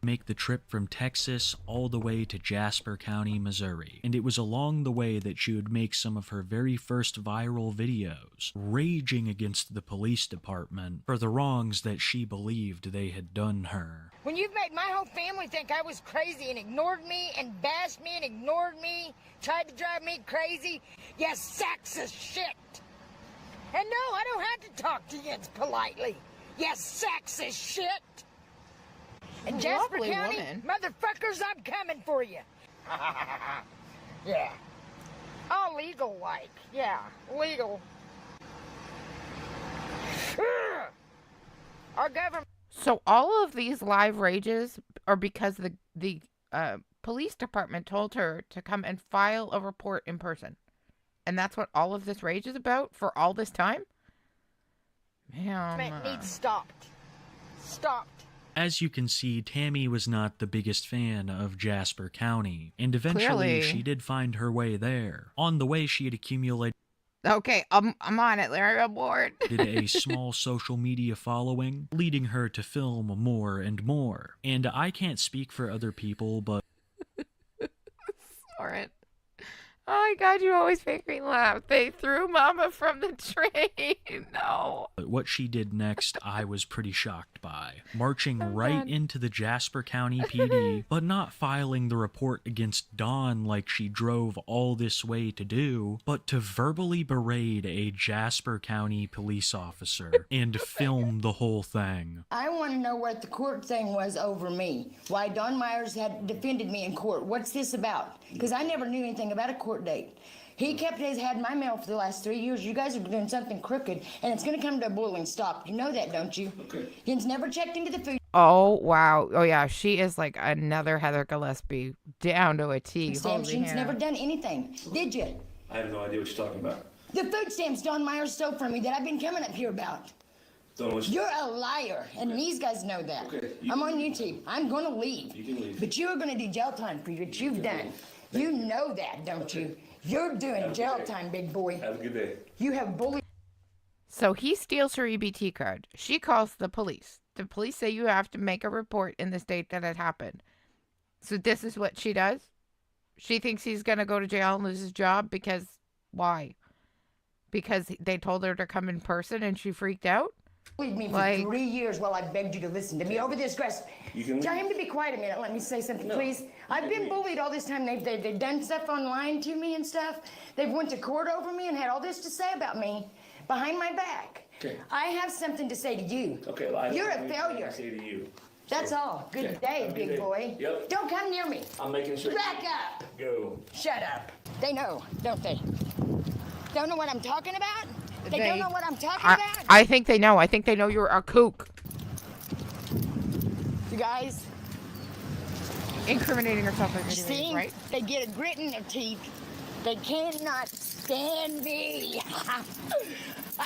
J: Make the trip from Texas all the way to Jasper County, Missouri. And it was along the way that she would make some of her very first viral videos, raging against the police department for the wrongs that she believed they had done her.
F: When you've made my whole family think I was crazy and ignored me and bashed me and ignored me, tried to drive me crazy, you sacks of shit. And no, I don't have to talk to you politely. You sacks of shit. In Jasper
C: Lovely
F: County,
C: woman.
F: motherfuckers, I'm coming for you. Yeah. All legal like. Yeah, legal. Our government.
C: So all of these live rages are because the police department told her to come and file a report in person. And that's what all of this rage is about for all this time? Man.
F: Needs stopped. Stopped.
J: As you can see, Tammy was not the biggest fan of Jasper County, and eventually
C: Clearly.
J: she did find her way there. On the way, she had accumulated
C: Okay, I'm on it, Larry. I'm bored.
J: a small social media following, leading her to film more and more. And I can't speak for other people, but
C: Soren. Oh my God, you always make me laugh. They threw Mama from the train. No.
J: what she did next, I was pretty shocked by. Marching right into the Jasper County PD, but not filing the report against Dawn like she drove all this way to do, but to verbally berate a Jasper County police officer and film the whole thing.
K: I want to know what the court thing was over me. Why Don Myers had defended me in court. What's this about? Because I never knew anything about a court date. He had my mail for the last 3 years. You guys are doing something crooked, and it's going to come to a boiling stop. You know that, don't you? Okay. He's never checked into the food.
C: Oh, wow. Oh, yeah. She is like another Heather Gillespie down to a T.
K: Stamps,
C: Holy
K: she's never done anything, did you?
L: I have no idea what you're talking about.
K: The food stamps Don Myers stole from me that I've been coming up here about. You're a liar, and these guys know that.
L: Okay,
K: I'm on YouTube. I'm gonna leave.
L: You can leave.
K: But you are gonna do jail time for what you've done. You know that, don't you? You're doing jail time, big boy.
L: Have a good day.
K: You have bullied.
C: So he steals her EBT card. She calls the police. The police say you have to make a report in the state that it happened. So this is what she does? She thinks he's going to go to jail and lose his job because why? Because they told her to come in person and she freaked out?
K: Bullied me for 3 years while I begged you to listen to me over this grass. Tell him to be quiet a minute. Let me say something, please. I've been bullied all this time. They've done stuff online to me and stuff. They've went to court over me and had all this to say about me behind my back.
L: Okay.
K: I have something to say to you.
L: Okay, well,
K: You're a failure.
L: I say to you.
K: That's all. Good day, big boy.
L: Yep.
K: Don't come near me.
L: I'm making sure.
K: Back up.
L: Go.
K: Shut up. They know, don't they? Don't know what I'm talking about? They don't know what I'm talking about?
C: I think they know. I think they know you're a kook.
K: You guys?
C: Incriminating herself by
K: See?
C: videoing, right?
K: They get a grit in their teeth. They cannot stand me. Ow!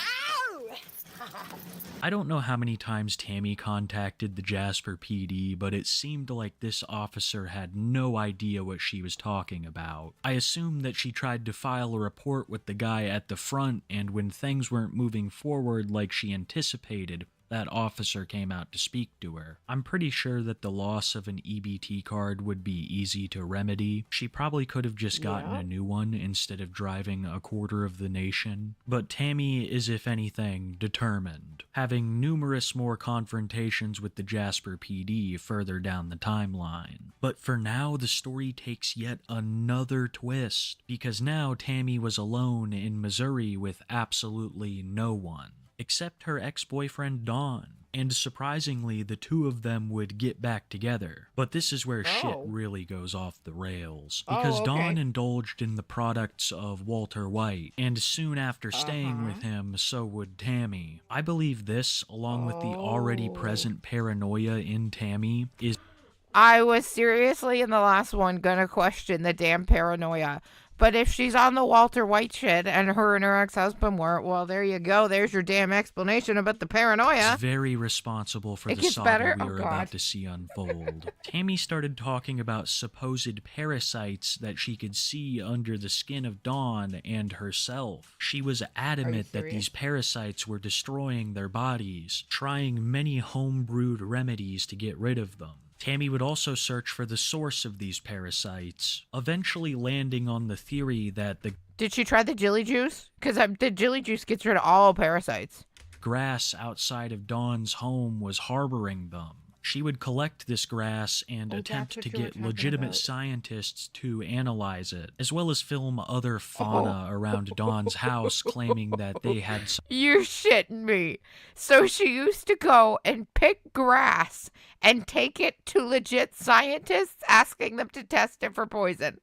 J: I don't know how many times Tammy contacted the Jasper PD, but it seemed like this officer had no idea what she was talking about. I assume that she tried to file a report with the guy at the front, and when things weren't moving forward like she anticipated, that officer came out to speak to her. I'm pretty sure that the loss of an EBT card would be easy to remedy. She probably could have just gotten a new one instead of driving a quarter of the nation. But Tammy is, if anything, determined, having numerous more confrontations with the Jasper PD further down the timeline. But for now, the story takes yet another twist, because now Tammy was alone in Missouri with absolutely no one except her ex-boyfriend Don, and surprisingly the two of them would get back together. But this is where shit really goes off the rails, because Don indulged in the products of Walter White, and soon after staying with him, so would Tammy. I believe this, along with the already present paranoia in Tammy, is...
C: I was seriously in the last one gonna question the damn paranoia. But if she's on the Walter White shit and her ex-husband weren't, well, there you go. There's your damn explanation about the paranoia.
J: Is very responsible for the saga we are about to see unfold. Tammy started talking about supposed parasites that she could see under the skin of Dawn and herself. She was adamant that these parasites were destroying their bodies, trying many home-brewed remedies to get rid of them. Tammy would also search for the source of these parasites, eventually landing on the theory that the...
C: Did she try the jelly juice? Because the jelly juice gets rid of all parasites.
J: Grass outside of Dawn's home was harboring them. She would collect this grass and attempt to get legitimate scientists to analyze it, as well as film other fauna around Dawn's house claiming that they had...
C: You're shitting me. So she used to go and pick grass and take it to legit scientists, asking them to test it for poison.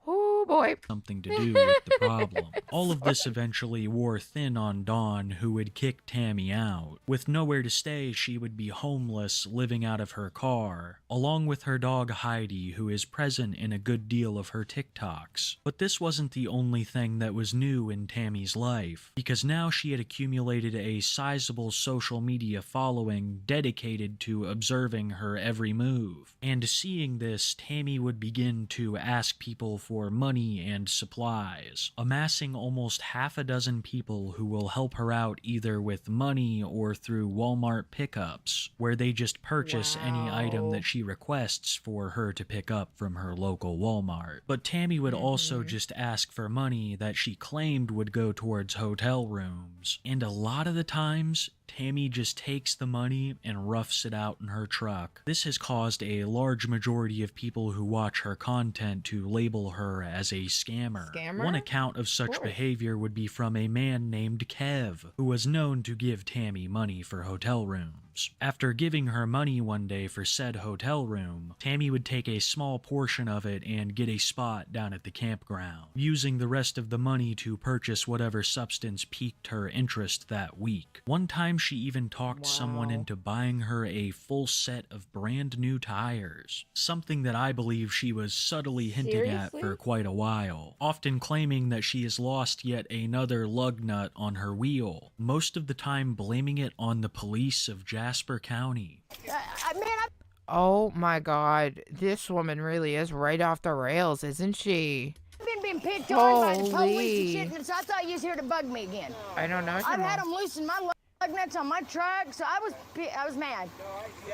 C: Oh boy.
J: Something to do with the problem. All of this eventually wore thin on Dawn, who would kick Tammy out. With nowhere to stay, she would be homeless, living out of her car, along with her dog Heidi, who is present in a good deal of her TikToks. But this wasn't the only thing that was new in Tammy's life, because now she had accumulated a sizable social media following dedicated to observing her every move. And seeing this, Tammy would begin to ask people for money and supplies, amassing almost half a dozen people who will help her out either with money or through Walmart pickups, where they just purchase any item that she requests for her to pick up from her local Walmart. But Tammy would also just ask for money that she claimed would go towards hotel rooms, and a lot of the times, Tammy just takes the money and roughs it out in her truck. This has caused a large majority of people who watch her content to label her as a scammer. One account of such behavior would be from a man named Kev, who was known to give Tammy money for hotel rooms. rooms. After giving her money one day for said hotel room, Tammy would take a small portion of it and get a spot down at the campground, using the rest of the money to purchase whatever substance piqued her interest that week. One time she even talked someone into buying her a full set of brand new tires, something that I believe she was subtly hinting at for quite a while, often claiming that she has lost yet another lug nut on her wheel, most of the time blaming it on the police of Jasper County.
C: Oh my god, this woman really is right off the rails, isn't she?
K: I've been picked on by the police
C: Holy.
K: and shit, so I thought you was here to bug me again.
C: I don't know.
K: I've had them loosen my lug nuts on my truck, so I was mad.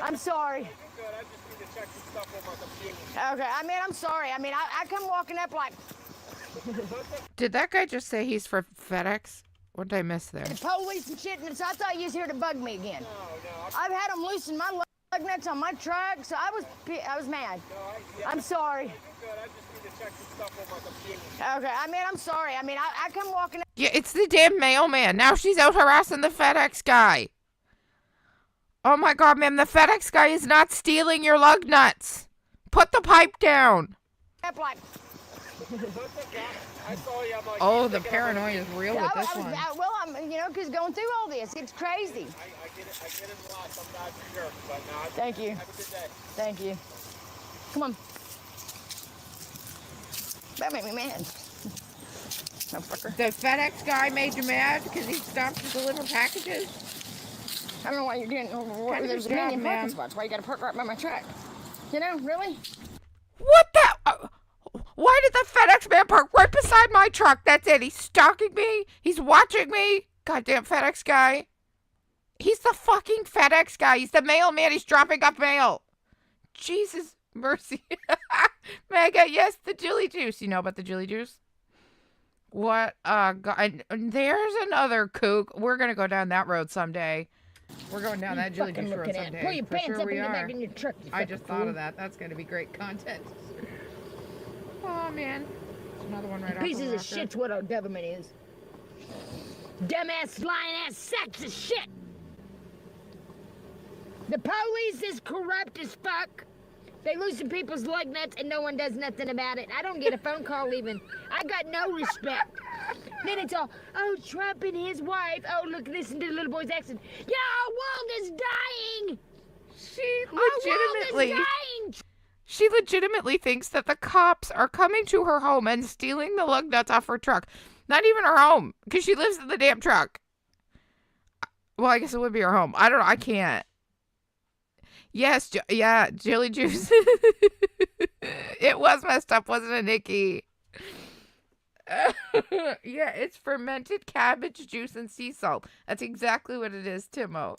K: I'm sorry. Okay, I'm sorry. I come walking up like...
C: Did that guy just say he's for FedEx? What did I miss there?
K: The police and shit, so I thought you was here to bug me again. I've had them loosen my lug nuts on my truck, so I was mad. I'm sorry. Okay, I'm sorry. I come walking up...
C: Yeah, it's the damn mailman. Now she's out harassing the FedEx guy. Oh my god, ma'am, the FedEx guy is not stealing your lug nuts. Put the pipe down. Oh, the paranoia is real with this one.
K: Well, because going through all this, it's crazy.
L: I get it a lot. Sometimes I'm sure, but
K: Thank you.
L: Have a good day.
K: Thank you. Come on. That made me mad. Motherfucker.
C: The FedEx guy made you mad because he stopped to deliver packages?
K: I don't know why you're doing it. There's a million parking spots. Why you gotta park right by my truck? Really?
C: What the? Why did the FedEx man park right beside my truck? That's it. He's stalking me. He's watching me. Goddamn FedEx guy. He's the fucking FedEx guy. He's the mailman. He's dropping off mail. Jesus mercy. Mega, yes, the jelly juice. You know about the jelly juice? What? God. And there's another kook. We're going to go down that road someday. We're going down that jelly juice road someday.
K: Pull your
C: For
K: pants
C: sure
K: up
C: we
K: and get
C: are.
K: back in your truck.
C: I just thought of that. That's going to be great content. Oh, man. There's another one right off the
K: Pieces of
C: rocker.
K: shit's what our government is. Dumbass, lying ass sacks of shit. The police is corrupt as fuck. They loosen people's lug nuts and no one does nothing about it. I don't get a phone call even. I got no respect. Then it's all, oh, Trump and his wife. Oh, look, listen to the little boy's accent. Yeah, our world is dying.
C: She legitimately thinks that the cops are coming to her home and stealing the lug nuts off her truck. Not even her home, because she lives in the damn truck. Well, I guess it would be her home. I don't know. I can't. Yes, yeah, jelly juice. It was messed up, wasn't it, Nikki? Yeah, it's fermented cabbage juice and sea salt. That's exactly what it is, Timo.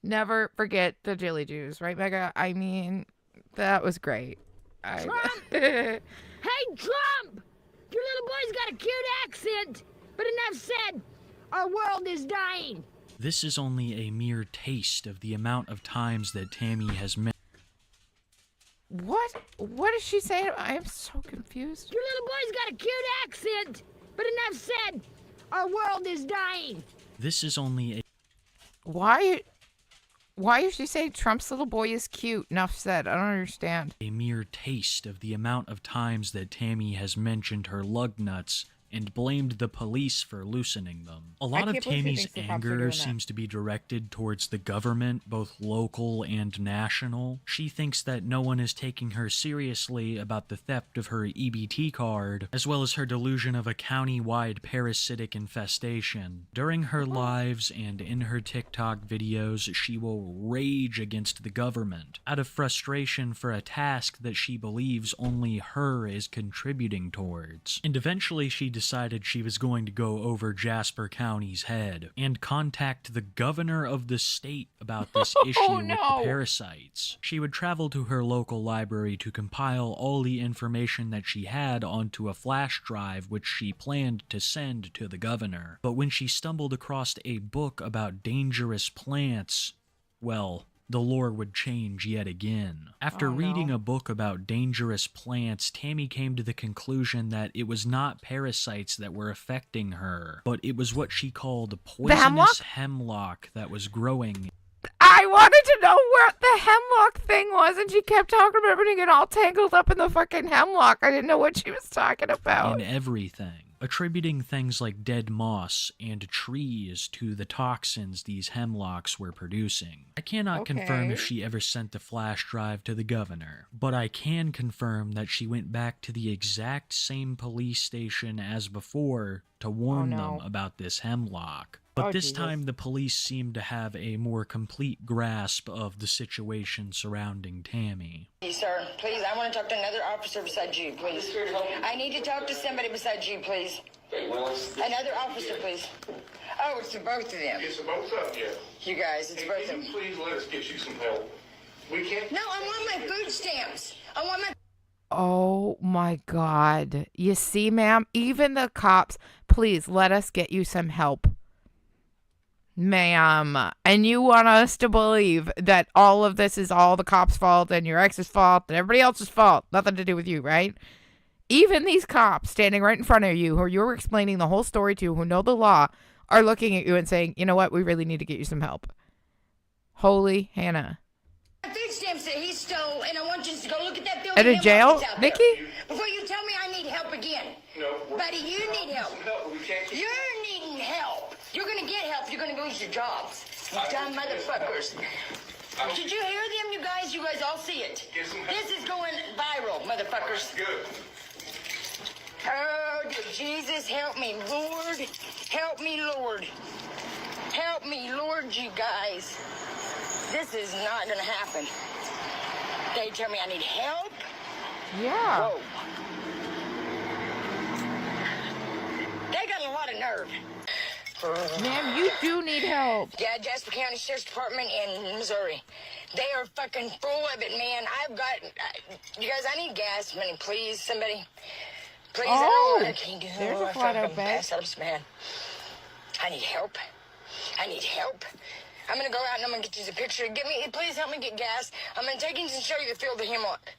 C: Never forget the jelly juice, right, Mega? I mean, that was great.
K: Trump! Hey, Trump! Your little boy's got a cute accent. But enough said. Our world is dying.
J: This is only a mere taste of the amount of times that Tammy has met.
C: What? What is she saying? I am so confused.
K: Your little boy's got a cute accent. But enough said. Our world is dying.
J: This is only a...
C: Why is she saying Trump's little boy is cute? Enough said. I don't understand.
J: A mere taste of the amount of times that Tammy has mentioned her lug nuts and blamed the police for loosening them. A lot of Tammy's anger seems to be directed towards the government, both local and national. She thinks that no one is taking her seriously about the theft of her EBT card, as well as her delusion of a county-wide parasitic infestation. During her lives and in her TikTok videos, she will rage against the government, out of frustration for a task that she believes only her is contributing towards. And eventually she decided she was going to go over Jasper County's head and contact the governor of the state about this issue with the parasites. She would travel to her local library to compile all the information that she had onto a flash drive which she planned to send to the governor. But when she stumbled across a book about dangerous plants, well, the lore would change yet again. After reading a book about dangerous plants, Tammy came to the conclusion that it was not parasites that were affecting her, but it was what she called poisonous hemlock that was growing.
C: I wanted to know what the hemlock thing was, and she kept talking about everything getting all tangled up in the fucking hemlock. I didn't know what she was talking about.
J: In everything, attributing things like dead moss and trees to the toxins these hemlocks were producing. I cannot confirm if she ever sent the flash drive to the governor, but I can confirm that she went back to the exact same police station as before to warn them about this hemlock. But this time, the police seemed to have a more complete grasp of the situation surrounding Tammy.
K: Hey, sir, please, I want to talk to another officer besides you, please. I need to talk to somebody besides you, please. Another officer, please. Oh, it's the both of them.
H: It's both of you.
K: You guys, it's both of them.
H: Please let us get you some help. We can't.
K: No, I want my food stamps. I want my...
C: Oh my God. You see, ma'am, even the cops, please let us get you some help. Ma'am, and you want us to believe that all of this is all the cops' fault and your ex's fault and everybody else's fault. Nothing to do with you, right? Even these cops standing right in front of you, who you're explaining the whole story to, who know the law, are looking at you and saying, you know what, we really need to get you some help. Holy Hannah.
K: Food stamps that he stole, and I want you to go look at that building.
C: At a jail, Nikki?
K: Before you tell me I need help again.
H: No.
K: Buddy, you need help.
H: We can't.
K: You're needing help. You're going to get help. You're going to lose your jobs. You dumb motherfuckers. Did you hear them, you guys? You guys all see it. This is going viral, motherfuckers.
H: Good.
K: Oh, dear Jesus, help me, Lord. Help me, Lord. Help me, Lord, you guys. This is not going to happen. They tell me I need help?
C: Yeah.
K: Whoa. They got a lot of nerve.
C: Ma'am, you do need help.
K: Yeah, Jasper County Sheriff's Department in Missouri. They are fucking full of it, man. I've got... you guys, I need gas money, please. Somebody... Please,
C: Oh,
K: I can't do it.
C: there's a
K: I
C: flat
K: feel
C: out bag.
K: pass out, man. I need help. I need help. I'm gonna go out and I'm gonna get you a picture. Please help me get gas. I'm gonna take you and show you the field of hemlock.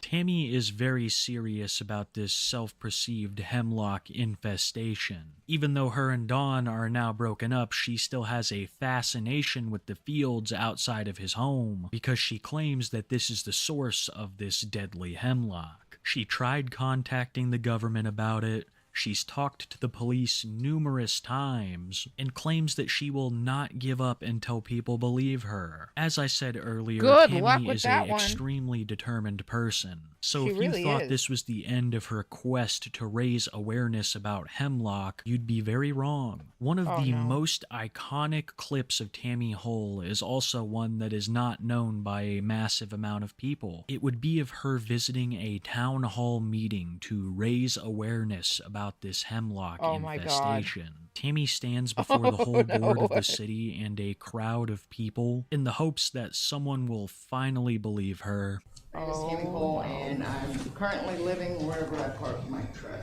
J: Tammy is very serious about this self-perceived hemlock infestation. Even though her and Dawn are now broken up, she still has a fascination with the fields outside of his home because she claims that this is the source of this deadly hemlock. She tried contacting the government about it. She's talked to the police numerous times and claims that she will not give up until people believe her. As I said earlier, Tammy is an extremely determined person. So if you thought this was the end of her quest to raise awareness about hemlock, you'd be very wrong. One of the most iconic clips of Tammy Hull is also one that is not known by a massive amount of people. It would be of her visiting a town hall meeting to raise awareness about this hemlock infestation. Tammy stands before the whole board of the city and a crowd of people in the hopes that someone will finally believe her.
K: My name is Tammy Cole, and I'm currently living wherever I park my truck.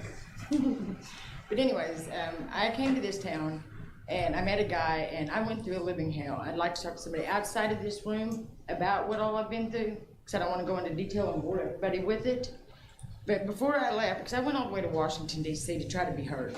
K: But anyways, I came to this town, and I met a guy, and I went through a living hell. I'd like to talk to somebody outside of this room about what all I've been through, because I don't want to go into detail and bore everybody with it. But before I left, because I went all the way to Washington, D.C. to try to be heard,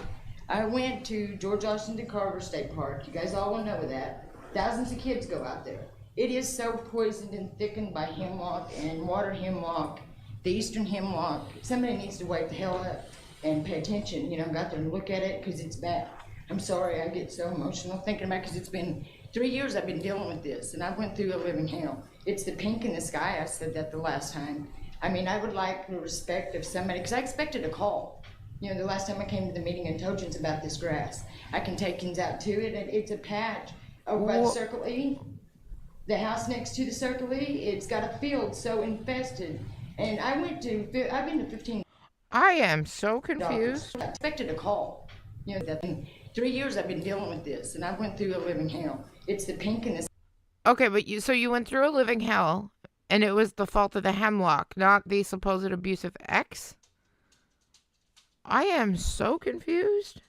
K: I went to George Washington Carver State Park. You guys all will know that. Thousands of kids go out there. It is so poisoned and thickened by hemlock and water hemlock, the eastern hemlock. Somebody needs to wake the hell up and pay attention, you know, go out there and look at it, because it's bad. I'm sorry, I get so emotional thinking about it, because it's been 3 years I've been dealing with this, and I went through a living hell. It's the pink in the sky, I said that the last time. I mean, I would like the respect of somebody, because I expected a call. You know, the last time I came to the meeting in Togans about this grass, I can take kids out to it, and it's a patch over by the Circle E. The house next to the Circle E, it's got a field so infested. And I've been to 15.
C: I am so confused.
K: I expected a call. You know, that in 3 years I've been dealing with this, and I went through a living hell. It's the pink in the...
C: Okay, but you went through a living hell, and it was the fault of the hemlock, not the supposed abusive ex? I am so confused.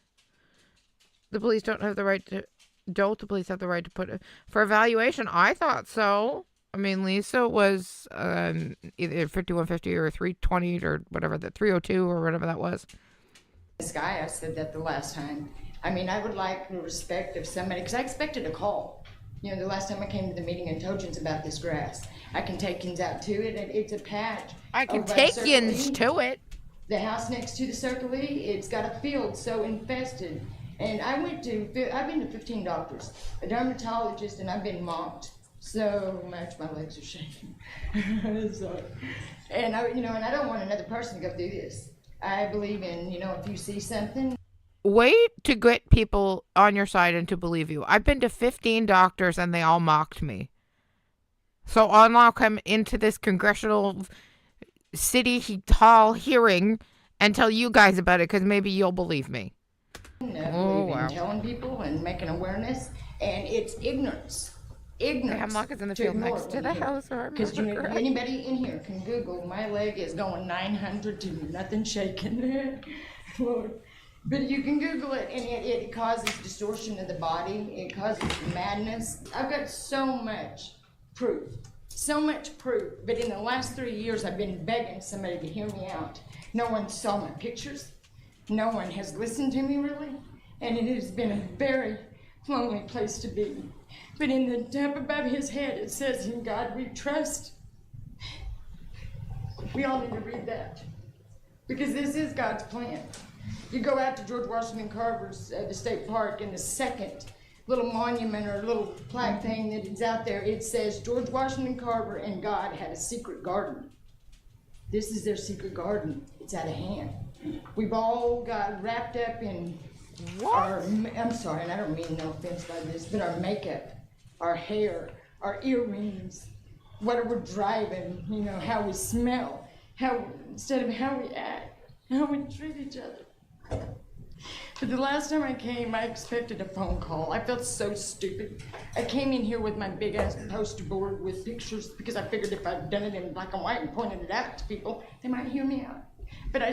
C: The police don't have the right to... Don't the police have the right to put it for evaluation? I thought so. I mean, Lisa was either 5150 or 320 or whatever, the 302 or whatever that was.
K: This guy, I said that the last time. I mean, I would like the respect of somebody, because I expected a call. You know, the last time I came to the meeting and told you about this grass. I can take you out to it, and it's a patch.
C: I can
K: over by
C: take
K: Circle
C: you
K: E.
C: to it.
K: The house next to the Circle E, it's got a field so infested. And I've been to 15 doctors, a dermatologist, and I've been mocked so much my legs are shaking. So, and I don't want another person to go through this. I believe in, if you see something.
C: Wait to get people on your side and to believe you. I've been to 15 doctors and they all mocked me. So I'll now come into this congressional city hall hearing and tell you guys about it because maybe you'll believe me.
K: Wow. Telling people and making awareness, and it's ignorance. Ignorance.
C: The hemlock is in the field next to the house.
K: Because anybody in here can Google, my leg is going 900 to nothing shaking. But you can Google it, and it causes distortion of the body. It causes madness. I've got so much proof. But in the last 3 years, I've been begging somebody to hear me out. No one saw my pictures. No one has listened to me, really. And it has been a very lonely place to be. But in the top above his head, it says, "In God we trust." We all need to read that. Because this is God's plan. You go out to George Washington Carver's, the state park, and the second little monument or little plaque thing that is out there, it says, "George Washington Carver and God had a secret garden." This is their secret garden. It's out of hand. We've all got wrapped up in I'm sorry, and I don't mean no offense by this, but our makeup, our hair, our earrings, what we're driving, how we smell, instead of how we act, how we treat each other. But the last time I came, I expected a phone call. I felt so stupid. I came in here with my big ass poster board with pictures because I figured if I'd done it in black and white and pointed it out to people, they might hear me out. But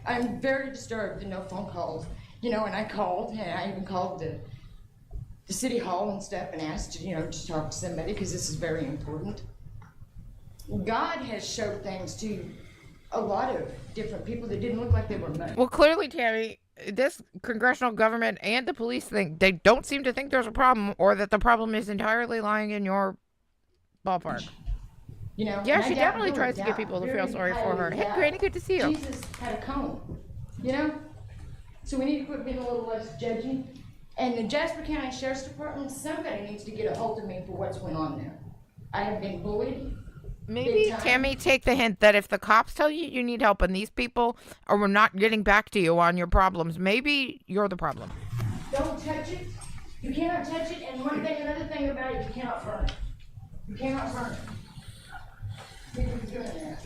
K: I'm very disturbed and no phone calls. And I called, and I even called the city hall and stuff and asked, to talk to somebody because this is very important. God has showed things to a lot of different people that didn't look like they were money.
C: Well, clearly, Tammy, this congressional government and the police they don't seem to think there's a problem or that the problem is entirely lying in your ballpark. Yeah, she definitely tries to get people to feel sorry for her. Hey, Granny, good to see you.
K: Jesus had a cone, So we need to quit being a little less judgy. And the Jasper County Sheriff's Department, somebody needs to get a hold of me for what's going on there. I have been bullied.
C: Maybe, Tammy, take the hint that if the cops tell you you need help and these people are not getting back to you on your problems, maybe you're the problem.
K: Don't touch it. You cannot touch it. And another thing about it, you cannot burn it. You cannot burn it. Who's doing that?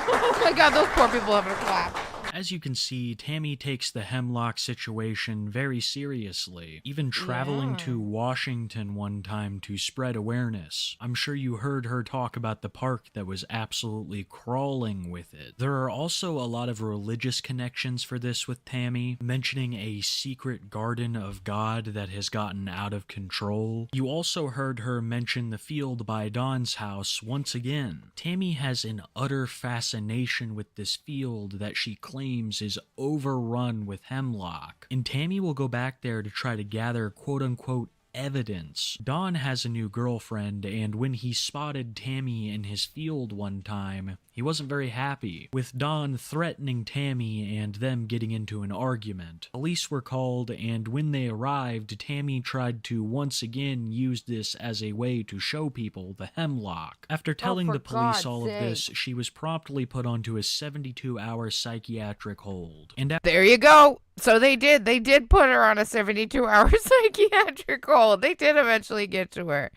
C: Oh my God, those poor people having a clap.
J: As you can see, Tammy takes the hemlock situation very seriously, even traveling to Washington one time to spread awareness. I'm sure you heard her talk about the park that was absolutely crawling with it. There are also a lot of religious connections for this with Tammy, mentioning a secret garden of God that has gotten out of control. You also heard her mention the field by Dawn's house once again. Tammy has an utter fascination with this field that she claims is overrun with hemlock, and Tammy will go back there to try to gather quote-unquote evidence. Don has a new girlfriend, and when he spotted Tammy in his field one time, he wasn't very happy, with Don threatening Tammy and them getting into an argument. Police were called, and when they arrived, Tammy tried to once again use this as a way to show people the hemlock. After telling the police all of this, she was promptly put onto a 72-hour psychiatric hold. And
C: there you go. So they did put her on a 72-hour psychiatric hold. They did eventually get to her.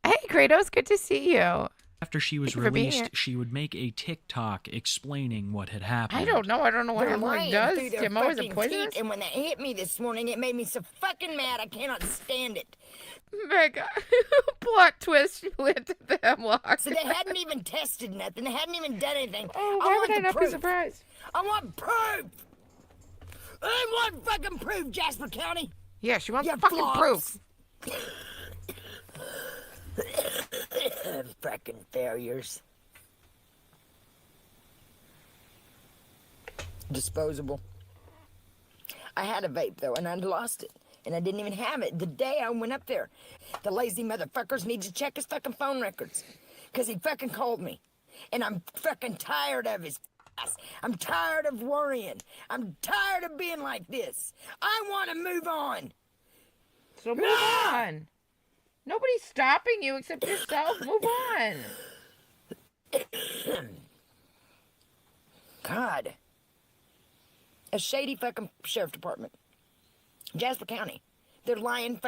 C: Hey, Kratos, good to see you.
J: After she was released, she would make a TikTok explaining what had happened.
C: I don't know what hemlock does. Timo, is it poisonous?
F: And when they hit me this morning, it made me so fucking mad I cannot stand it.
C: Mega plot twist. She planted the hemlock.
F: So they hadn't even tested nothing. They hadn't even done anything.
C: Oh, why would I not be surprised?
F: I want proof. I want fucking proof, Jasper County.
C: Yeah, she wants fucking proof.
F: Fucking failures. Disposable. I had a vape though, and I'd lost it.
K: And I didn't even have it the day I went up there. The lazy motherfuckers need to check his fucking phone records. Because he fucking called me. And I'm fucking tired of his ass. I'm tired of worrying. I'm tired of being like this. I want to move on.
C: So move on. Nobody's stopping you except yourself. Move on.
K: God. A shady fucking sheriff department. Jasper County. They're lying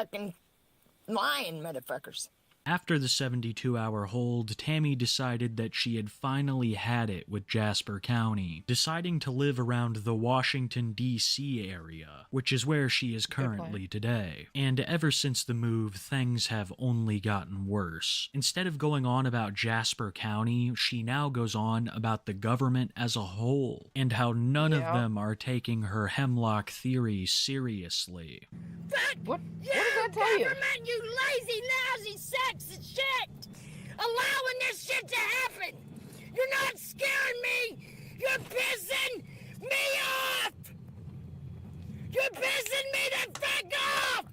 K: motherfuckers.
J: After the 72-hour hold, Tammy decided that she had finally had it with Jasper County, deciding to live around the Washington, D.C. area, which is where she is currently today. And ever since the move, things have only gotten worse. Instead of going on about Jasper County, she now goes on about the government as a whole, and how none of them are taking her hemlock theory seriously.
C: What does that tell you?
K: Government, you lazy, lousy sacks of shit! Allowing this shit to happen! You're not scaring me! You're pissing me off! You're pissing me the fuck off!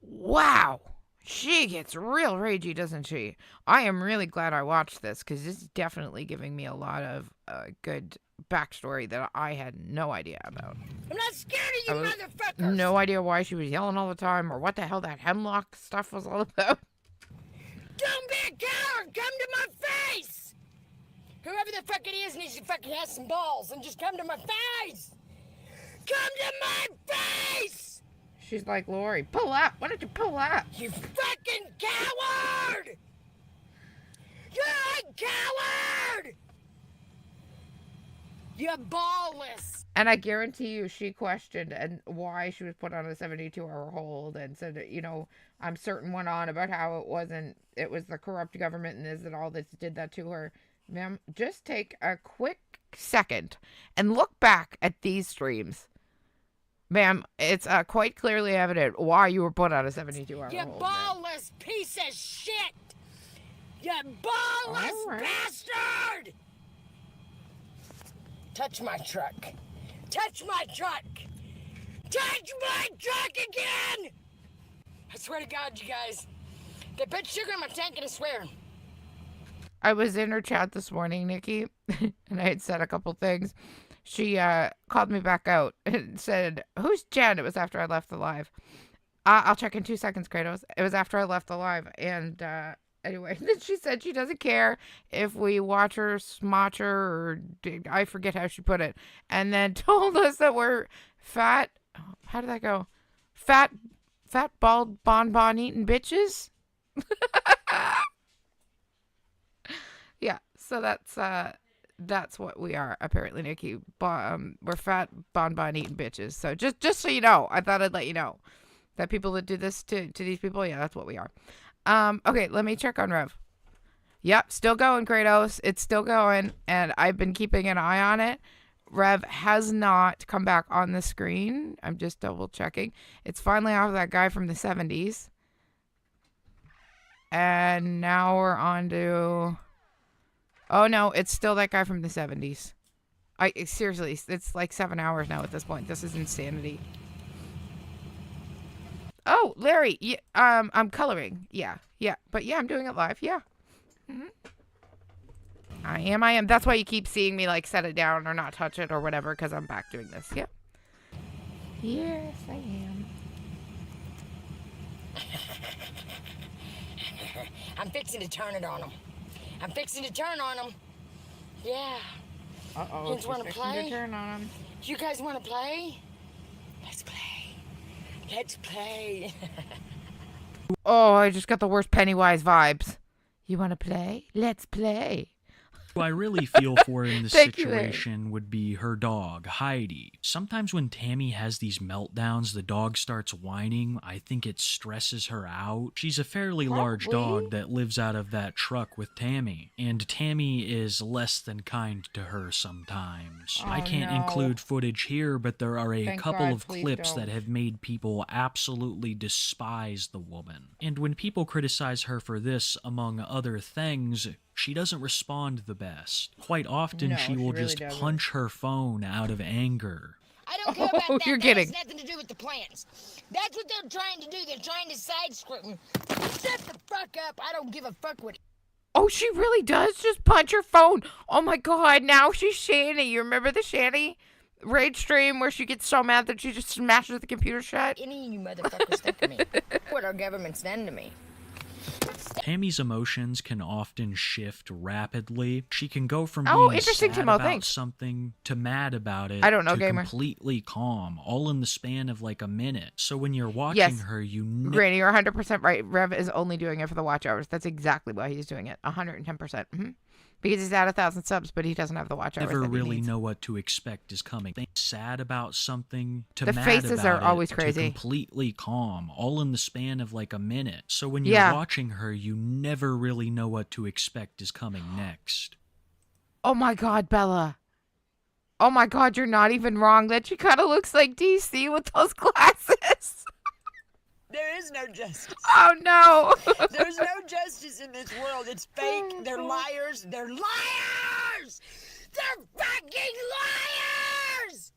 C: Wow. She gets real ragey, doesn't she? I am really glad I watched this, because it's definitely giving me a lot of good backstory that I had no idea about.
K: I'm not scared of you motherfuckers!
C: No idea why she was yelling all the time, or what the hell that hemlock stuff was all about.
K: Don't be a coward! Come to my face! Whoever the fuck it is needs to fucking have some balls and just come to my face! Come to my face!
C: She's like, Lori, pull up! Why don't you pull up?
K: You fucking coward! You're a coward! You're ballless!
C: And I guarantee you she questioned and why she was put on a 72-hour hold and said, you know, I'm certain went on about how it was the corrupt government and this and all this did that to her. Ma'am, just take a quick second and look back at these streams. Ma'am, it's quite clearly evident why you were put on a 72-hour
K: You
C: hold.
K: ballless piece of shit! You ballless bastard! Touch my truck. Touch my truck! Touch my truck again! I swear to God, you guys. They put sugar in my tank and I swear.
C: I was in her chat this morning, Nikki, and I had said a couple things. She called me back out and said, "Who's Jen?" It was after I left the live. I'll check in 2 seconds, Kratos. It was after I left the live. And anyway, then she said she doesn't care if we watch her, smotch her, or I forget how she put it. And then told us that we're fat. How did that go? Fat, bald, bonbon eating bitches. Yeah, so that's what we are, apparently, Nikki. We're fat, bonbon eating bitches. So just so you know, I thought I'd let you know that people that do this to these people, yeah, that's what we are. Okay, let me check on Rev. Yep, still going, Kratos. It's still going, and I've been keeping an eye on it. Rev has not come back on the screen. I'm just double checking. It's finally off that guy from the 70s. And now we're on to... Oh, no, it's still that guy from the 70s. Seriously, it's like 7 hours now at this point. This is insanity. Oh, Larry, yeah, I'm coloring. Yeah. But yeah, I'm doing it live. Yeah. Mm-hmm. I am. That's why you keep seeing me, like, set it down or not touch it or whatever, because I'm back doing this. Yep. Yes, I am.
K: I'm fixing to turn it on them. I'm fixing to turn on them. Yeah.
C: Uh-oh.
K: You guys want to play?
C: To turn on them.
K: You guys want to play? Let's play. Let's play.
C: Oh, I just got the worst Pennywise vibes. You want to play? Let's play.
J: Who I really feel for in this situation would be her dog, Heidi. Sometimes when Tammy has these meltdowns, the dog starts whining. I think it stresses her out. She's a fairly large dog that lives out of that truck with Tammy, and Tammy is less than kind to her sometimes. I can't include footage here, but there are a couple of clips that have made people absolutely despise the woman. And when people criticize her for this, among other things, she doesn't respond the best. Quite often, she will just punch her phone out of anger.
K: I don't care about that.
C: You're
K: That
C: kidding.
K: has nothing to do with the plants. That's what they're trying to do. They're trying to side script me. Shut the fuck up. I don't give a fuck what.
C: Oh, she really does just punch her phone. Oh my God, now she's Shanny. You remember the Shanny rage stream where she gets so mad that she just smashes the computer shut?
K: Any of you motherfuckers think of me. What our government's done to me.
J: Tammy's emotions can often shift rapidly. She can go from
C: Oh,
J: being
C: interesting,
J: sad
C: Timo,
J: about
C: thanks.
J: something to mad about it
C: I don't know,
J: to
C: gamer.
J: completely calm, all in the span of like a minute. So when you're watching
C: Yes.
J: her, you
C: Granny, you're 100% right. Rev is only doing it for the watch hours. That's exactly why he's doing it. 110%. Because he's at 1,000 subs, but he doesn't have the watch hours
J: never
C: that he
J: really
C: needs.
J: know what to expect is coming. Sad about something to
C: The
J: mad
C: faces
J: about
C: are always
J: it
C: crazy.
J: to completely calm, all in the span of like a minute. So when you're
C: Yeah.
J: watching her, you never really know what to expect is coming next.
C: Oh my God, Bella. Oh my God, you're not even wrong. That she kind of looks like DC with those glasses.
K: There is no justice.
C: Oh no.
K: There's no justice in this world. It's fake. They're liars. They're liars. They're fucking liars.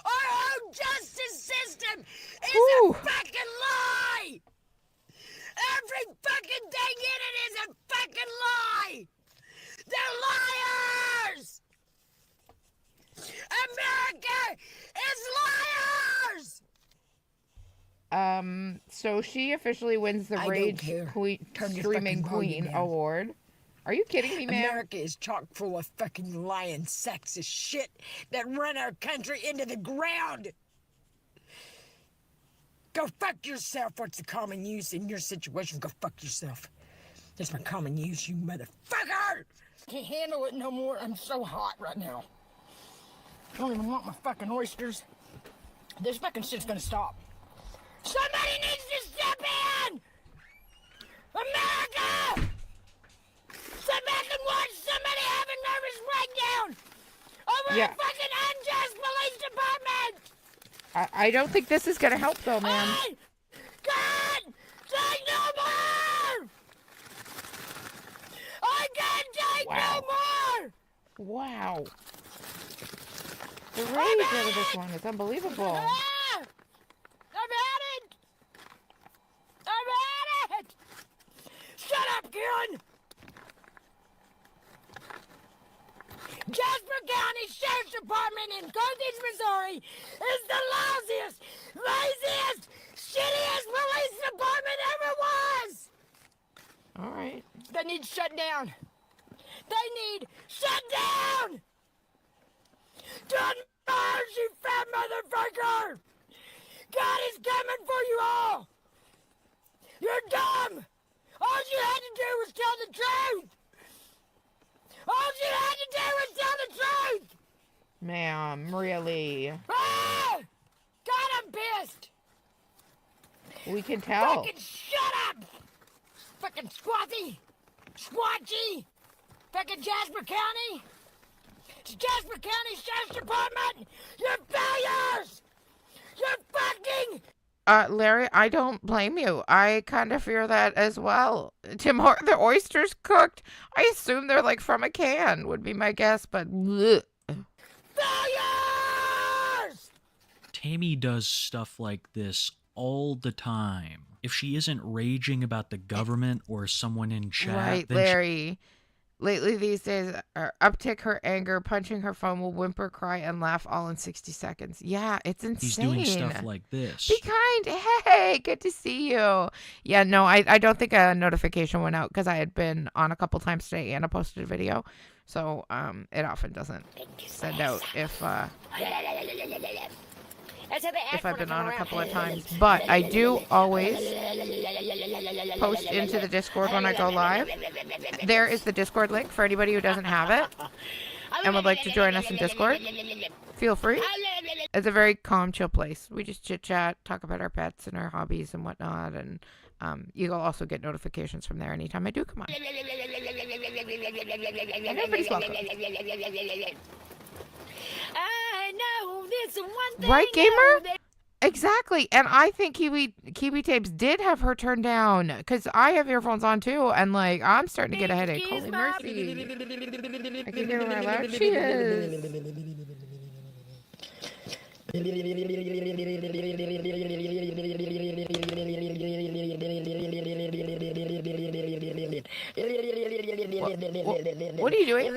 K: Our whole justice system is
C: Ooh.
K: a fucking lie. Every fucking thing in it is a fucking lie. They're liars. America is liars.
C: So she officially wins the
K: I don't
C: Rage
K: care.
C: Queen,
K: Turn your
C: Streaming
K: fucking volume
C: Queen
K: down.
C: Award. Are you kidding me, man?
K: America is chock full of fucking lying sexist shit that run our country into the ground. Go fuck yourself. What's the common use in your situation? Go fuck yourself. That's my common use, you motherfucker. Can't handle it no more. I'm so hot right now. I don't even want my fucking oysters. This fucking shit's gonna stop. Somebody needs to step in! America! Sit back and watch somebody have a nervous breakdown over
C: Yeah.
K: a fucking unjust police department!
C: I don't think this is gonna help though, man.
K: God! Take no more! I can't take no more!
C: Wow. The rage out of this one is unbelievable.
K: Ah! I've had it! I've had it! Shut up, Kieran! Jasper County Sheriff's Department in Carthage, Missouri is the lousiest, laziest, shittiest police department ever was!
C: Alright.
K: They need shut down. They need shut down! Don't merge, you fat motherfucker! God is coming for you all! You're dumb! All you had to do was tell the truth! All you had to do was tell the truth!
C: Ma'am, really?
K: Ah! God, I'm pissed!
C: We can tell.
K: Fucking shut up! Fucking squatty! Squatchy! Fucking Jasper County! It's Jasper County Sheriff's Department! You're failures! You're fucking...
C: Larry, I don't blame you. I kind of fear that as well. Tim, are the oysters cooked? I assume they're like from a can, would be my guess, but bleh.
K: Failures!
J: Tammy does stuff like this all the time. If she isn't raging about the government or someone in chat,
C: Right,
J: then
C: Larry. Lately these days, uptick her anger, punching her phone will whimper, cry, and laugh all in 60 seconds. Yeah, it's insane.
J: he's doing stuff like this.
C: Be kind. Hey, good to see you. Yeah, no, I don't think a notification went out because I had been on a couple times today and I posted a video. So it often doesn't send out if I've been on a couple of times. But I do always post into the Discord when I go live. There is the Discord link for anybody who doesn't have it and would like to join us in Discord. Feel free. It's a very calm, chill place. We just chit chat, talk about our pets and our hobbies and whatnot, and you'll also get notifications from there anytime I do come on. And everybody's welcome.
K: I know this one thing.
C: Right, gamer? Exactly. And I think Kiwi Tapes did have her turned down because I have earphones on too, and like I'm starting to get a headache. Holy mercy. I can hear how loud she is. What are you doing?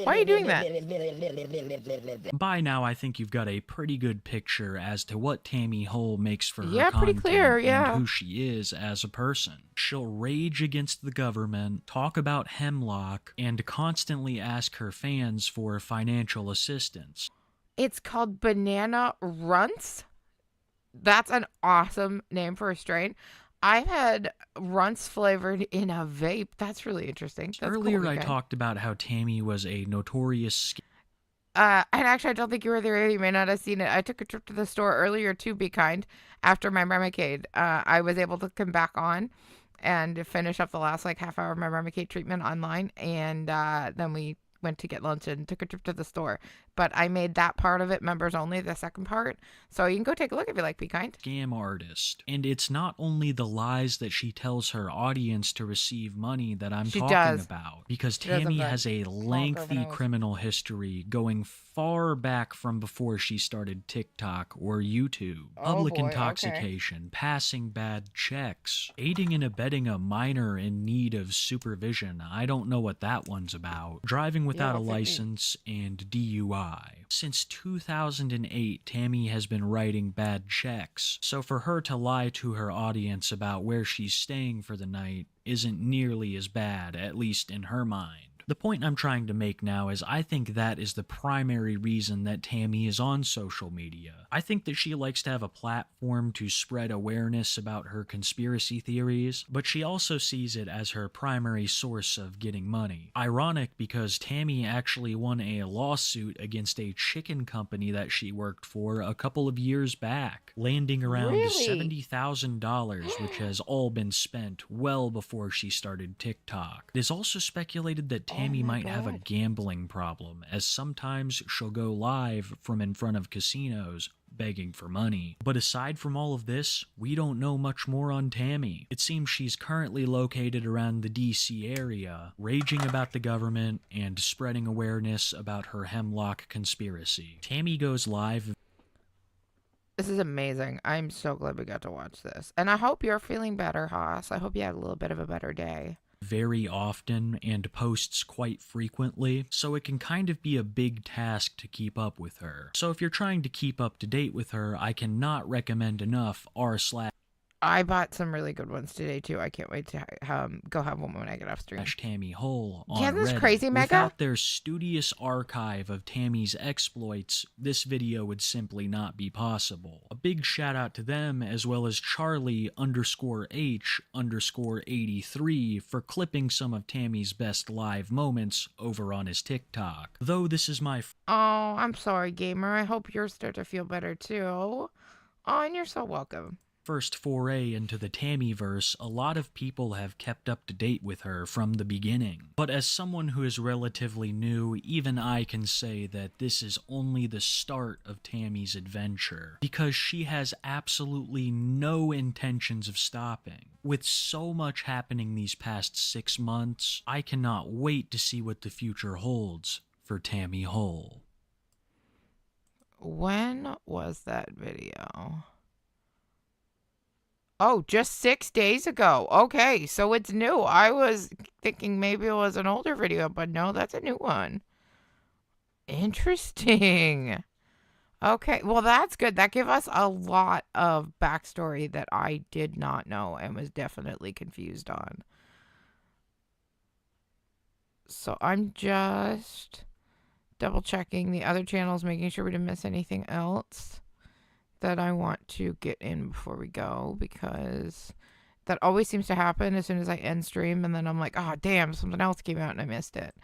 C: Why are you doing that?
J: By now, I think you've got a pretty good picture as to what Tammy Hull makes for her
C: Yeah, pretty
J: content
C: clear, yeah.
J: and who she is as a person. She'll rage against the government, talk about hemlock, and constantly ask her fans for financial assistance.
C: It's called Banana Runts. That's an awesome name for a strain. I've had Runts flavored in a vape. That's really interesting. That's
J: Earlier,
C: cool,
J: I talked about how Tammy was a notorious
C: and actually, I don't think you were there either. You may not have seen it. I took a trip to the store earlier too, Be Kind, after my Remicade. I was able to come back on and finish up the last like half hour of my Remicade treatment online. And then we went to get lunch and took a trip to the store. But I made that part of it members only, the second part. So you can go take a look if you like, Be Kind.
J: Scam artist. And it's not only the lies that she tells her audience to receive money that I'm talking about. Because Tammy has a lengthy criminal history going far back from before she started TikTok or YouTube. Public intoxication, passing bad checks, aiding and abetting a minor in need of supervision. I don't know what that one's about. Driving without a license and DUI. Since 2008, Tammy has been writing bad checks, so for her to lie to her audience about where she's staying for the night isn't nearly as bad, at least in her mind. The point I'm trying to make now is I think that is the primary reason that Tammy is on social media. I think that she likes to have a platform to spread awareness about her conspiracy theories, but she also sees it as her primary source of getting money. Ironic because Tammy actually won a lawsuit against a chicken company that she worked for a couple of years back, landing around $70,000, which has all been spent well before she started TikTok. It is also speculated that Tammy might have a gambling problem, as sometimes she'll go live from in front of casinos begging for money. But aside from all of this, we don't know much more on Tammy. It seems she's currently located around the DC area, raging about the government and spreading awareness about her hemlock conspiracy. Tammy goes live.
C: This is amazing. I'm so glad we got to watch this. And I hope you're feeling better, Haas. I hope you had a little bit of a better day.
J: Very often and posts quite frequently, so it can kind of be a big task to keep up with her. So if you're trying to keep up to date with her, I cannot recommend enough r/.
C: I bought some really good ones today too. I can't wait to go have one when I get off stream.
J: Tammy Hull on
C: yeah, this
J: Reddit.
C: crazy Mega.
J: Without their studious archive of Tammy's exploits, this video would simply not be possible. A big shout out to them, as well as Charlie_H_83 for clipping some of Tammy's best live moments over on his TikTok. Though this is my
C: oh, I'm sorry, gamer. I hope you're starting to feel better too. Oh, and you're so welcome.
J: First foray into the Tammyverse, a lot of people have kept up to date with her from the beginning. But as someone who is relatively new, even I can say that this is only the start of Tammy's adventure, because she has absolutely no intentions of stopping. With so much happening these past 6 months, I cannot wait to see what the future holds for Tammy Hull.
C: When was that video? Oh, just 6 days ago. Okay, so it's new. I was thinking maybe it was an older video, but no, that's a new one. Interesting. Okay, well, that's good. That gave us a lot of backstory that I did not know and was definitely confused on. So I'm just double checking the other channels, making sure we didn't miss anything else that I want to get in before we go, because that always seems to happen as soon as I end stream, and then I'm like, oh damn, something else came out and I missed it.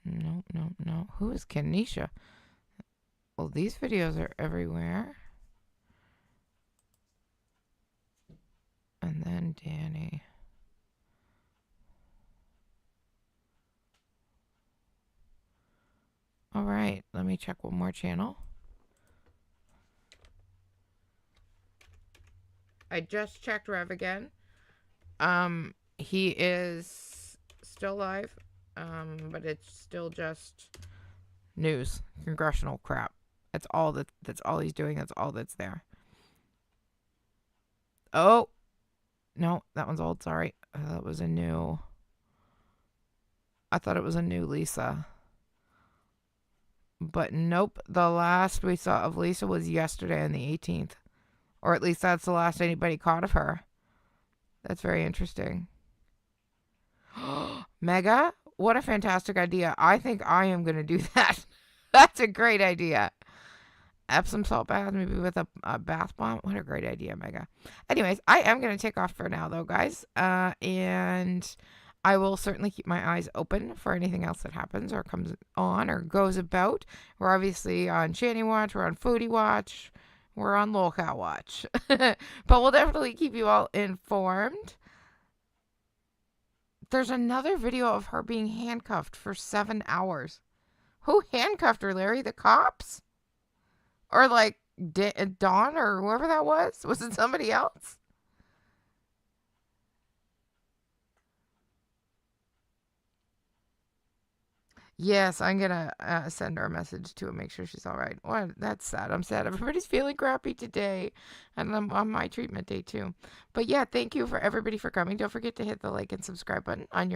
C: No. Who is Kenisha? Well, these videos are everywhere. And then Danny. All right, let me check one more channel. I just checked Rev again. He is still live but it's still just news, congressional crap. That's all he's doing. That's all that's there. Oh, no, that one's old. Sorry. That was a new. I thought it was a new Lisa. But nope, the last we saw of Lisa was yesterday on the 18th. Or at least that's the last anybody caught of her. That's very interesting. Mega, what a fantastic idea. I think I am going to do that. That's a great idea. Epsom salt bath, maybe with a bath bomb. What a great idea, Mega. Anyways, I am going to take off for now, though, guys. And I will certainly keep my eyes open for anything else that happens or comes on or goes about. We're obviously on Shanny Watch. We're on Foodie Watch. We're on LolCow Watch. But we'll definitely keep you all informed. There's another video of her being handcuffed for 7 hours. Who handcuffed her, Larry? The cops? Or like Dawn or whoever that was? Was it somebody else? Yes, I'm going to send her a message to make sure she's all right. Well, that's sad. I'm sad. Everybody's feeling crappy today. And I'm on my treatment day, too. But yeah, thank you for everybody for coming. Don't forget to hit the like and subscribe button on your